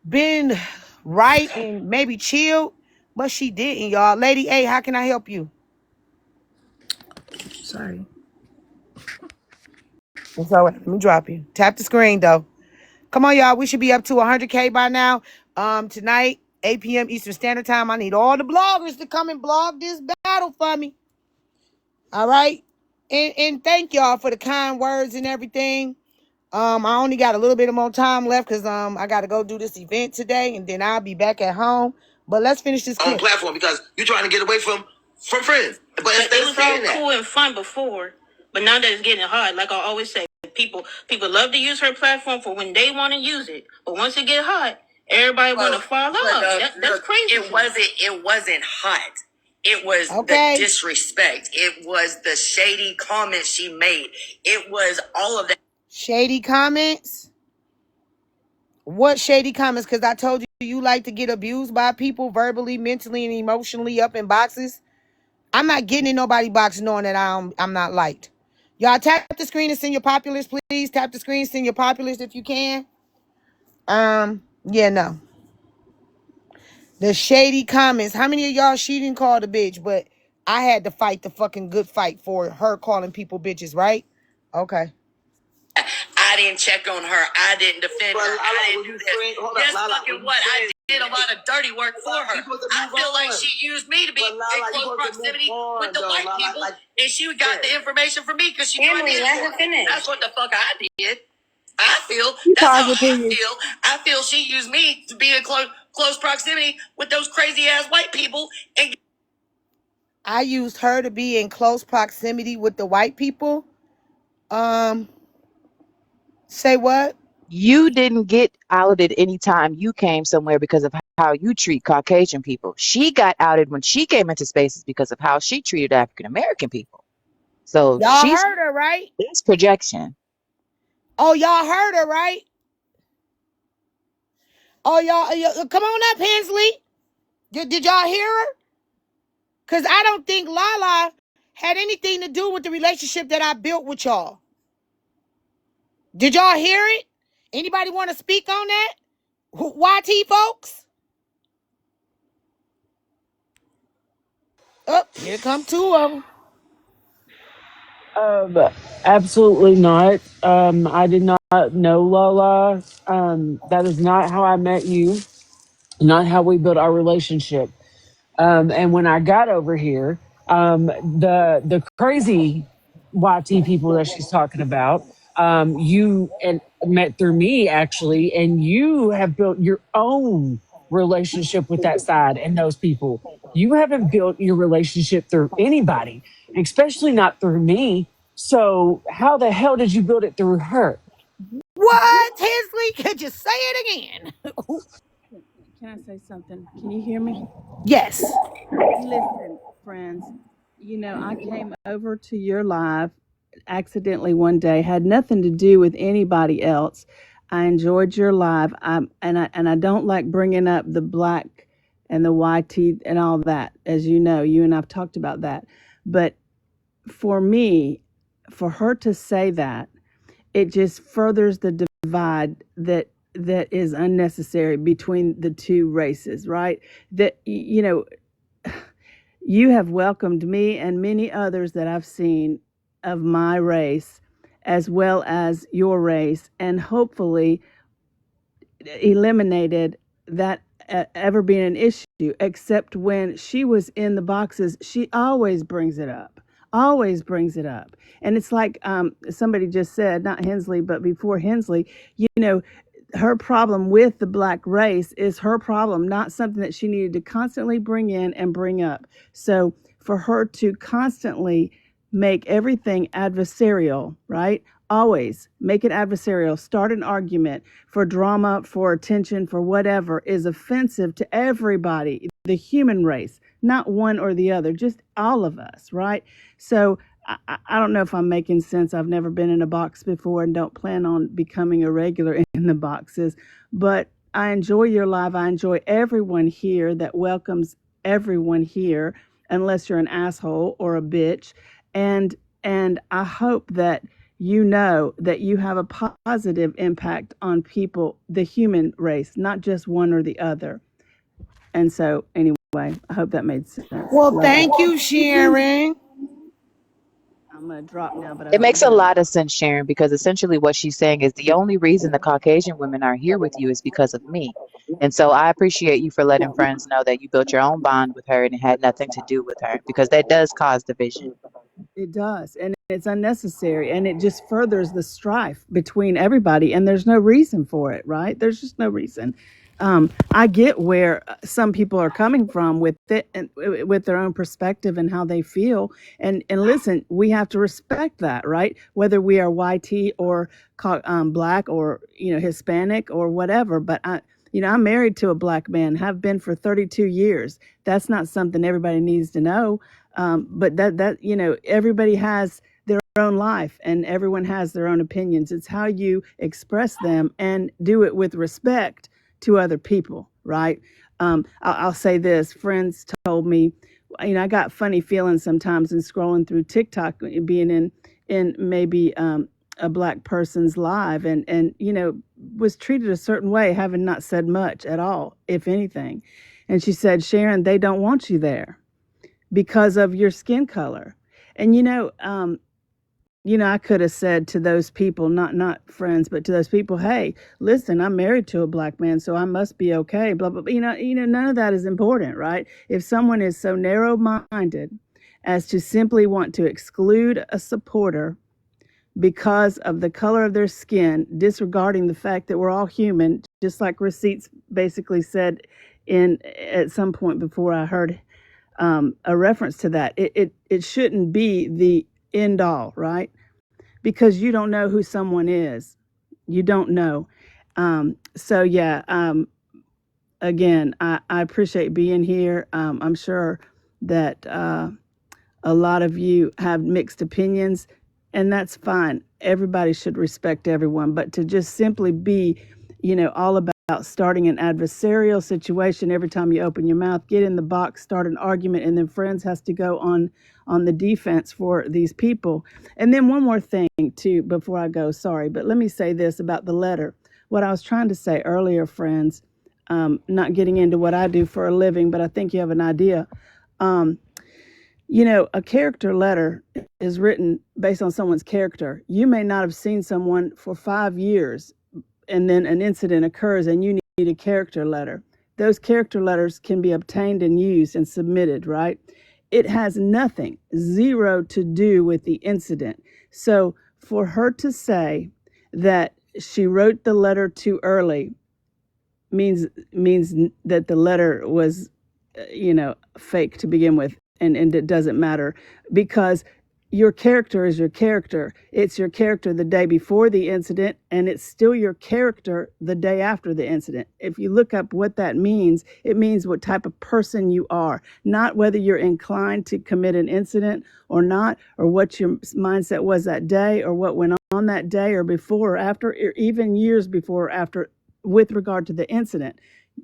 been right and maybe chilled, but she didn't, y'all. Lady A, how can I help you? Sorry. It's all right. Let me drop you. Tap the screen though. Come on, y'all. We should be up to 100K by now. Tonight, 8 p.m. Eastern Standard Time. I need all the bloggers to come and blog this battle for me. All right. And thank y'all for the kind words and everything. I only got a little bit of more time left because I gotta go do this event today and then I'll be back at home. But let's finish this On clip. platform because you're trying to get away from friends. But But instead it of was all saying that, cool and fun before, but now that it's getting hard, like I always say, People love to use her platform for when they want to use it, but once it get hot, everybody want to fall off. That's crazy. It wasn't hot. It was Okay. the disrespect. It was the shady comments she made. It was all of that. Shady comments? What shady comments? Because I told you like to get abused by people verbally, mentally, and emotionally up in boxes. I'm not getting in nobody's box knowing that I'm not liked. Y'all tap the screen and send your populars, please. Tap the screen, send your populars if you can. Yeah, no. The shady comments. How many of y'all she didn't call the bitch, but I had to fight the fucking good fight for her calling people bitches, right? Okay. I didn't check on her. I didn't defend her. I didn't do this. Guess fucking what? I did a lot of dirty work for her. I feel like she used me to be in close proximity with the white people, and she got the information from me because she knew I needed it. That's what the fuck I did. I feel that's how I feel. I feel she used me to be in close proximity with those crazy ass white people. And I used her to be in close proximity with the white people. Say what? You didn't get outed anytime you came somewhere because of how you treat Caucasian people. She got outed when she came into spaces because of how she treated African American people. So Y'all she's heard her, right? this projection. Oh, y'all heard her, right? Oh, y'all come on up, Hensley. Did y'all hear her? Because I don't think Lala had anything to do with the relationship that I built with y'all. Did y'all hear it? Anybody want to speak on that? YT folks? Oh, here come two of them. Absolutely not. I did not know Lola. That is not how I met you, not how we built our relationship. And when I got over here, the crazy YT people that she's talking about, you and met through me actually, and you have built your own relationship with that side and those people. You haven't built your relationship through anybody, especially not through me. So how the hell did you build it through her? What, Hensley? Could you say it again? Can I say something? Can you hear me? Yes. Listen, friends, I came over to your live accidentally one day, had nothing to do with anybody else. I enjoyed your live. And I don't like bringing up the black and the YT and all that. As you know, you and I've talked about that. But for me, for her to say that, it just furthers the divide that is unnecessary between the two races, right? That you have welcomed me and many others that I've seen of my race as well as your race, and hopefully eliminated that ever being an issue, except when she was in the boxes. She always brings it up, always brings it up. And it's like somebody just said, not Hensley, but before Hensley, her problem with the black race is her problem, not something that she needed to constantly bring in and bring up. So for her to constantly make everything adversarial, right? Always make it adversarial, start an argument for drama, for attention, for whatever is offensive to everybody, the human race, not one or the other, just all of us, right? So I don't know if I'm making sense. I've never been in a box before and don't plan on becoming a regular in the boxes, but I enjoy your live. I enjoy everyone here that welcomes everyone here, unless you're an asshole or a bitch. And I hope that you know that you have a positive impact on people, the human race, not just one or the other. And so, anyway, I hope that made sense. Well, thank you, Sharon. I'm going to drop now, but I It hope makes you a heard me. lot of sense, Sharon, because essentially what she's saying is the only reason the Caucasian women are here with you is because of me. And so I appreciate you for letting friends know that you built your own bond with her and it had nothing to do with her, because that does cause division. It does. And it's unnecessary. And it just furthers the strife between everybody. And there's no reason for it, right? There's just no reason. I get where some people are coming from with it and with their own perspective and how they feel. And listen, we have to respect that, right? Whether we are YT or black or Hispanic or whatever. But I'm married to a black man, have been for 32 years. That's not something everybody needs to know. But that everybody has their own life and everyone has their own opinions. It's how you express them and do it with respect to other people, right? I'll say this: friends told me, I got funny feelings sometimes in scrolling through TikTok, being in maybe a black person's live, and was treated a certain way, having not said much at all, if anything. And she said, Sharon, they don't want you there because of your skin color. And I could have said to those people, not friends, but to those people, hey, listen, I'm married to a black man, so I must be okay. Blah blah. Blah. None of that is important, right? If someone is so narrow-minded as to simply want to exclude a supporter because of the color of their skin, disregarding the fact that we're all human, just like Receipts basically said at some point before I heard a reference to that, it shouldn't be the end all, right? Because you don't know who someone is. You don't know. So yeah, again, I appreciate being here. I'm sure that a lot of you have mixed opinions, and that's fine. Everybody should respect everyone, but to just simply be, all about starting an adversarial situation every time you open your mouth, get in the box, start an argument, and then friends has to go on the defense for these people. And then one more thing too before I go, sorry, but let me say this about the letter. What I was trying to say earlier, friends, not getting into what I do for a living, but I think you have an idea. A character letter is written based on someone's character. You may not have seen someone for 5 years, and then an incident occurs and you need a character letter. Those character letters can be obtained and used and submitted, right? It has nothing, zero, to do with the incident. So for her to say that she wrote the letter too early means that the letter was fake to begin with, and it doesn't matter, because your character is your character. It's your character the day before the incident, and it's still your character the day after the incident. If you look up what that means, it means what type of person you are, not whether you're inclined to commit an incident or not, or what your mindset was that day, or what went on that day, or before or after, or even years before or after, with regard to the incident.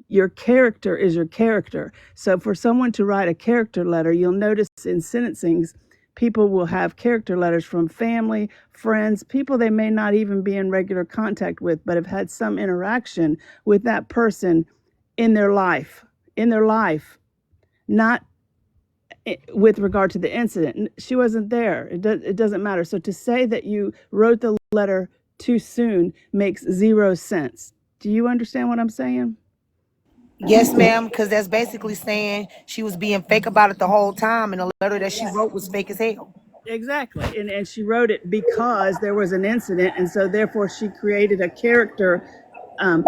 Your character is your character. So for someone to write a character letter, you'll notice in sentencings, people will have character letters from family, friends, people they may not even be in regular contact with, but have had some interaction with that person in their life, not with regard to the incident. She wasn't there. It doesn't matter. So to say that you wrote the letter too soon makes zero sense. Do you understand what I'm saying? Yes, ma'am, because that's basically saying she was being fake about it the whole time, and the letter that she wrote was fake as hell. Exactly. And she wrote it because there was an incident. And so therefore she created a character um,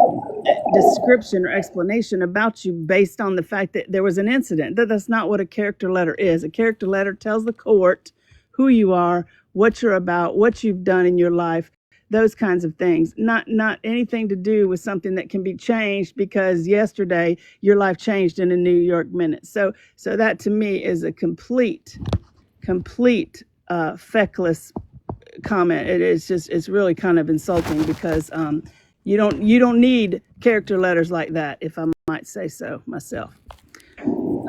description or explanation about you based on the fact that there was an incident. That's not what a character letter is. A character letter tells the court who you are, what you're about, what you've done in your life, those kinds of things. Not anything to do with something that can be changed because yesterday your life changed in a New York minute. So that to me is a complete feckless comment. It's really kind of insulting because you don't need character letters like that, if I might say so myself.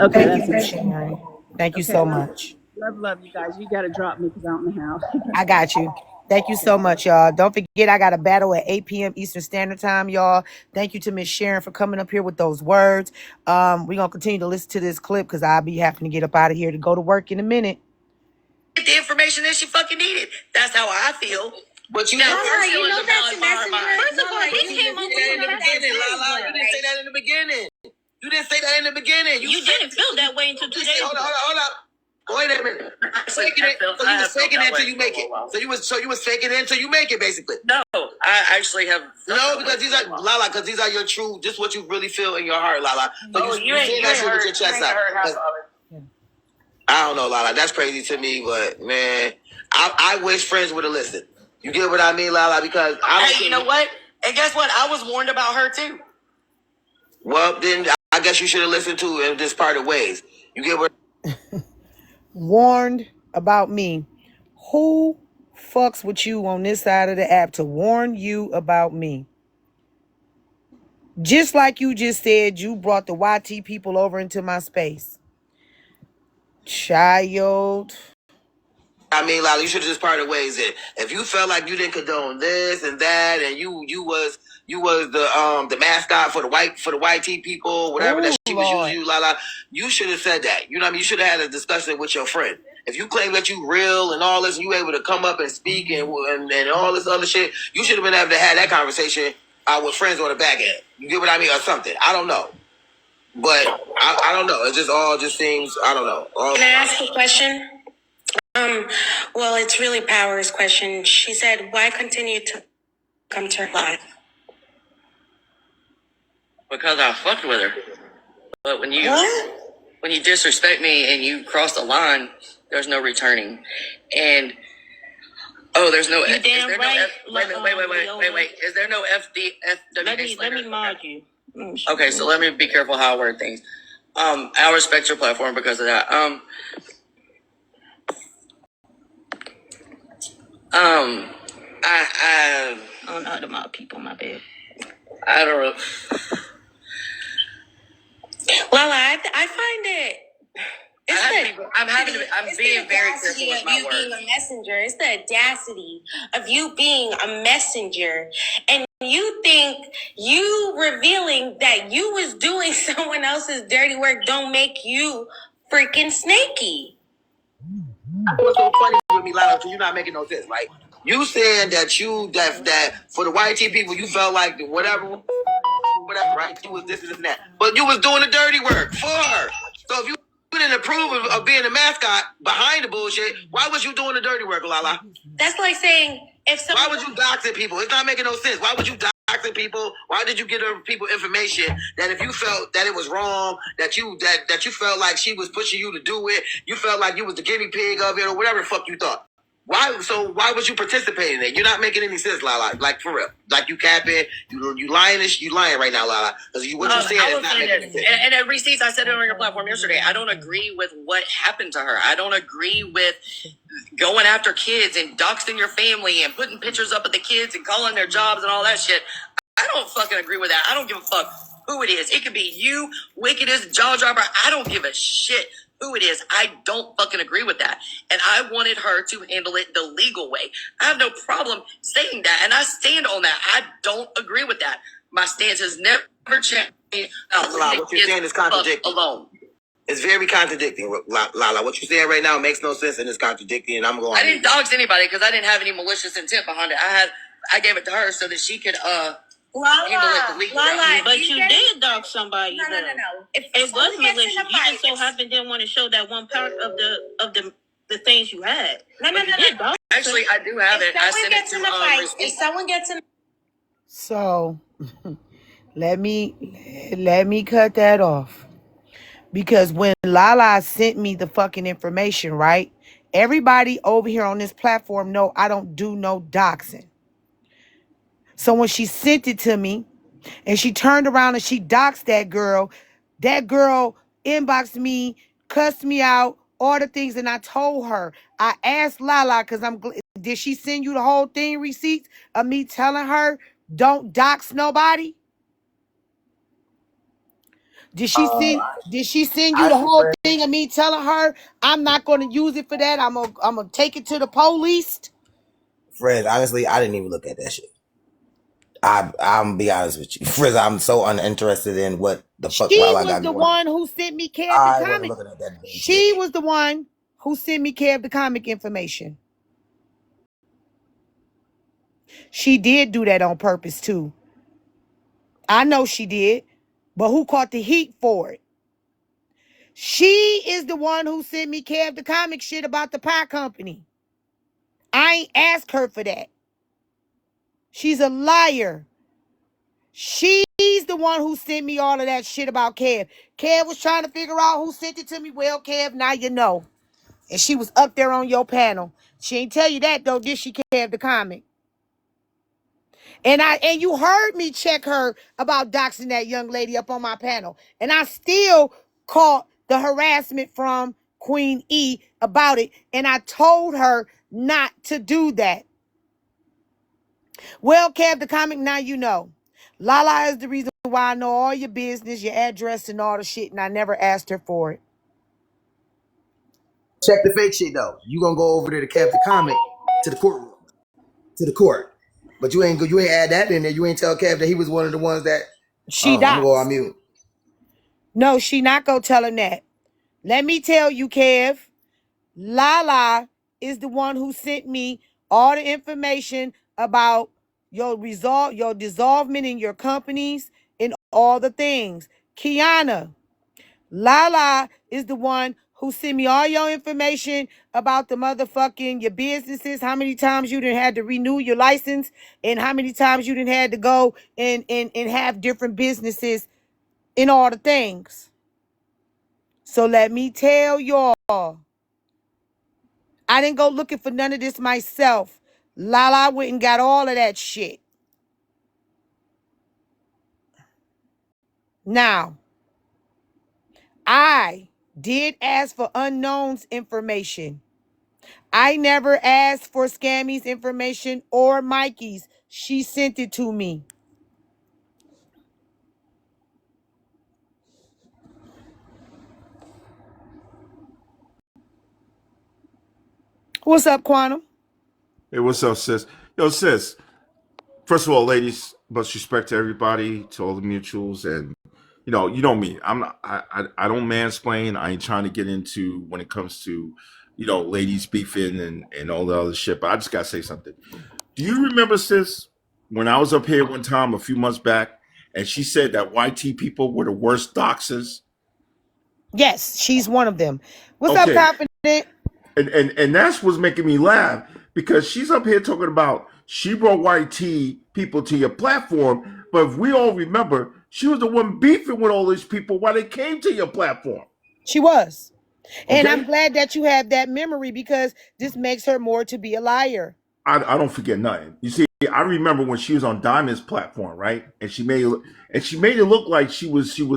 Okay, Thank you that's for it. sharing. Thank you Okay, so much. love you guys. You got to drop me because I don't know how. I got you. Thank you so much, y'all. Don't forget, I got a battle at 8 p.m. Eastern Standard Time, y'all. Thank you to Miss Sharon for coming up here with those words. We're going to continue to listen to this clip because I'll be having to get up out of here to go to work in a minute. Get the information that she fucking needed. That's how I feel. But you know, Lala, you know that's messenger. First of all, he came up with in the beginning, Lala. You didn't say that in the beginning. You didn't say that in the beginning. You didn't feel that way until 2 days ago. Hold up. Wait a minute. Faking it. So you was faking it until you make it. So you was faking it until you make it, basically. No, I actually have. No, because these are Lala. Because these are your true. Just what you really feel in your heart, Lala. So you saying that shit with your chest out. I don't know, Lala. That's crazy to me, but man, I wish friends would have listened. You get what I mean, Lala? Because I don't. Hey, you know what? And guess what? I was warned about her too. Well, then I guess you should have listened to in this part of ways. You get what? Warned about me. Who fucks with you on this side of the app to warn you about me? Just like you just said, you brought the YT people over into my space. Child. I mean, Lala, you should have just parted ways. If you felt like you didn't condone this and that, and you was the mascot for the white tea people, whatever that she was using you, Lala, you should have said that. You know what I mean? You should have had a discussion with your friend. If you claim that you real and all this, and you able to come up and speak and all this other shit, you should have been able to have that conversation with friends on the back end. You get what I mean, or something. I don't know. But I don't know. It just all just seems, I don't know. Can I ask a question? Well, it's really Power's question. She said, why continue to come to her life? Because I fucked with her. But when you disrespect me and you cross the line, there's no returning. And there's no. You damn right. Wait. Is there no FWA? Let me mod you. Okay, so let me be careful how I word things. I respect your platform because of that. I don't know the mob people, my bad. I don't know. Lala, I find it. I'm being very careful with my words. Being a messenger. It's the audacity of you being a messenger, and you think you revealing that you was doing someone else's dirty work don't make you freaking snaky. What's so funny with me, Lala, because you're not making no sense, right? You saying that for the YT people, you felt like whatever, right? You was this and that, but you was doing the dirty work for her. So if you didn't approve of being a mascot behind the bullshit, why was you doing the dirty work, Lala? That's like saying why would you doxing people? It's not making no sense. Why would you doxing people? Why did you give people information that if you felt that it was wrong, that you felt like she was pushing you to do it, you felt like you was the guinea pig of it or whatever the fuck you thought? Why was you participating in it? You're not making any sense, Lala. Like for real. Like you capping, you lying right now, Lala. Because what you saying is not making any sense. And at receipts, I said it on your platform yesterday. I don't agree with what happened to her. I don't agree with going after kids and doxing your family and putting pictures up of the kids and calling their jobs and all that shit. I don't fucking agree with that. I don't give a fuck who it is. It could be you, wickedest jaw dropper. I don't give a shit who it is. I don't fucking agree with that. And I wanted her to handle it the legal way. I have no problem saying that. And I stand on that. I don't agree with that. My stance has never changed. What you're saying is contradicting. Alone. It's very contradicting, Lala. What you're saying right now makes no sense and it's contradicting. And I'm going. I didn't dox anybody because I didn't have any malicious intent behind it. I gave it to her so that she could Lala, but you did dog somebody. No. It was malicious. You just so happened didn't want to show that one part of the things you had. No. Actually, I do have it. I sent it to if someone gets in. So let me cut that off. Because when Lala sent me the fucking information, right? Everybody over here on this platform know I don't do no doxing. So when she sent it to me and she turned around and she doxed that girl inboxed me, cussed me out, all the things. And I told her, I asked Lala, because did she send you the whole thing, receipts of me telling her don't dox nobody? Did she send you the whole thing of me telling her I'm not going to use it for that? I'm gonna take it to the police? Fred, honestly, I didn't even look at that shit. I'm gonna be honest with you, Frizz. I'm so uninterested in what the fuck. She was the one who sent me Kev the comic. She was the one who sent me Kev the comic information. She did do that on purpose too. I know she did, but who caught the heat for it? She is the one who sent me Kev the comic shit about the pie company. I ain't asked her for that. She's a liar. She's the one who sent me all of that shit about Kev. Kev was trying to figure out who sent it to me. Well, Kev, now you know. And she was up there on your panel. She ain't tell you that though, did she, Kev the comic? And you heard me check her about doxing that young lady up on my panel. And I still caught the harassment from Queen E about it. And I told her not to do that. Well, Kev the comic, now you know. Lala is the reason why I know all your business, your address, and all the shit, and I never asked her for it. Check the fake shit though. You gonna go over there to Captain Comic to the courtroom, to the court. But you ain't add that in there. You ain't tell Kev that he was one of the ones that. She Oh, I'm gonna go on doxed. mute. No, she not gonna tell him that. Let me tell you, Kev. Lala is the one who sent me all the information about your dissolvement in your companies and all the things. Kiana, Lala is the one who sent me all your information about the motherfucking your businesses, how many times you done had to renew your license, and how many times you done had to go and have different businesses and all the things. So let me tell y'all, I didn't go looking for none of this myself. Lala went and got all of that shit. Now, I did ask for unknowns information. I never asked for Scammy's information or Mikey's. She sent it to me. What's up, Quantum? Hey, what's up, sis? Yo, sis. First of all, ladies, much respect to everybody, to all the mutuals, and you know me. I'm not. I don't mansplain. I ain't trying to get into when it comes to, ladies beefing and all the other shit. But I just gotta say something. Do you remember, sis, when I was up here one time a few months back, and she said that YT people were the worst doxers? Yes, she's one of them. What's up, Okay, Confident? and that's what's making me laugh because she's up here talking about she brought YT people to your platform, but if we all remember, she was the one beefing with all these people while they came to your platform. She was. And I'm Okay, glad that you have that memory because this makes her more to be a liar. I don't forget nothing. You see, I remember when she was on Diamond's platform, right? And she made it look like she was in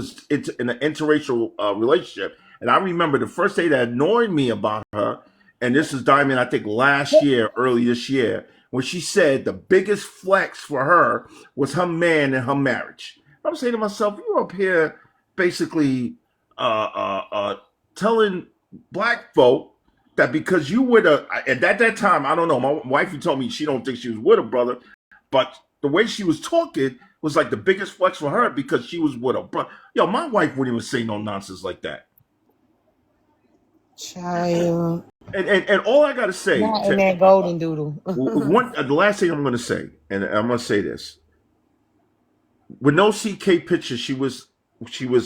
an interracial relationship. And I remember the first day that annoyed me about her, and this is Diamond, I think last year, early this year, when she said the biggest flex for her was her man and her marriage. I'm saying to myself, you up here basically telling black folk that because you with a and at that time, I don't know, my wife told me she don't think she was with a brother, but the way she was talking was like the biggest flex for her because she was with a brother. Yo, my wife wouldn't even say no nonsense like that. Child. And all I gotta say Not in to that golden doodle. the last thing I'm gonna say, and I'm gonna say this. With no CK picture, she was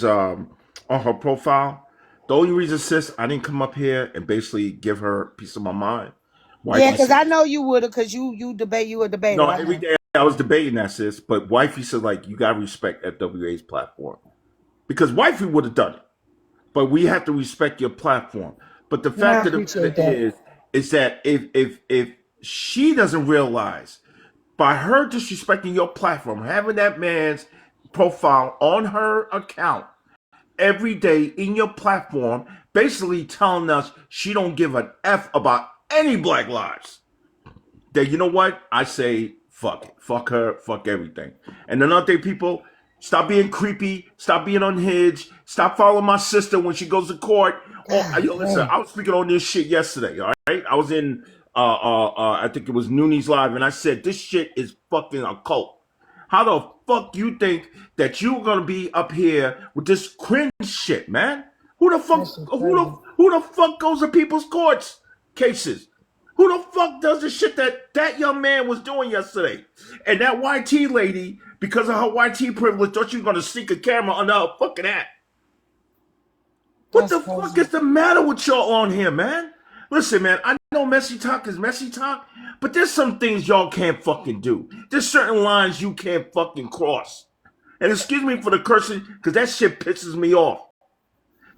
on her profile. The only reason, sis, I didn't come up here and basically give her a piece of my mind. Yeah, Wifey because said, I know you would have, because you a debater. no, I every know. day I was debating that, sis, but wifey said, like, you gotta respect FWA's platform. Because wifey would have done it. But we have to respect your platform. But the And I fact of the matter appreciate that. is that if she doesn't realize by her disrespecting your platform, having that man's profile on her account every day in your platform, basically telling us she don't give an F about any black lives, that you know what? I say fuck it. Fuck her, fuck everything. And another thing, people, stop being creepy, stop being unhinged, stop following my sister when she goes to court. Oh, God yo, listen, damn. I was speaking on this shit yesterday, all right? I was in I think it was Nooney's Live, and I said this shit is fucking a cult. How the fuck you think that you're gonna be up here with this cringe shit, man? Who the That fuck shit crazy. who the fuck goes to people's courts cases? Who the fuck does the shit that young man was doing yesterday? And that YT lady, because of her YT privilege, thought she was gonna sneak a camera under her fucking hat. What That's the fuck crazy. is the matter with y'all on here, man? Listen, man, I know messy talk is messy talk, but there's some things y'all can't fucking do. There's certain lines you can't fucking cross. And excuse me for the cursing, because that shit pisses me off.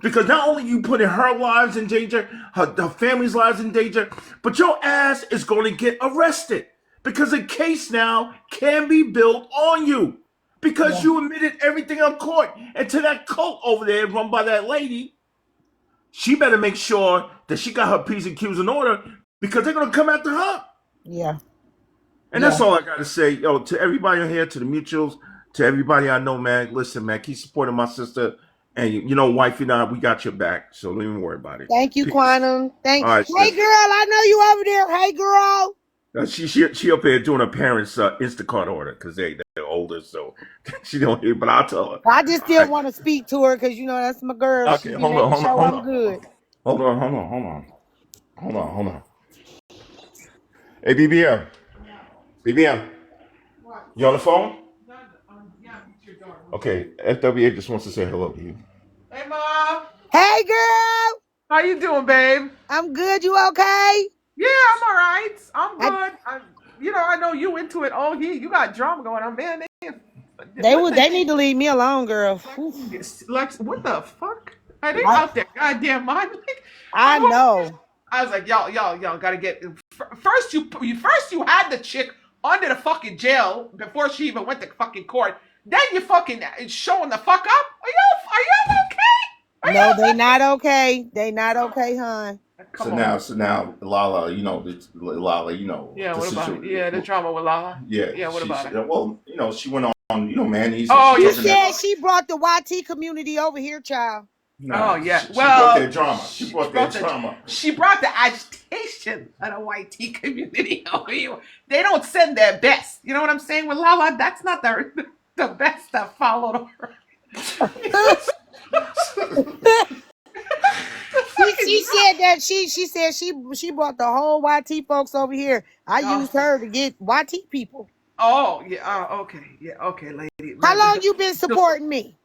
Because not only you putting her lives in danger, her family's lives in danger, but your ass is going to get arrested. Because a case now can be built on you. Because Yeah. you admitted everything on court. And to that cult over there run by that lady, she better make sure that she got her P's and Q's in order because they're going to come after her. Yeah. And Yeah. that's all I got to say. Yo, to everybody on here, to the mutuals, to everybody I know, man, listen, man, keep supporting my sister. And, you know, wifey and I, we got your back. So don't even worry about it. Thank you, Peace. Quantum. All right, Hey, sis. girl, I know you over there. Hey, girl. She up here doing her parents' Instacart order because they're older. So she don't hear, but I'll tell her. I just All still right. want to speak to her because, you know, that's my girl. Okay, She be hold on, making hold on, sure hold I'm on. good. Hold on. Hey, BBM. BBM. You on the phone? Okay, FWA just wants to say hello to you. Hey, Mom. Hey, girl. How you doing, babe? I'm good. You okay? Yeah, I'm all right. I'm I, good. I know you into it. Oh, you got drama going on, man. What they the need to leave me alone, girl. Oof. Lex? What the fuck? Are they I, out there? Goddamn mind. Like, I know. I was like, y'all gotta get. First, you had the chick under the fucking jail before she even went to fucking court. Then you fucking showing the fuck up. Are you okay? Are No, you they okay? not okay. They not okay, hon. Come on. So now, Lala, Lala, Yeah, the what about it? situation. Yeah, the drama with Lala. Yeah, Yeah, what about it? well, she went on, Manny's, and Oh she yeah, She talking she that. said broke. she brought the YT community over here, child. Oh Nah, yeah. she brought Well, that drama. She brought that drama. she brought the agitation of the YT community over you. They don't send their best. You know what I'm saying? With Lala, that's not the best that followed her. The fucking She drama. said that she said she brought the whole YT folks over here. I Oh, used her to get YT people. oh yeah. Okay. Yeah. Okay, lady. How Man, long you been supporting me?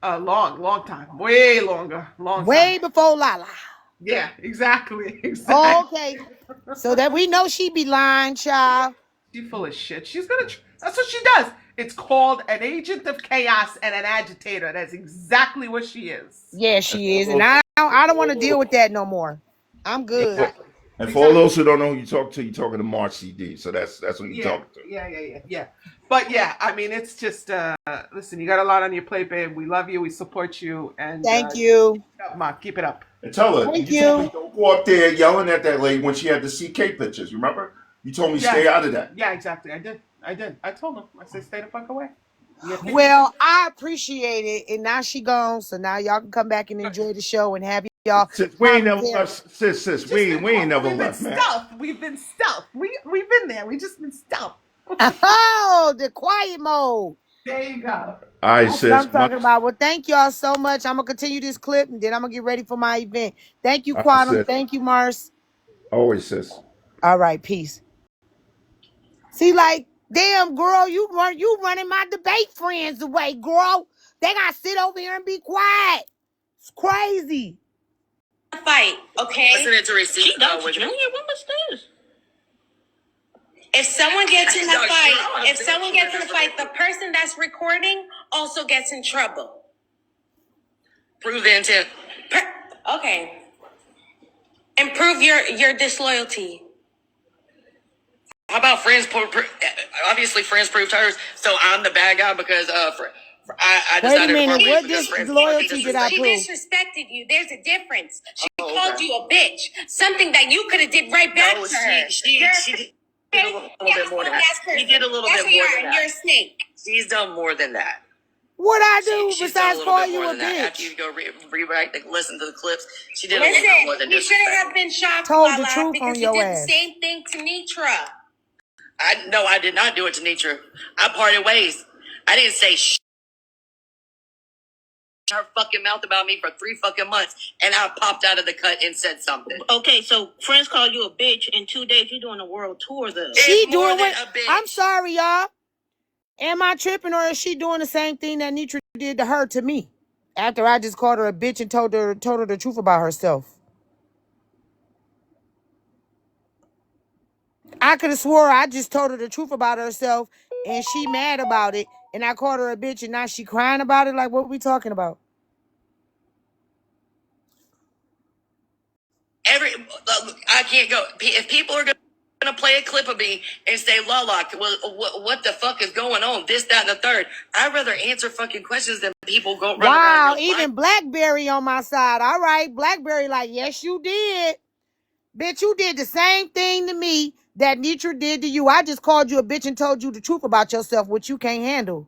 long time. Way longer. Long time. Way before Lala. Yeah. Exactly. Oh, Exactly. okay. So that we know she be lying, child. She's full of shit. She's gonna. That's what she does. It's called an agent of chaos and an agitator. That's exactly what she is. Yeah, That's she is, and I don't want to deal with that no more. I'm good. For, exactly. and for all Exactly. those who don't know who you talk to, you're talking to March CD. So that's who you're Yeah. talking to. Yeah. But yeah, I mean, it's just. Listen, you got a lot on your plate, babe. We love you. We support you, and Thank you. keep it up. And tell her, Thank you told me you. don't go up there yelling at that lady when she had the CK pictures. Remember? You told me Yeah. stay out of that. Yeah. Exactly. I did. I told him. I said, stay the fuck away. Yeah. Well, I appreciate it, and now she gone, so now y'all can come back and enjoy the show and have y'all Sis, we ain't never commentary. left. Sis, Just been we ain't never we've been left, man. stealth. We've been stealth. We've been there. We just been stealth. Oh, the quiet mode. There you go. All right, That's what I'm sis. talking about. Well, thank y'all so much. I'm gonna continue this clip and then I'm gonna get ready for my event. Thank you, All right, Quantum. sis. Thank you, Mars. Always, sis. All right, peace. See, like, damn, girl, you running my debate friends away, girl. They gotta sit over here and be quiet. It's crazy. Fight, okay? Listen to receipt. She does. Junior, what was this? If someone gets in a No, fight, she- if someone gets in a fight, the person that's recording also gets in trouble. Prove the intent. Okay. And prove your disloyalty. How about friends? Obviously, friends proved hers. So I'm the bad guy because I Wait a decided to part minute. ways What because friends disloyalty did I She prove? disrespected you. There's a difference. She Oh, called okay. you a bitch. Something that you could have did right back No, to her. she did a little bit more than that. She did a little That's bit who you more are, than and you're a that. snake. She's done more than that. What I do She's done a besides little call bit you more a than that. After you bitch? go rewrite, listen to the clips, she did a little bit more Listen, than you shouldn't have disrespect. been shocked, Told the Lala, truth because on you your did the ass. same thing to Nitra. No, I did not do it to Nitra. I parted ways. I didn't say her fucking mouth about me for 3 fucking months, and I popped out of the cut and said something. Okay, so friends call you a bitch. In 2 days, you're doing a world tour, though. She It's more doing than what? a bitch. I'm sorry, y'all. Am I tripping or is she doing the same thing that Nitra did to her to me? After I just called her a bitch and told her the truth about herself. I could have swore I just told her the truth about herself and she mad about it. And I called her a bitch and now she crying about it. Like, what are we talking about? I can't go. If people are gonna play a clip of me and say, "Lala, what the fuck is going on?" This, that, and the third. I'd rather answer fucking questions than people go run around. Wow, even Blackberry on my side. All right, Blackberry, like, yes, you did. Bitch, you did the same thing to me that Nitra did to you. I just called you a bitch and told you the truth about yourself, which you can't handle.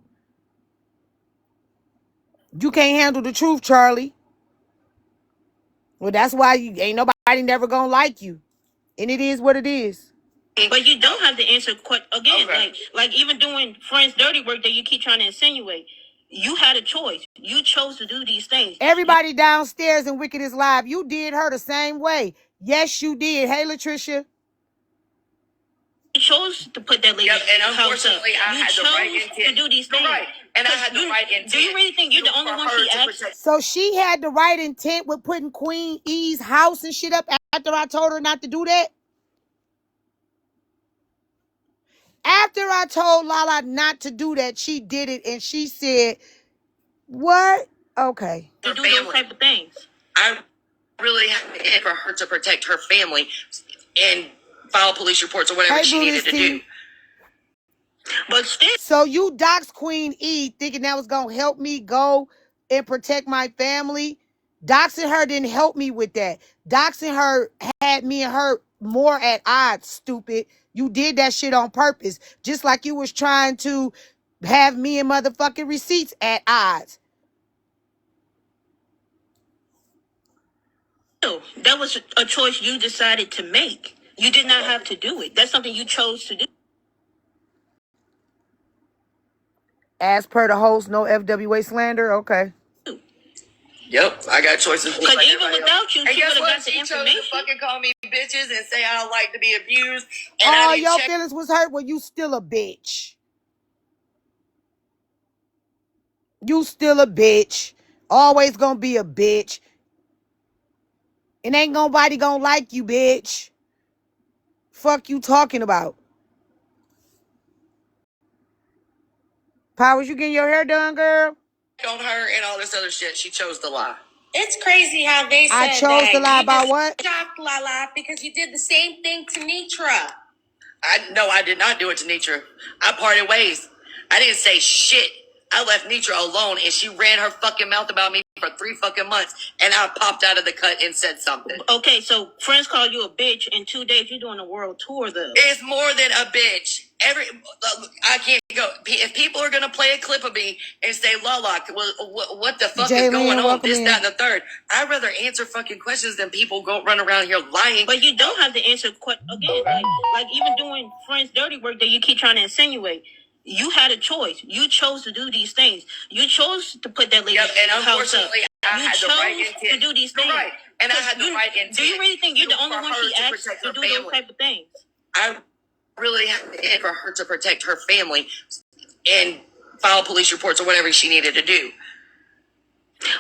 You can't handle the truth, Charlie. Well, that's why you ain't nobody never gonna like you. And it is what it is. But you don't have to answer again. Okay. Like even doing friends' dirty work that you keep trying to insinuate. You had a choice. You chose to do these things. Everybody downstairs in Wicked is Live, you did her the same way. Yes, you did. Hey, Latricia. You chose to put that lady. Yep, and unfortunately, I had the right intent to do these things. Right, and I had the right intent. Do you really think you're the only one she asked? So she had the right intent with putting Queen E's house and shit up after I told her not to do that? After I told Lala not to do that, she did it and she said, what? Okay. To do those type of things. I really had for her to protect her family and file police reports or whatever she needed to do. But still. So you doxed Queen E thinking that was going to help me go and protect my family? Doxing her didn't help me with that. Doxing her had me and her more at odds, stupid. You did that shit on purpose. Just like you was trying to have me and motherfucking receipts at odds. That was a choice you decided to make. You did not have to do it. That's something you chose to do. As per the host, no FWA slander. Okay. Yep, I got choices. Because like even without you, she would have got the information. Chose to fucking call me bitches and say I don't like to be abused. And all your feelings was hurt. Well, you still a bitch. You still a bitch. Always gonna be a bitch. And ain't nobody gonna like you, bitch. Fuck you talking about. Powers, you getting your hair done, girl? On her and all this other shit, she chose to lie. It's crazy how they said I chose to lie about what? Shocked Lala because you did the same thing to Nitra. I did not do it to Nitra. I parted ways. I didn't say shit. I left Nitra alone and she ran her fucking mouth about me for 3 fucking months and I popped out of the cut and said something. Okay, so friends call you a bitch. In 2 days, you're doing a world tour, though. It's more than a bitch. I can't go. If people are going to play a clip of me and say, Lala, what the fuck is going on? This, that, and the third. I'd rather answer fucking questions than people go run around here lying. But you don't have to answer again. Like even doing friends' dirty work that you keep trying to insinuate. You had a choice. You chose to do these things. You chose to put that lady and house up. I had the right intent to do these things. Right. And I had the right intent. Do you really think you're the only one she asked to do those type of things? I really had for her to protect her family and file police reports or whatever she needed to do.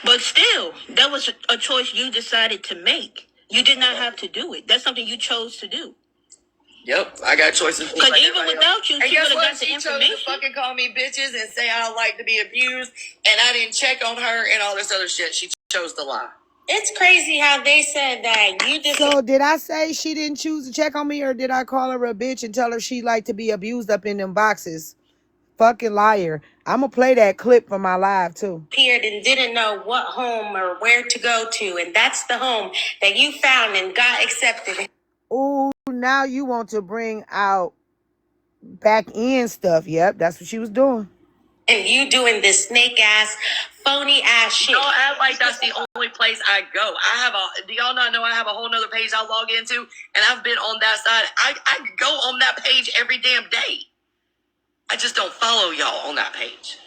But still, that was a choice you decided to make. You did not have to do it. That's something you chose to do. Yep, I got choices. Because like even without you, she would have got the information. She chose to fucking call me bitches and say I don't like to be abused, and I didn't check on her and all this other shit. She chose to lie. It's crazy how they said that you just. So did I say she didn't choose to check on me, or did I call her a bitch and tell her she liked to be abused up in them boxes? Fucking liar. I'm gonna play that clip from my live too. Appeared and didn't know what home or where to go to, and that's the home that you found and got accepted. Ooh, now you want to bring out back end stuff. Yep, that's what she was doing. And you doing this snake ass, phony ass shit. Don't act like that's the only place I go. Do y'all not know I have a whole nother page I log into? And I've been on that side. I go on that page every damn day. I just don't follow y'all on that page.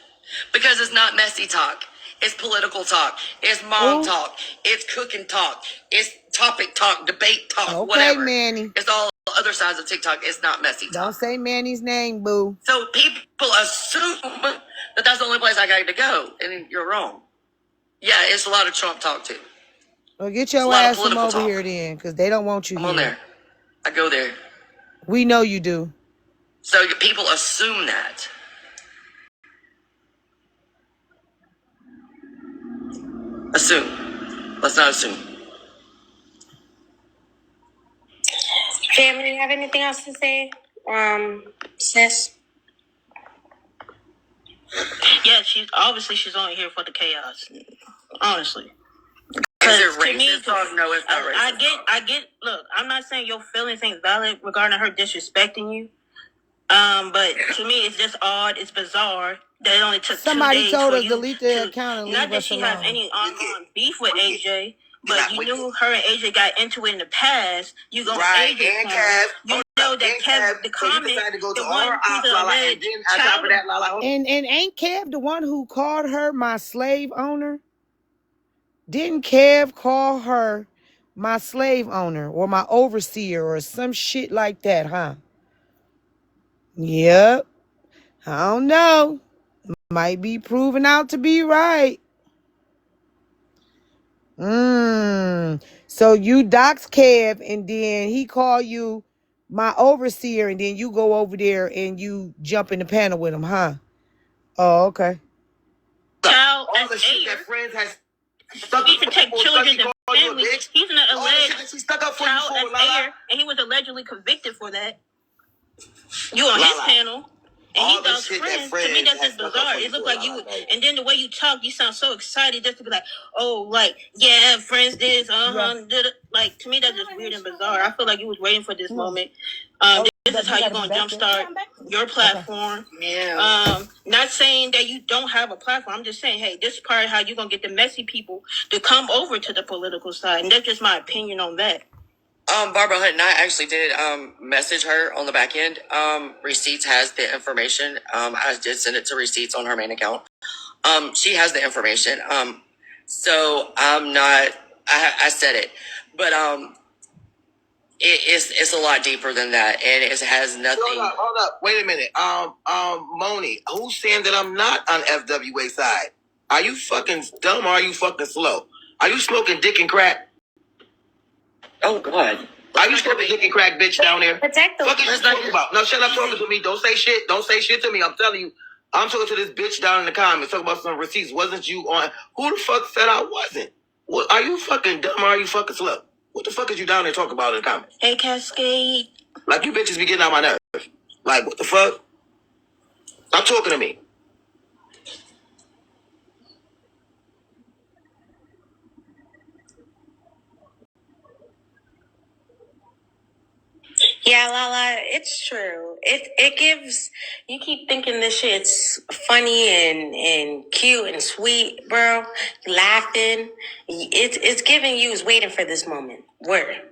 Because it's not messy talk. It's political talk. It's mom talk. It's cooking talk. It's topic talk, debate talk, whatever. Okay, Manny. It's all other sides of TikTok. It's not messy talk. Don't say Manny's name, boo. So people assume that that's the only place I got to go. And you're wrong. Yeah, it's a lot of Trump talk too. Well, get your ass from over here then, because they don't want you here. I'm on there. I go there. We know you do. So people assume that. Assume. Let's not assume. Family, you have anything else to say? Sis? Yeah, she's only here for the chaos. Honestly. Is it racist talk? No, it's not racist. I get. Look, I'm not saying your feelings ain't valid regarding her disrespecting you. But to me, it's just odd. It's bizarre that it only took Somebody 2 days told for us you delete their account and leave not that us she alone. has any beef with AJ, but you knew her and AJ got into it in the past. You go right, AJ and Kev. You know that Kev, the comment, to go to the all one her who's ops, the Lala, and alleged then on top of that, Lala. And ain't Kev the one who called her my slave owner? Didn't Kev call her my slave owner or my overseer or some shit like that, huh? Yep. I don't know. Might be proven out to be right. So you dox Kev and then he call you my overseer and then you go over there and you jump in the panel with him, huh? Oh, okay. child All as the shit heir. that friends has stuck He up for protect people, children she and called you a families. bitch. He's an All the shit that alleged she stuck up for you child for, as Lala. heir, and he was allegedly convicted for that. You on Lala. his panel. And All he the does shit friends. that To me, friends that's has just stuck up bizarre. for you It looked for, like Lala, baby. and then the way you talk, you sound so excited just to be like, oh, like, yeah, friends this, Like, to me, that's just weird and bizarre. I feel like you was waiting for this moment. This is how you're going to jumpstart your platform. Yeah. Not saying that you don't have a platform. I'm just saying, hey, this is part of how you're going to get the messy people to come over to the political side. And that's just my opinion on that. Barbara Hunt and I actually did message her on the back end. Receipts has the information. I did send it to Receipts on her main account. She has the information. So I'm not. I said it, but it's a lot deeper than that, and it has nothing. Hold up. Wait a minute. Moni, who's saying that I'm not on FWA side? Are you fucking dumb or are you fucking slow? Are you smoking dick and crack? Oh God. Are you smoking dick and crack, bitch, down there? Protect the... What are you talking about? No, shut up talking to me. Don't say shit. Don't say shit to me. I'm telling you. I'm talking to this bitch down in the comments talking about some receipts. Wasn't you on? Who the fuck said I wasn't? What, are you fucking dumb or are you fucking slow? What the fuck is you down there talking about in the comments? Hey, Cascade. Like, you bitches be getting on my nerves. Like, what the fuck? Stop talking to me. Yeah, Lala, it's true. It gives, you keep thinking this shit's funny and cute and sweet, bro. Laughing. It's giving you is waiting for this moment. Word.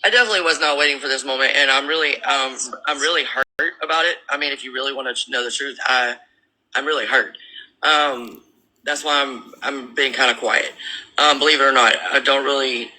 I definitely was not waiting for this moment, and I'm really hurt about it. I mean, if you really want to know the truth, I'm really hurt. That's why I'm being kind of quiet. Believe it or not, I don't really.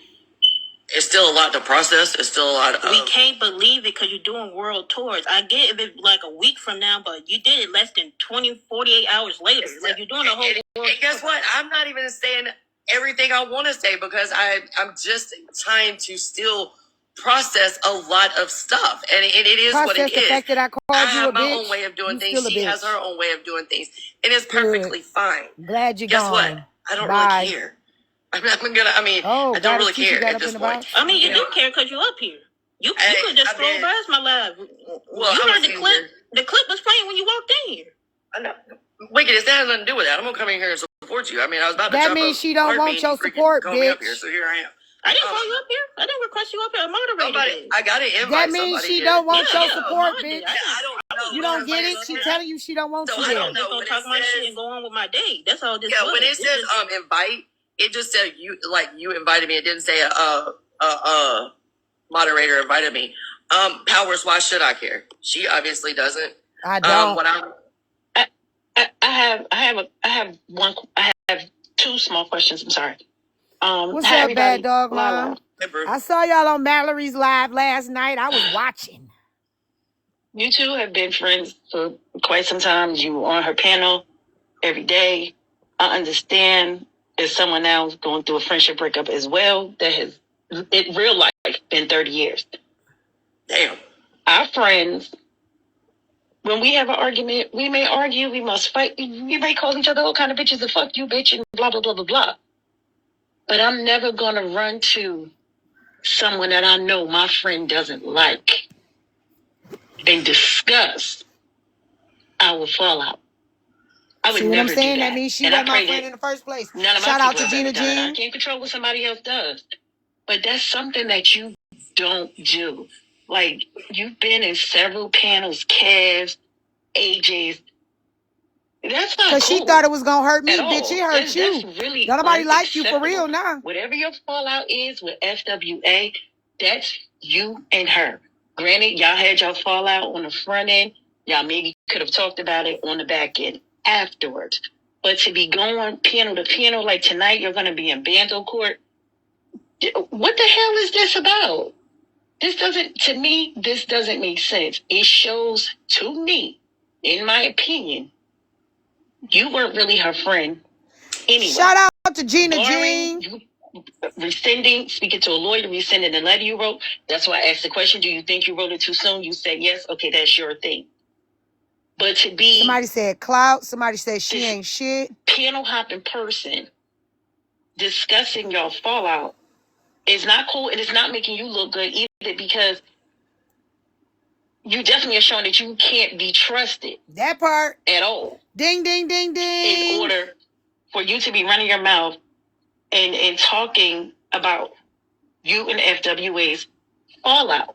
It's still a lot to process. It's still a lot of. We can't believe it because you're doing world tours. I get if it's like a week from now, but you did it less than 48 hours later. Like, you're doing a whole world and guess tour. what? I'm not even saying everything I want to say because I'm just trying to still process a lot of stuff. And it is Process what it the is. fact that I called I you have a my bitch. own way of doing You things. still a She has bitch. her own way of doing things. It is perfectly fine. Glad you're Guess gone. what? I don't Bye. really care. I don't got really a tissue care got at up this in the point. box? I mean, you do care because you're up here. You could just scroll past my live. Well, you I'm heard the a clip. senior. The clip was playing when you walked in here. I know. Wickedness, that has nothing to do with that. I'm gonna come in here and support you. I mean, I was about to That jump means up she don't want heartbeat your and freaking support, call me up bitch. here, so here I am. I didn't call you up here. I didn't request you up here. I moderated Somebody, it. I got to invite That means somebody she here. don't want your Yeah, support, I bitch. did. I don't know. You don't get it? She telling you she don't want So you I there. don't know. I'm just gonna talk my shit and go on with my day. That's all this Yeah, was. when it says invite, it just said you invited me. It didn't say moderator invited me. Powers, why should I care? She obviously doesn't. I don't. I have two small questions. I'm sorry. What's Hi, up, everybody. Bad Dog Lala. Mom? I saw y'all on Mallory's live last night. I was watching. You two have been friends for quite some time. You were on her panel every day. I understand is someone now going through a friendship breakup as well that has, in real life, been 30 years. Damn. Our friends, when we have an argument, we may argue, we must fight, we may call each other all kind of bitches and fuck you, bitch, and blah, blah, blah, blah, blah. But I'm never going to run to someone that I know my friend doesn't like and discuss our fallout. I would See what I'm never do saying? that. That means she And wasn't I my pray friend that in the first place. none of my Shout out people to have ever Gina done it. I Jean. can't control what somebody else does. But that's something that you don't do. Like, you've been in several panels, Kev's, AJ's. That's not Because cool. she thought it was going to hurt me, At bitch. all. It hurt you. That's really Don't nobody like you for real unacceptable. now. Whatever your fallout is with FWA, that's you and her. Granted, y'all had your fallout on the front end. Y'all maybe could have talked about it on the back end afterwards. But to be going piano to piano like tonight, you're going to be in bando court. What the hell is this about? To me, this doesn't make sense. It shows to me, in my opinion, you weren't really her friend anyway. Shout out to Gina Jean. You speaking to a lawyer, rescinding the letter you wrote. That's why I asked the question, do you think you wrote it too soon? You said yes. Okay, that's your thing. But to be... Somebody said clout. Somebody said she ain't shit. Piano hopping person discussing your fallout is not cool, and it's not making you look good either, because you definitely are showing that you can't be trusted. That part. At all. Ding, ding, ding, ding. In order for you to be running your mouth and talking about you and FWA's fallout.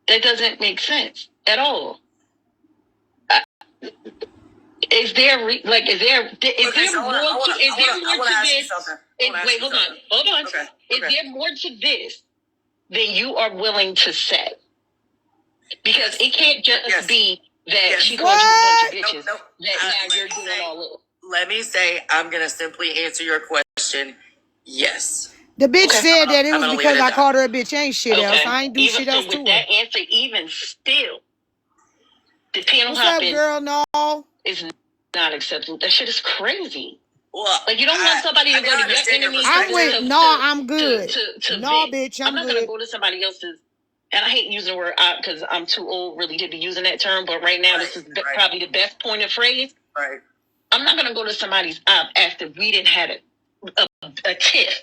That doesn't make sense at all. Is there more to this? Is there more to this than you are willing to say? Because it can't just be that she called you a bunch of bitches. Now you're doing all this. Let me say, I'm going to simply answer your question. Yes. The bitch said that it was because I called her a bitch. Ain't shit else. I ain't do shit else to her. With that answer, even still, the piano What's hopping up, girl? No. Is not acceptable. That shit is crazy. Well, like, you don't want somebody to go to your enemy. I'm good. No, bitch, I'm not good. Gonna go to somebody else's. And I hate using the word because I'm too old really to be using that term. But right now, this is probably the best point of phrase. Right. I'm not gonna go to somebody's after we didn't have a tiff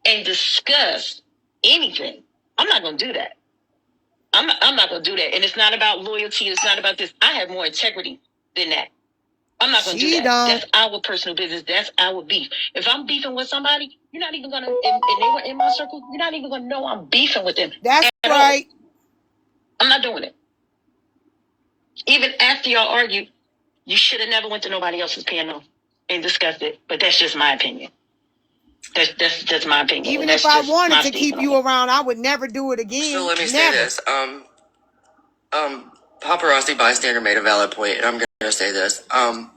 and discuss anything. I'm not gonna do that. I'm not gonna do that. And it's not about loyalty. It's not about this. I have more integrity than that. I'm not gonna do that. That's our personal business. That's our beef. If I'm beefing with somebody, you're not even gonna. And they were in my circle. You're not even gonna know I'm beefing with them. That's right. I'm not doing it. Even after y'all argued, you should have never went to nobody else's piano and discussed it. But that's just my opinion. That's just my opinion. Even if I wanted to keep you around, I would never do it again. So let me say this. Paparazzi bystander made a valid point, and I'm gonna say this. How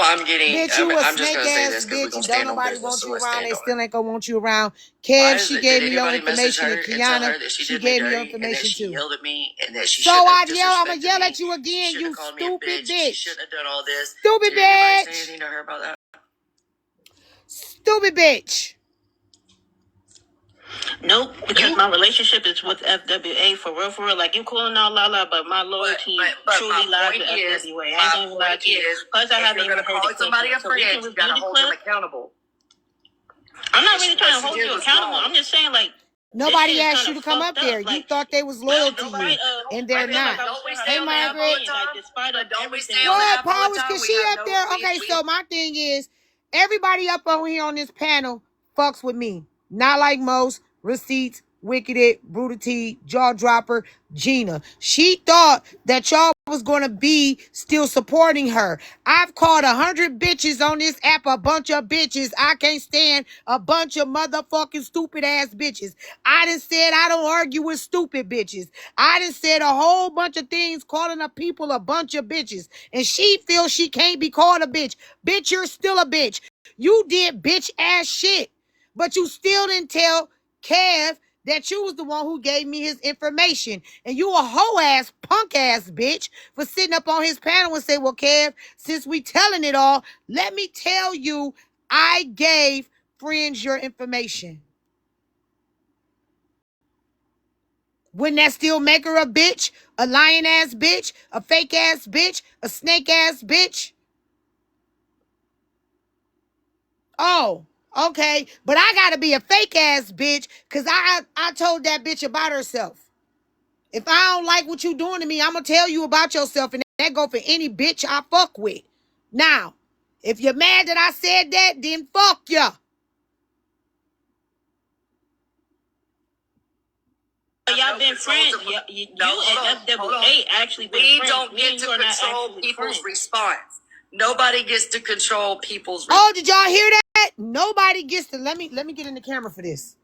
I'm getting, bitch, you I'm just gonna say this bitch. because Don't nobody want you around. They still ain't gonna want you around. Kev, she gave me your information, and Kiana, she gave me your information too. She yelled at me, and that she so I'm gonna yell at you again, you stupid bitch. She shouldn't have done all this. Stupid Did anybody bitch. say anything to her about that? Stupid bitch. Nope, because my relationship is with FWA for real. Like, you calling all la, but my loyalty truly lies with FWA. I ain't gonna lie to you. Plus, I haven't even heard the somebody a clip. So we friend, can you review gotta the hold them clip. accountable. I'm not really trying to hold you accountable. I'm just saying, like, nobody asked you to come up there. You thought they was loyal to you, and they're not. Hey, Margaret. What, Powers? Cause she up there. Okay, so my thing is, everybody up on here on this panel fucks with me. Not like most. Receipts, Wicked, Brutal T, Jaw Dropper, Gina. She thought that y'all was gonna be still supporting her. I've called 100 bitches on this app a bunch of bitches. I can't stand a bunch of motherfucking stupid ass bitches. I done said I don't argue with stupid bitches. I done said a whole bunch of things calling the people a bunch of bitches. And she feels she can't be called a bitch. Bitch, you're still a bitch. You did bitch ass shit. But you still didn't tell Kev that you was the one who gave me his information. And you a hoe ass, punk ass bitch for sitting up on his panel and say, well, Kev, since we telling it all, let me tell you, I gave friends your information. Wouldn't that still make her a bitch? A lying ass bitch? A fake ass bitch? A snake ass bitch? Oh, okay. But I gotta be a fake ass bitch because I told that bitch about herself. If I don't like what you doing to me, I'm gonna tell you about yourself, and that go for any bitch I fuck with. Now, if you're mad that I said that, then fuck ya. Y'all been friends. You and FWA actually been friends. We don't get to control people's response. Nobody gets to control people's response. Oh, did y'all hear that? Nobody gets to, let me get in the camera for this.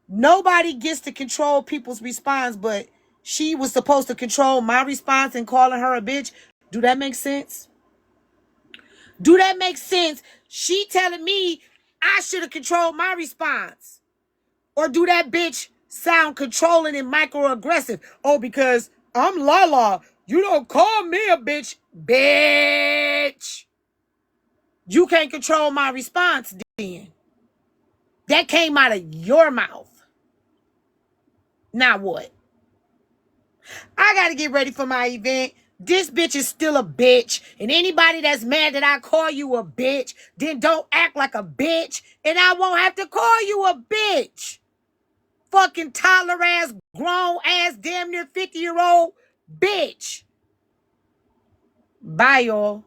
Nobody gets to control people's response, but she was supposed to control my response and calling her a bitch. Do that make sense? Do that make sense? She telling me I should have controlled my response. Or do that bitch sound controlling and microaggressive? Oh, because I'm Lala. You don't call me a bitch. Bitch. You can't control my response then. That came out of your mouth. Now what? I gotta get ready for my event. This bitch is still a bitch. And anybody that's mad that I call you a bitch, then don't act like a bitch. And I won't have to call you a bitch. Fucking toddler ass, grown ass, damn near 50-year-old bitch. Bye, y'all.